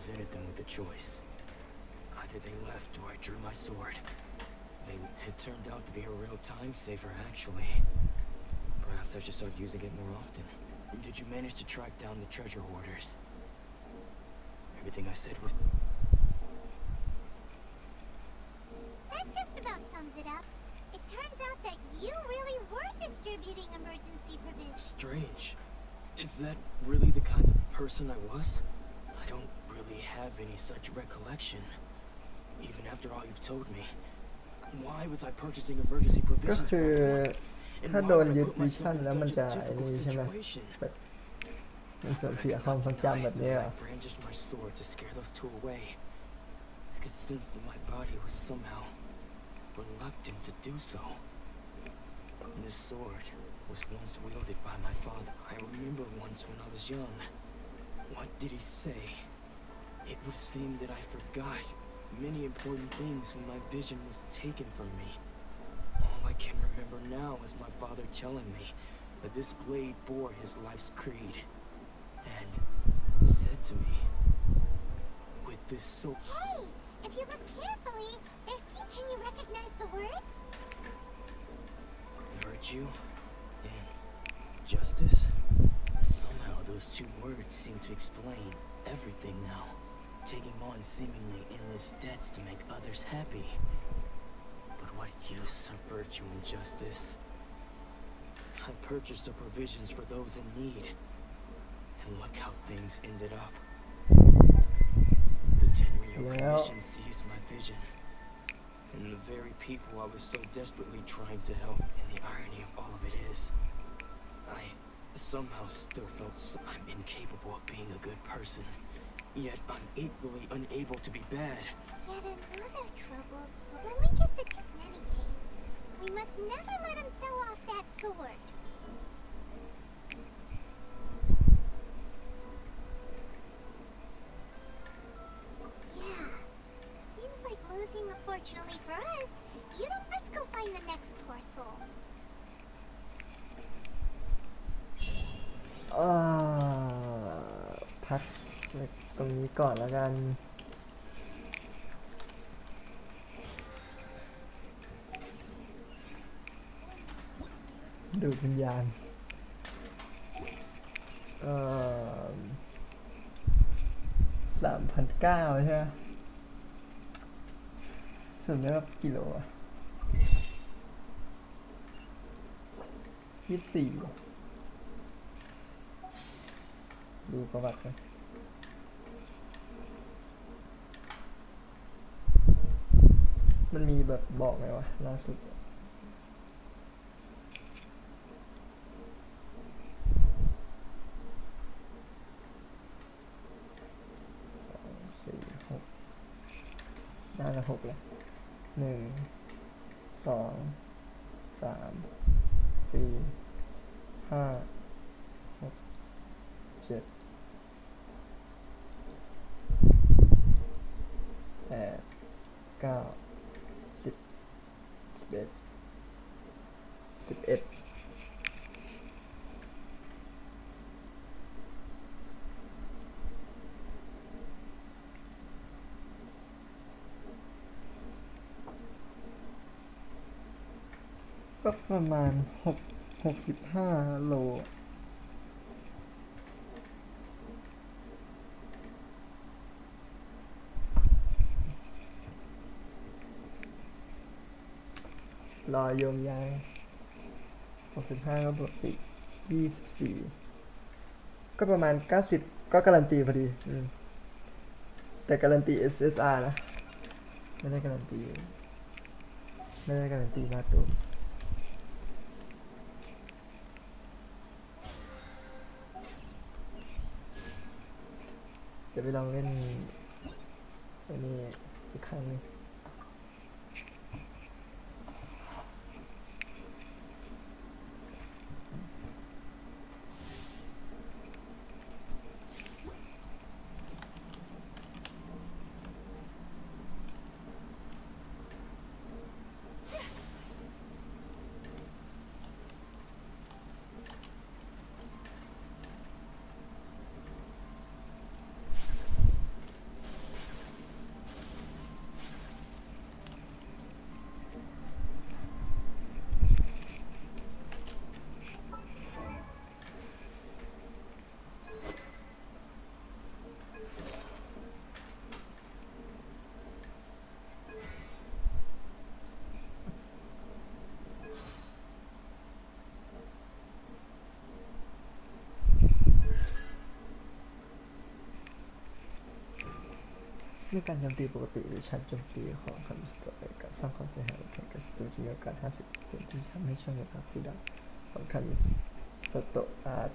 presented them with a choice. Either they left or I drew my sword. It turned out to be a real time saver, actually. Perhaps I should start using it more often. Did you manage to track down the treasure hoarders? Everything I said was... That just about sums it up. It turns out that you really were distributing emergency provisions. Strange. Is that really the kind of person I was? I don't really have any such recollection. Even after all you've told me. Why was I purchasing emergency ก็ provisions คือ for everyone? ถ้า And โด why น would I ยึด put วิ myself ชั่น in แล้วมัน such จะ a ไอ้ difficult นี่ใช่ไหม situation? แบบมันสูญเสียความทรงจำแบบนี้เหรอ I brandished my sword to scare those two away. I could sense that my body was somehow reluctant to do so. This sword was once wielded by my father. I remember once when I was young. What did he say? It would seem that I forgot many important things when my vision was taken from me. All I can remember now is my father telling me that this blade bore his life's creed and said to me, with this sword... Hey! If you look carefully, can you recognize the words? Virtue and justice? Somehow those two words seem to explain everything now. Taking on seemingly endless debts to make others happy. But what use of virtue and justice? I purchased the provisions for those in need. And look how things ended up. The Tenryo Commission seized my vision. And the very people I was so desperately trying to help. And the irony of all of it is, I somehow still felt I'm incapable of being a good person. Yet I'm equally unable to be bad. Yet another troubled sword. When we get the... In any case, we must never let him sell off that sword. Yeah. Seems like losing, unfortunately for us. You don't... Let's go find the next poor soul. พักตรงนี้ก่อนแล้วกันดูดวิญญาณ3,900 ใช่ไหมส่วนนี้ก็กิโลอ่ะ24ดูประวัติกันมันมีแบบบอกไหมวะล่าสุดน่าจะ6เลย1 2 3 4 5 6 7 8 9 10 11 11ก็ประมาณ65 โลรอโยมย้าย65ก็บวกอีก24ก็ประมาณ90ก็การันตีพอดีแต่การันตี SSR นะไม่ได้การันตีมาตัวเดี๋ยวไปลองเล่นอันนี้อีกครั้งนึง เมื่อการโจมตีปกติหรือชาร์จโจมตีของคามิสโตะการสร้างความเสียหายแก่กระสุนจะมีโอกาส 50% ที่ทำให้ช่องในภาพคูลดาวน์ของคามิสโตะอาจ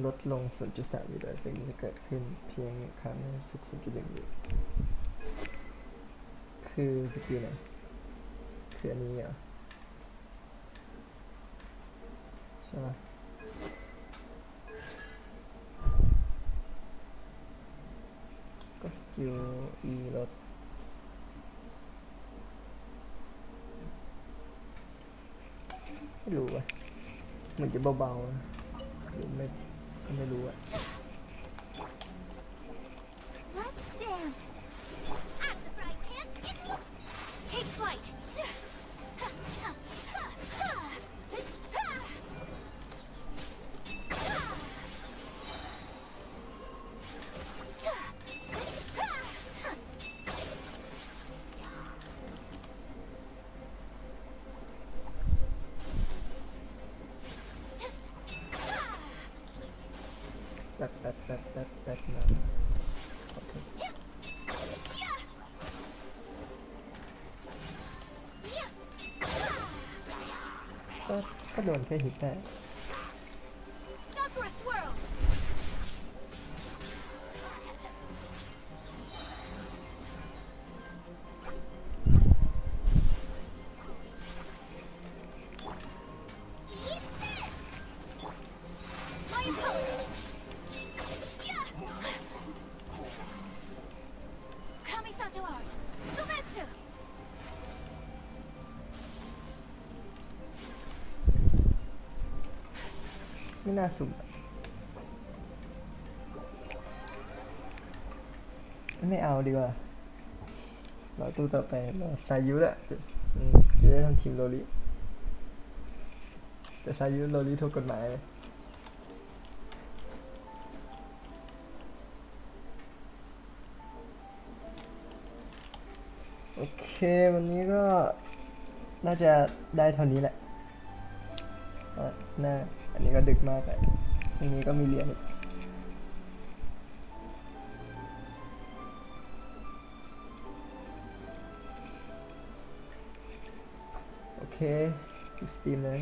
ลดลง 0.3 วิโดยเอฟเฟกต์นี้จะเกิดขึ้นเพียง1ครั้งในทุก 0.1 วิคือสกิลไหนคืออันนี้เหรอใช่ไหมก็สกิล E ลดไม่รู้อ่ะเหมือนจะเบาๆนะหรือไม่ก็ไม่รู้อ่ะ Let's dance. At the frying pan, take flight.แป๊บนะขอโทษก็โดนแค่ฮิตได้ Sakura swirl. Eat this. My apologies. Kamisato art. Sumetsu. ไม่น่าสุ่มไม่เอาดีกว่าเราตู้ต่อไปเราซายุละจะได้ทำทีมโรลิแต่ซายุโรลิถูกกฎหมายเลยโอเควันนี้ก็น่าจะได้เท่านี้แหละอันนี้ก็ดึกมากเลยพรุ่งนี้ก็มีเรียนอีกโอเคสตรีมเลย